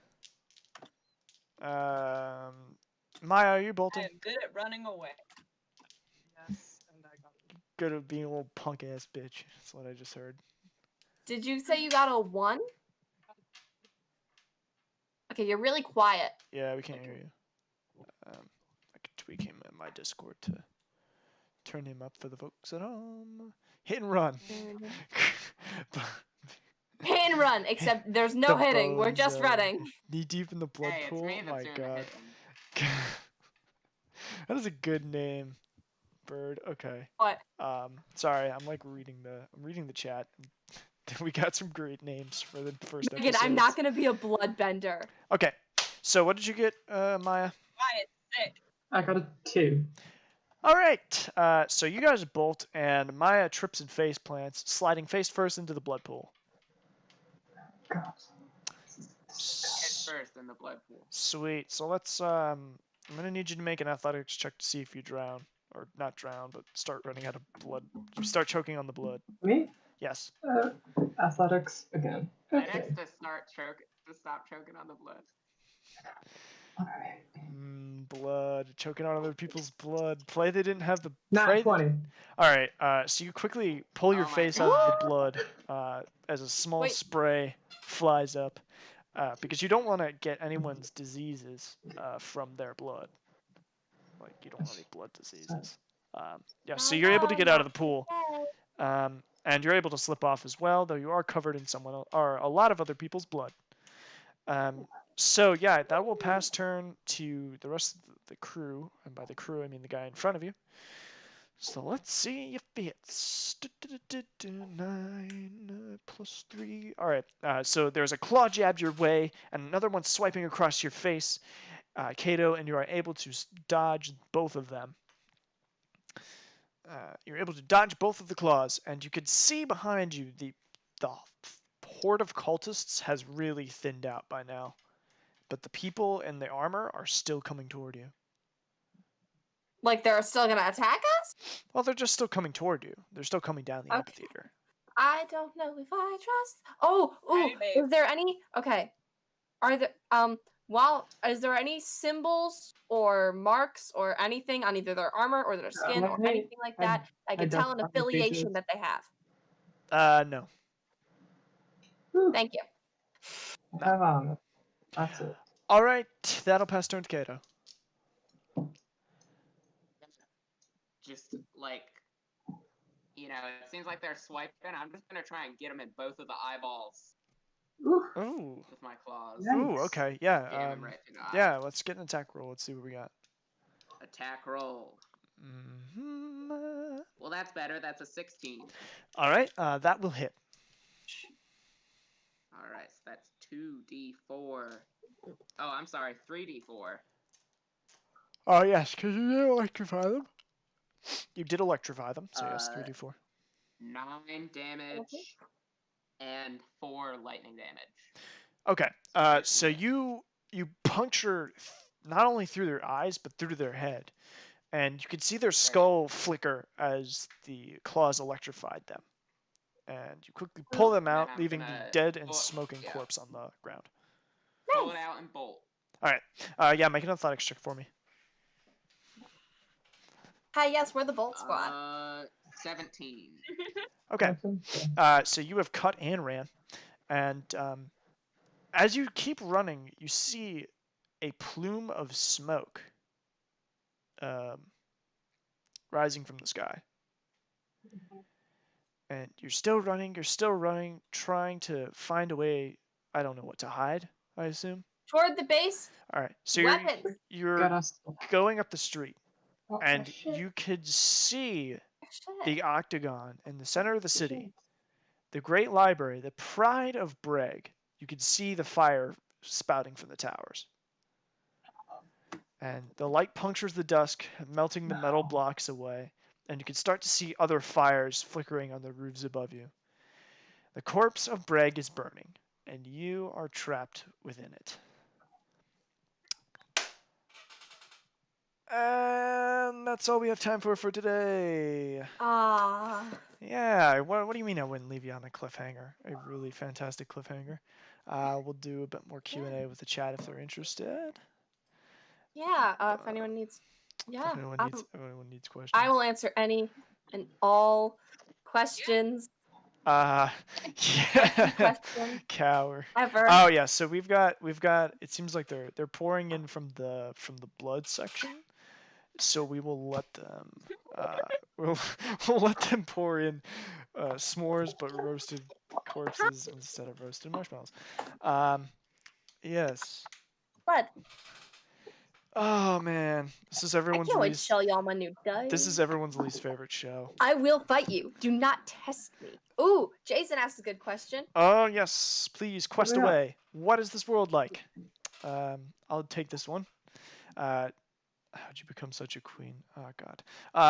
Maya, are you I bolting? am good at running away. Yes, and I got it. Good at being a little punk ass bitch. That's what I just heard. Did you say you got a 1? Okay, you're really quiet. Yeah, we can't hear you. I can tweak him in my Discord to turn him up for the folks at home. Hit and run. Hit and run, except there's no The hitting. We're bone just zone. running. Knee deep in the blood Hey, it's pool. me that's My doing the God. hitting. That is a good name, Bird. Okay. What? Sorry, I'm reading the chat. We got some great names for the first Megan, episode. I'm not gonna be a bloodbender. Okay. So what did you get, Maya? Why it's sick. I got a 2. All right. So you guys bolt, and Maya trips and face plants, sliding face first into the blood pool. God. Head first in the blood pool. Sweet. So let's. I'm gonna need you to make an athletics check to see if you drown, or not drown, but start running out of blood. You start choking on the blood. Me? Yes. Athletics again. And Okay. it's to stop choking on the blood. Alright. Blood. Choking on other people's blood. Play they didn't have the. Not Pray 20. All right. So you quickly pull your Oh my face out of the blood as a small Wait. spray flies up, because you don't want to get anyone's diseases from their blood. Like you don't want any blood diseases. Yeah. So you're able to get out of the pool, and you're able to slip off as well, though you are covered in a lot of other people's blood. So yeah, that will pass turn to the rest of the crew, and by the crew I mean the guy in front of you. So let's see if it's 9 plus 3. All right. So there's a claw jab your way, and another one swiping across your face, Kato, and you are able to dodge both of them. You're able to dodge both of the claws, and you can see behind you the horde of cultists has really thinned out by now, but the people in the armor are still coming toward you. Like they're still gonna attack us? Well, they're just still coming toward you. They're still coming down the Okay. amphitheater. I don't know if I trust. Oh, Right, ooh, babe. is there any? Okay, are there is there any symbols or marks or anything on either their armor or their skin or Hey, anything like that I can tell an don't have affiliation faces. that they have? No. Whew, Thank you. I have armor. That's it. All right, that'll pass turn to Kato. Just like, it seems like they're swiping. I'm just gonna try and get them in both of the eyeballs Ooh, Ooh. with my claws. Yeah. Ooh, okay, yeah. Get 'em right through the eye. Yeah, let's get an attack roll. Let's see what we got. Attack roll. Mm-hmm. Well, that's better. That's a 16. All right, that will hit. All right, so that's 2d4. Oh, I'm sorry, 3d4. Oh, yes, because you did electrify them. You did electrify them, so yes, Uh, 3d4. 9 damage and 4 lightning damage. Okay, so you puncture not only through their eyes, but through their head. And you can see their skull flicker as the claws electrified them. And you quickly pull them And then out, I'm leaving the gonna dead and pull- smoking yeah. corpse on the ground. Pull it out and bolt. All right, yeah, make an athletics check for me. Hi, yes, we're the Bolt Squad. 17. Okay, awesome. so you have cut and ran, and as you keep running, you see a plume of smoke rising from the sky. and you're still running, trying to find a way. I don't know what to hide, I assume. Toward the base. All right, so Weapons. Get you're us. going up the street, Oh, and shit. you could see Shit. the octagon in the center of the city, Shit. the great library, the pride of Breg. You could see the fire spouting from the towers. And the light punctures the dusk, melting the metal No. blocks away, and you can start to see other fires flickering on the roofs above you. The corpse of Breg is burning, and you are trapped within it. And that's all we have time for today. Ah. Yeah, what do you mean I wouldn't leave you on a cliffhanger? A really fantastic cliffhanger. We'll do a bit more Q&A with the chat if they're interested. Yeah. If anyone needs. Yeah. If anyone needs questions. I will answer any and all questions. Yeah. Questions Cower. ever. Oh yeah, so we've got it seems like they're pouring in from the blood section. So we will let them we'll let them pour in s'mores but roasted corpses instead of roasted marshmallows. Yes. But Oh man, this is I everyone's can't wait to least. show y'all my new dice. This is everyone's least favorite show. I will fight you. Do not test me. Ooh, Jason asked a good question. Oh yes, please quest Yeah. away. What is this world like? I'll take this one. How'd you become such a queen? Oh God.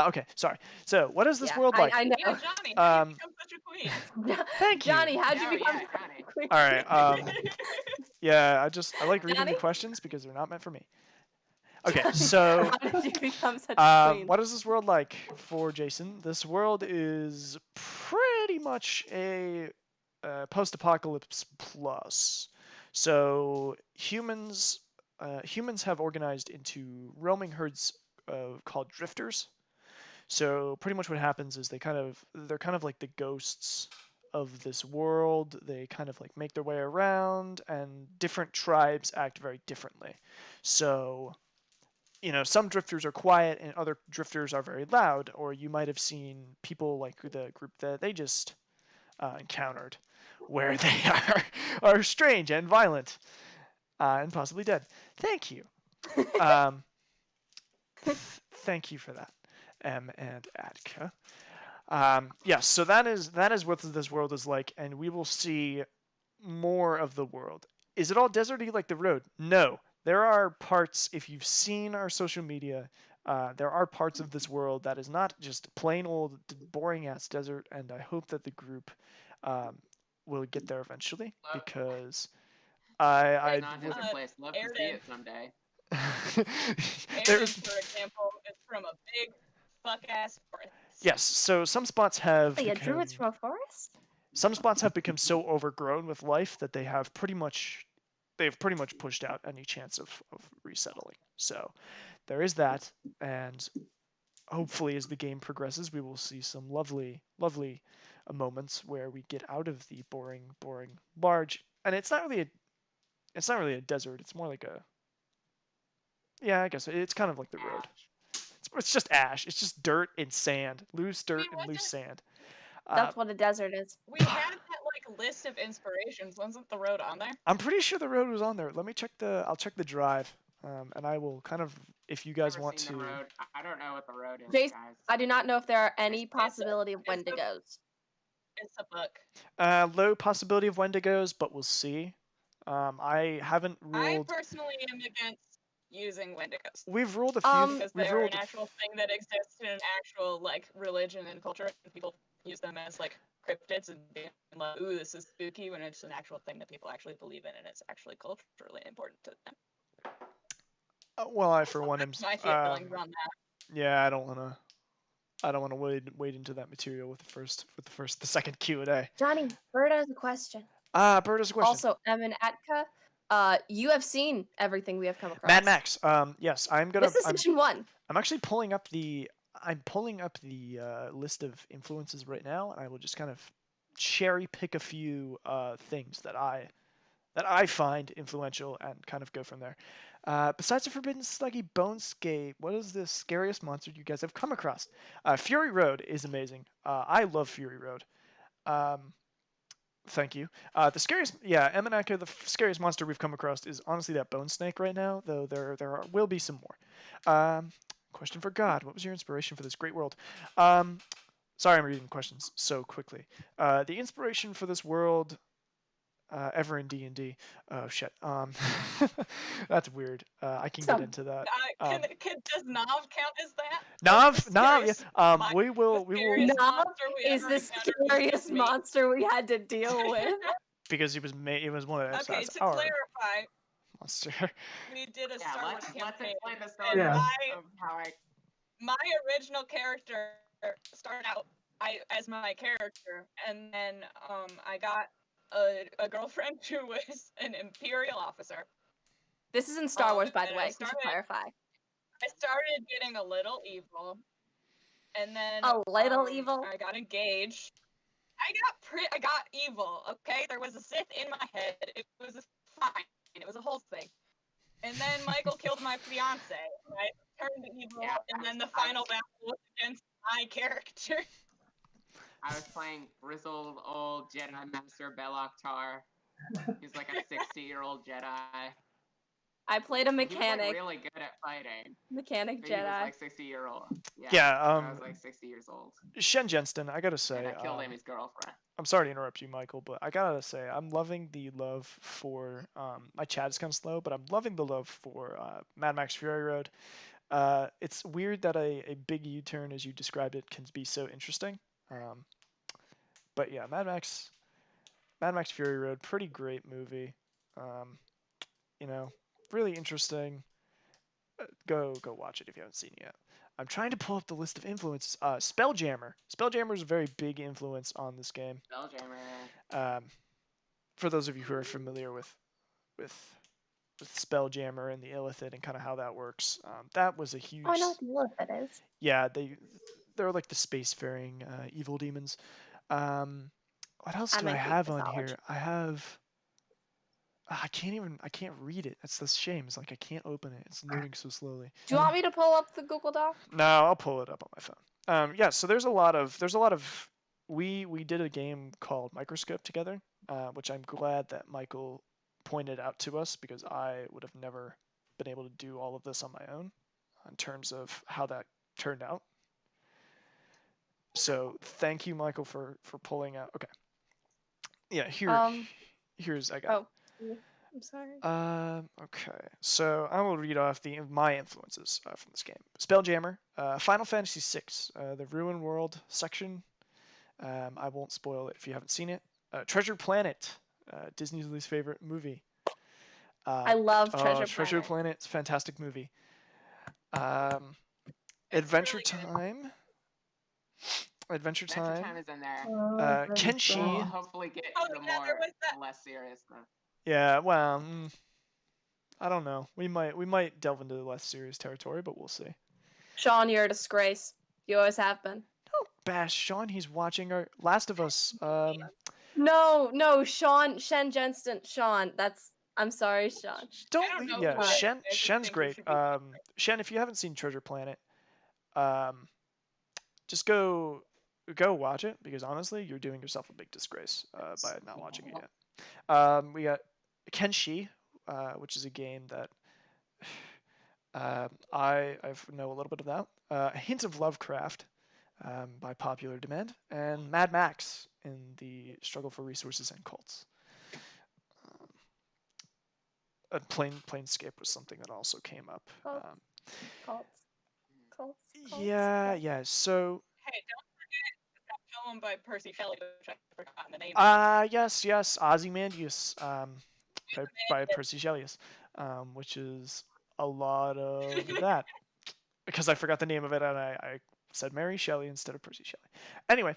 Okay, sorry. So, what is this Yeah, world like? I know. Yeah, Johnny, how did you become such a queen? Thank you. Johnny, how'd you Oh, become? yeah, Johnny. queen? All right. Yeah, I like reading Johnny? the questions because they're not meant for me. Okay, so How did you become such a queen? what is this world like for Jason? This world is pretty much a post-apocalypse plus. So humans have organized into roaming herds called drifters. So pretty much what happens is they're kind of like the ghosts of this world. They kind of like make their way around, and different tribes act very differently. So some drifters are quiet and other drifters are very loud, or you might have seen people like the group that they just encountered, where they are strange and violent and possibly dead. Thank you. Thank you for that, M and Atka. Yes, so that is what this world is like, and we will see more of the world. Is it all deserty like the road? No. There are parts, if you've seen our social media, there are parts of this world that is not just plain old boring ass desert, and I hope that the group will get there eventually, because It's not a would. desert place. Love to see it someday. Aaron, There's for example, is from a big fuck-ass forest. yes, so some spots have Wait, a become, druid's from a forest? some spots have become so overgrown with life that they've pretty much pushed out any chance of resettling. So there is that, and hopefully as the game progresses, we will see some lovely moments where we get out of the boring large. And it's not really a desert. It's more like a, yeah, I guess it's kind of like the road. It's just ash. It's just dirt and sand, loose dirt and loose sand. That's what a desert is. We had that like list of inspirations. Wasn't the road on there? I'm pretty sure the road was on there. Let me check I'll check the drive, and I will kind of, if you guys Never want seen to. the road. I don't know what the road is, Jason, guys. I do not know if there are any It's a- possibility of it's a- Wendigos. It's a book. Low possibility of Wendigos, but we'll see. I haven't I ruled. personally am against using Wendigos We've ruled a few. because We've they're ruled an actual thing that exists in an actual like religion and culture, and people use them as like cryptids and being like, "Ooh, this is spooky," when it's an actual thing that people actually believe in and it's actually culturally important to them. Well, I for one am. That's my feelings on that. Yeah, I don't wanna wade into that material with the second Q&A. Johnny, Bird has a question. Bird has a question. Also, Em and Atka, you have seen everything we have come across. Mad Max. Yes, This is session 1. I'm actually pulling up the list of influences right now, and I will just kind of cherry pick a few things that I find influential and kind of go from there. Besides the Forbidden Sluggy Bonescape, what is the scariest monster you guys have come across? Fury Road is amazing. I love Fury Road. Thank you. The scariest, Emanaka, the scariest monster we've come across is honestly that bone snake right now, though will be some more. Question for God: what was your inspiration for this great world? Sorry, I'm reading questions so quickly. The inspiration for this world, ever in D&D. Oh shit. That's weird. I can get into that. Does Nav count as that? Nav, The Nav, yeah. scariest We will. scariest Nav monster we is ever the encountered scariest was me. monster we had to deal with. Because it was one of those. Okay, That's to our clarify, monster. we did a Yeah, Star Wars let's campaign. explain the And story Yeah. of how I. my original character started out as my character, and then I got a girlfriend who was an Imperial officer. This is in Star Wars, by the and I way. We should clarify. I started getting a little evil, and then A little evil. I got engaged. I got evil. Okay, there was a Sith in my head. It was fine. It was a whole thing. And then Michael killed my fiance. I turned evil, Yeah, and then the final battle was against my character. I was playing grizzled old Jedi Master Beloktar. He's like a 60-year-old Jedi. I played a He was mechanic. like really good at fighting. Mechanic But he was Jedi. like 60-year-old. Yeah, I was like 60 years old. Shen Jenston, I gotta And say, I killed Amy's girlfriend. I'm sorry to interrupt you, Michael, but I gotta say, I'm loving the love for, my chat is kind of slow, but I'm loving the love for Mad Max Fury Road. It's weird that a big U-turn, as you described it, can be so interesting. But yeah, Mad Max Fury Road, pretty great movie. You know, really interesting. Go watch it if you haven't seen it yet. I'm trying to pull up the list of influences. Spelljammer. Spelljammer is a very big influence on this game. Spelljammer. For those of you who are familiar with Spelljammer and the Illithid and kind of how that works, that was a huge. Oh, I know what the Illithid is. Yeah, they're like the spacefaring evil demons. What else do I have on here? I have. I can't read it. That's the shame. It's like I can't open it. It's loading so slowly. Do you want me to pull up the Google Doc? No, I'll pull it up on my phone. Yeah, so there's a lot of we did a game called Microscope together, which I'm glad that Michael pointed out to us because I would have never been able to do all of this on my own in terms of how that turned out. So thank you, Michael, for pulling out. Okay. Yeah, here's I got. Oh. I'm sorry. Okay. So I will read off my influences from this game. Spelljammer, Final Fantasy VI, the Ruin World section. I won't spoil it if you haven't seen it. Treasure Planet, Disney's least favorite movie. I love Treasure Planet. Treasure Planet, it's a fantastic movie. Adventure really Time. Adventure Time Time is in there. Kenshi. We'll hopefully get to the more less serious stuff. Yeah, well, I don't know. We might delve into the less serious territory, but we'll see. Sean, you're a disgrace. You always have been. Don't bash Sean. He's watching our Last of Us. No, Sean, Shen Jenston, Sean. I'm sorry, Sean. Don't know yeah, why. Shen's think we great. should be Shen, if you haven't seen Treasure Planet, just go watch it because honestly, you're doing yourself a big disgrace by not watching it yet. We got Kenshi, which is a game that I know a little bit of that. A Hint of Lovecraft by popular demand, and Mad Max in the struggle for resources and cults. Planescape was something that also came up. Cults. Yeah. So. Hey, don't forget that poem by Percy Shelley, which I forgot the name. Yes, Ozymandias, by Percy Shelley, which is a lot of that because I forgot the name of it and I said Mary Shelley instead of Percy Shelley. Anyway,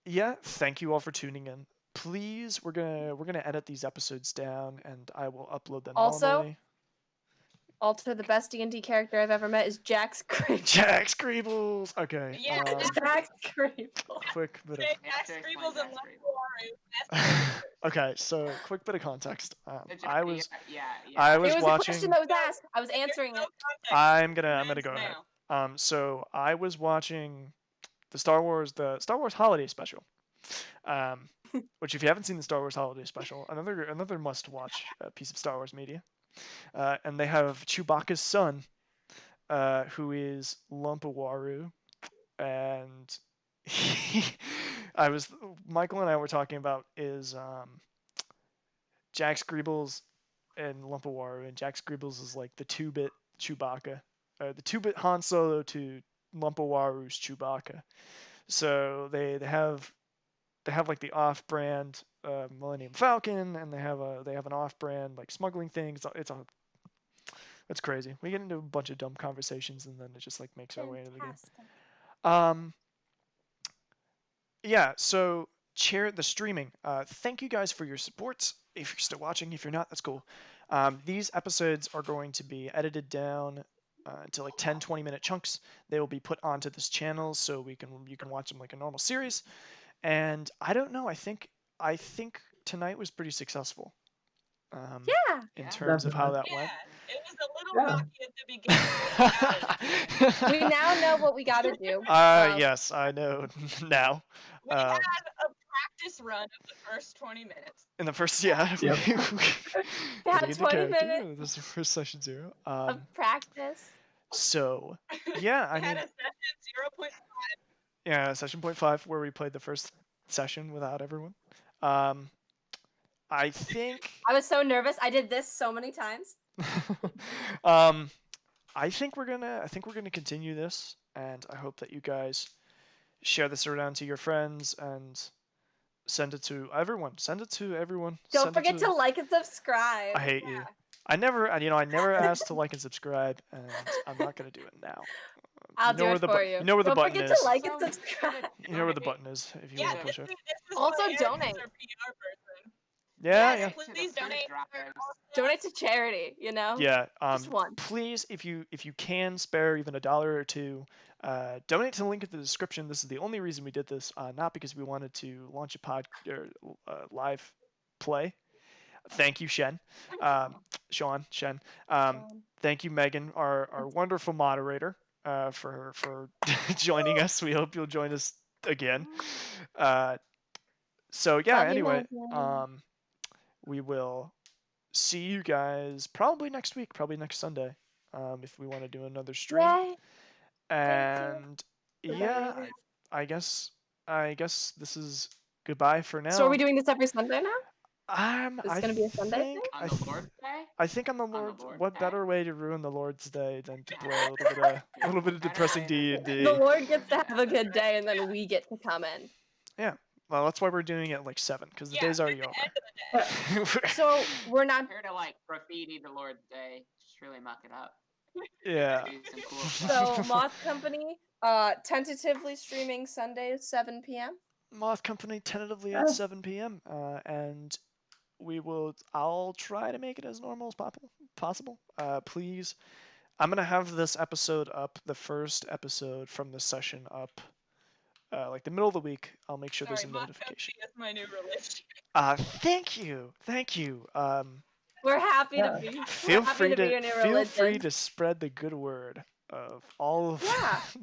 yeah, thank you all for tuning in. Please, we're gonna edit these episodes down and I will upload them normally. Also, the best D&D character I've ever met is Jack Screebles. Jack Screebles. Okay. Yeah, Jack Screebles. Quick bit of. Jack Screebles and Love Okay, so quick bit of context. I was It was watching. a question that was asked. I was answering it. I'm gonna go ahead. So I was watching the Star Wars holiday special. Which, if you haven't seen the Star Wars holiday special, another must-watch piece of Star Wars media. And they have Chewbacca's son, who is Lumpawaru, and Michael and I were talking about is Jack Scribbles and Lumpawaru, and Jack Scribbles is like the 2-bit Chewbacca, the 2-bit Han Solo to Lumpawaru's Chewbacca. So they have like the off-brand Millennium Falcon, and they have an off-brand like smuggling thing. It's crazy. We get into a bunch of dumb conversations, and then it just like makes our way to the game. Yeah. So the streaming. Thank you guys for your support. If you're still watching, if you're not, that's cool. These episodes are going to be edited down to like 10-20 minute chunks. They will be put onto this channel, so you can watch them like a normal series. And I don't know. I think tonight was pretty successful. Yeah. In terms of how that Yeah, went. it was a little rocky at the beginning. We now know what we got to do. Yes, I know now. We had a practice run of the first 20 minutes. In the first, yeah. Yep. We had 20 minutes This is the first session 0. of practice. So, yeah, I We had mean, a session 0.5. yeah, session 0.5 where we played the first session without everyone. I think. I was so nervous. I did this so many times. I think we're gonna continue this, and I hope that you guys share this around to your friends and send it to everyone. Don't forget to like and subscribe. I hate you. I never asked to like and subscribe, and I'm not gonna do it now. I'll do it for you. You know where the Don't button forget is. to like and subscribe. You know where the button is if you Yeah, want to this push is, it. this is Also why Eric donate. is our PR person. Yeah, Yes, yeah. please donate. Donate to charity, you know? Yeah. Just one. Please, if you can spare even $1 or $2, donate to the link in the description. This is the only reason we did this, not because we wanted to launch a live play. Thank you, Shen. Shen. Thank you, Megan, our wonderful moderator, for joining us. We hope you'll join us again. So yeah. Love you, Anyway, Megan. we will see you guys probably next week, probably next Sunday, if we want to do another stream. Yay. And yeah, I guess this is goodbye for now. So are we doing this every Sunday now? Is I it going to be a Sunday thing? On the Lord's Day? I think on the Lord's what Day? better way to ruin the Lord's Day than to play a little bit of depressing D&D. The Lord gets to have a good day, and then we get to come in. Yeah. Well, that's why we're doing it at like 7, because the day's already over. So we're not. Here to like graffiti the Lord's Day, just really muck it up. Yeah. Do some cool stuff. So Moth Company, tentatively streaming Sundays 7 p.m. Moth Company tentatively at 7 p.m. And I'll try to make it as normal as possible. Please, I'm gonna have this episode up, the first episode from the session up, like the middle of the week. I'll make sure there's a notification. Is my new religion. Thank you. We're happy to be. Feel free be your new feel religion. free to spread the good word of all of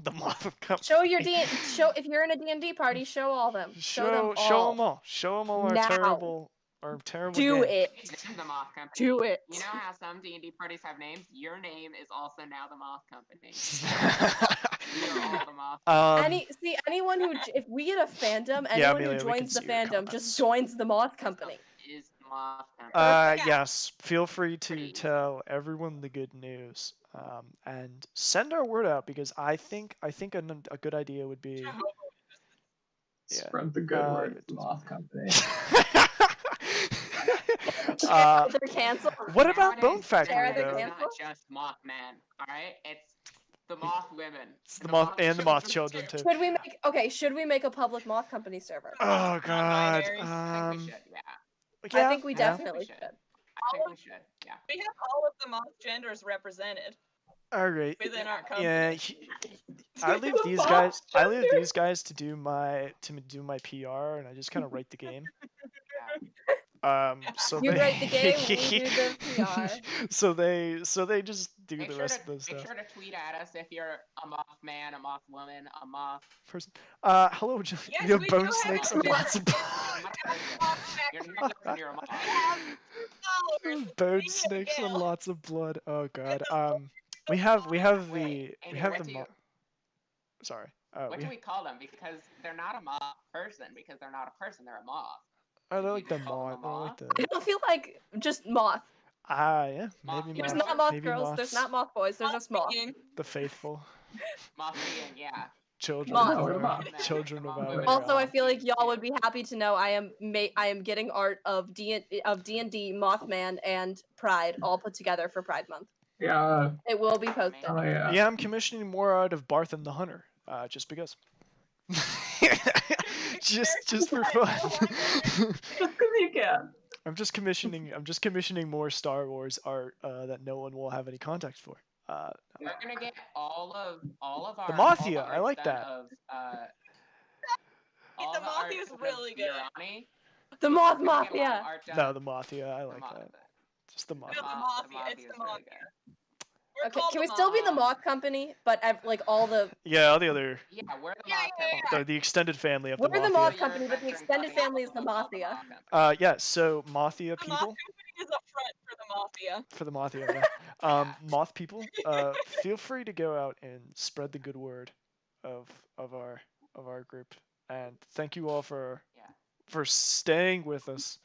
the Moth Company. Show your show if you're in a D&D party. Show all them. Show them all. Show them all our Now. terrible. Do game. it. Name the Moth Company. Do it. You know how some D&D parties have names? Your name is also now the Moth Company. We are all the Moth Company. Anyone who if we get a fandom, Yeah, anyone Amelia, who we can joins the see your fandom comments. just joins the Moth Company. Is the Moth Company. Yes, feel free to Pretty. tell everyone the good news, and send our word out, because I think a good idea would be. Yeah. Spread the good word of the Moth Company. They're canceled. What about Nowadays, Bone Factory, Sarah, they're though? It's canceled? not just Mothman, alright? It's the Moth women. It's the Moth and the Moth Children too. Should we make a public Moth Company server? Oh God. Non-binaries. I think we should, yeah. Yeah, I think we yeah. definitely We should. should. I think we should, yeah. We have all of the moth genders represented All right. within our company. Yeah, I leave The these Moth guys. I leave Gender. these guys to do my PR, and I just kind of write the game. So You they write the game, we do the PR. so they just do Make the sure rest to of the make stuff. sure to tweet at us if you're a moth man, a moth woman, a moth. Person. Hello, Yes, you have we bone do have snakes a and moth. lots of You're not a person. You're not a person. You're a moth. We have $2. bone Amy snakes and Abigail. lots of blood. Oh god. It's We have Wait, the Amy, what do you? sorry. What do we call them? Because they're not a moth person. Because they're not a person. They're a moth. they're Would like you the call them a moth. They're like moth? the I don't feel like just moth. yeah, Moth maybe There's moth. not moth Maybe girls, there's moths. not moth boys, there's just moth. being The faithful Moth being, yeah. children Moth. of No, we're our moth. And then children the of moth our. women Also, I moth feel like beings y'all would too. be happy to know I am getting art of D&D, Mothman, and Pride all put together for Pride Month. Yeah. It will be posted. Oh yeah. Yeah, I'm commissioning more out of Barth and the Hunter, just because. just for fun. Just because you can. I'm just commissioning more Star Wars art that no one will have any context for. We're gonna get all of our The all Mothia, I arts like done that. Of all the the Mothia art is done really of good. Irani. The Moth We're gonna get a lot of Mafia. art done No, of the Mothia, I the like moth. that. Just the Moth. No, the Moth- the Mafia. It's the Mafia is really Mafia. We're Okay, called can the we still be the Moth. Moth Company, but like all the Yeah, all the other Yeah, we're the Yeah, moth yeah, company. the extended family of we're the the Mothia. Moth So your Company, but the adventure in extended cutting family is the apples called the Mafia. Moth Company. Yeah, so Mothia The Moth people Company is a front for the Mafia. for the Mothia. Yeah. Moth people, feel free to go out and spread the good word of our group, and thank you all for Yeah. staying with us.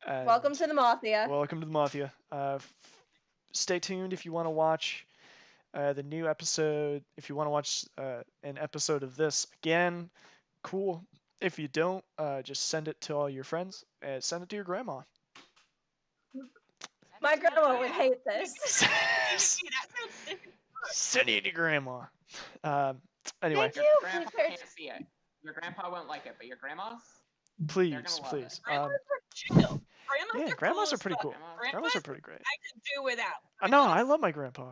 And Welcome to the Mafia. welcome to the Mafia. Stay tuned if you want to watch the new episode. If you want to watch an episode of this again, cool. If you don't, just send it to all your friends and send it to your grandma. My grandma would hate this. That sounds stupid. Send it to grandma. Anyway, Thank Your you, grandpa Bluefish. can't see it. Your grandpa won't like it, but your grandmas, please, gonna love please. Grandmas are chill. Grandmas Yeah, are grandmas cool are pretty as fuck. cool. grandmas. Grandmas are pretty great. I could do without. No, I Grandmas, love my grandpa.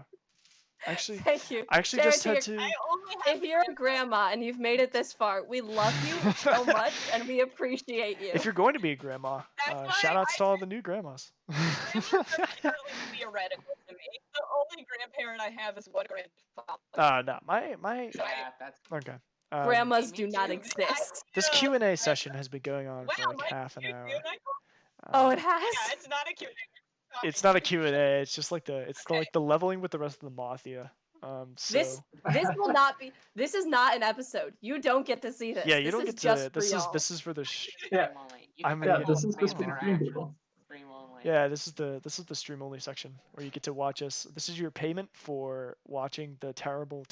Actually, Thank you. I actually Share just it to had your- to. I only have If you're a grandma and you've made it this far, we love you so much and we appreciate you. If you're going to be a grandma, That's why shout outs I to all the new grandmas. grandmas are purely theoretical to me. The only grandparent I have is one grandfather. No, my So Yeah, that's okay. Grandmas me do not too. exist. This Q&A session has been going on for Wow, like Mike, half an you hour. and I Oh, Um, it has? Yeah, it's not a Q&A. it's not a Q&A. It's just like Okay. the leveling with the rest of the Mafia. So This will not be. This is not an episode. You don't get to see this. yeah, you this don't is get just to. for This y'all. is for the. Yeah. stream only. You I'm can gonna Yeah, get this is just oh. between people. Stream only. Yeah, this is the stream only section where you get to watch us. This is your payment for watching the terrible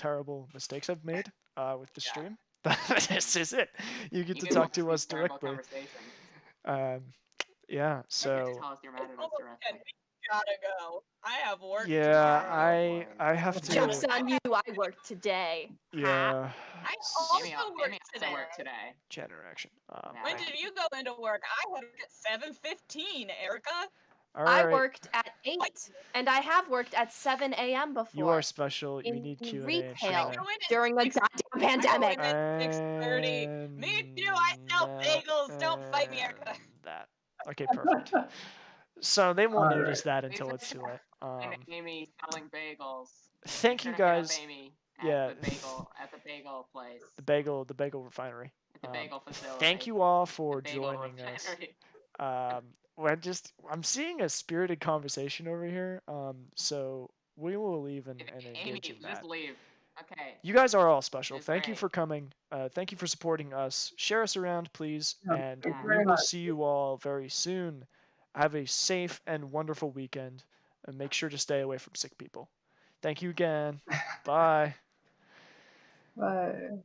mistakes I've made with the Yeah. stream. This is it. You get You to can talk watch to these us terrible directly. conversations. Yeah. You get to So tell us you're mad at us Almost directly. dead. We gotta go. I have work yeah, tomorrow. I have Joke's to. on you. I work today. Ha. Yeah. I Amy, also Amy work has to today. work today. Chat interaction. When Thank did you. you go into work? I had work at 7:15, Erica. All I right. worked at 8, and I have worked at 7 a.m. before. You are special. You in need Q&A and retail. Q&A. I go in at during the 6 goddamn pandemic. I go in at 6:30. Me too. I sell bagels. Don't fight me, Erica. And that. Okay, perfect. So they won't All notice right. that until it's too late. And Amy selling bagels. Thank you Make sure to hit up guys. Amy Yeah. at the bagel place. The bagel refinery. At the bagel facility. Thank you all for The bagel joining us. refinery. I'm seeing a spirited conversation over here. So we will leave and Amy, engage in just that. leave. Okay. You guys are all special. It's Thank you great. for coming. Thank you for supporting us. Share us around, please. Yeah, And thank you we very will much. see you all very soon. Have a safe and wonderful weekend. And make sure to stay away from sick people. Thank you again. Bye. Bye.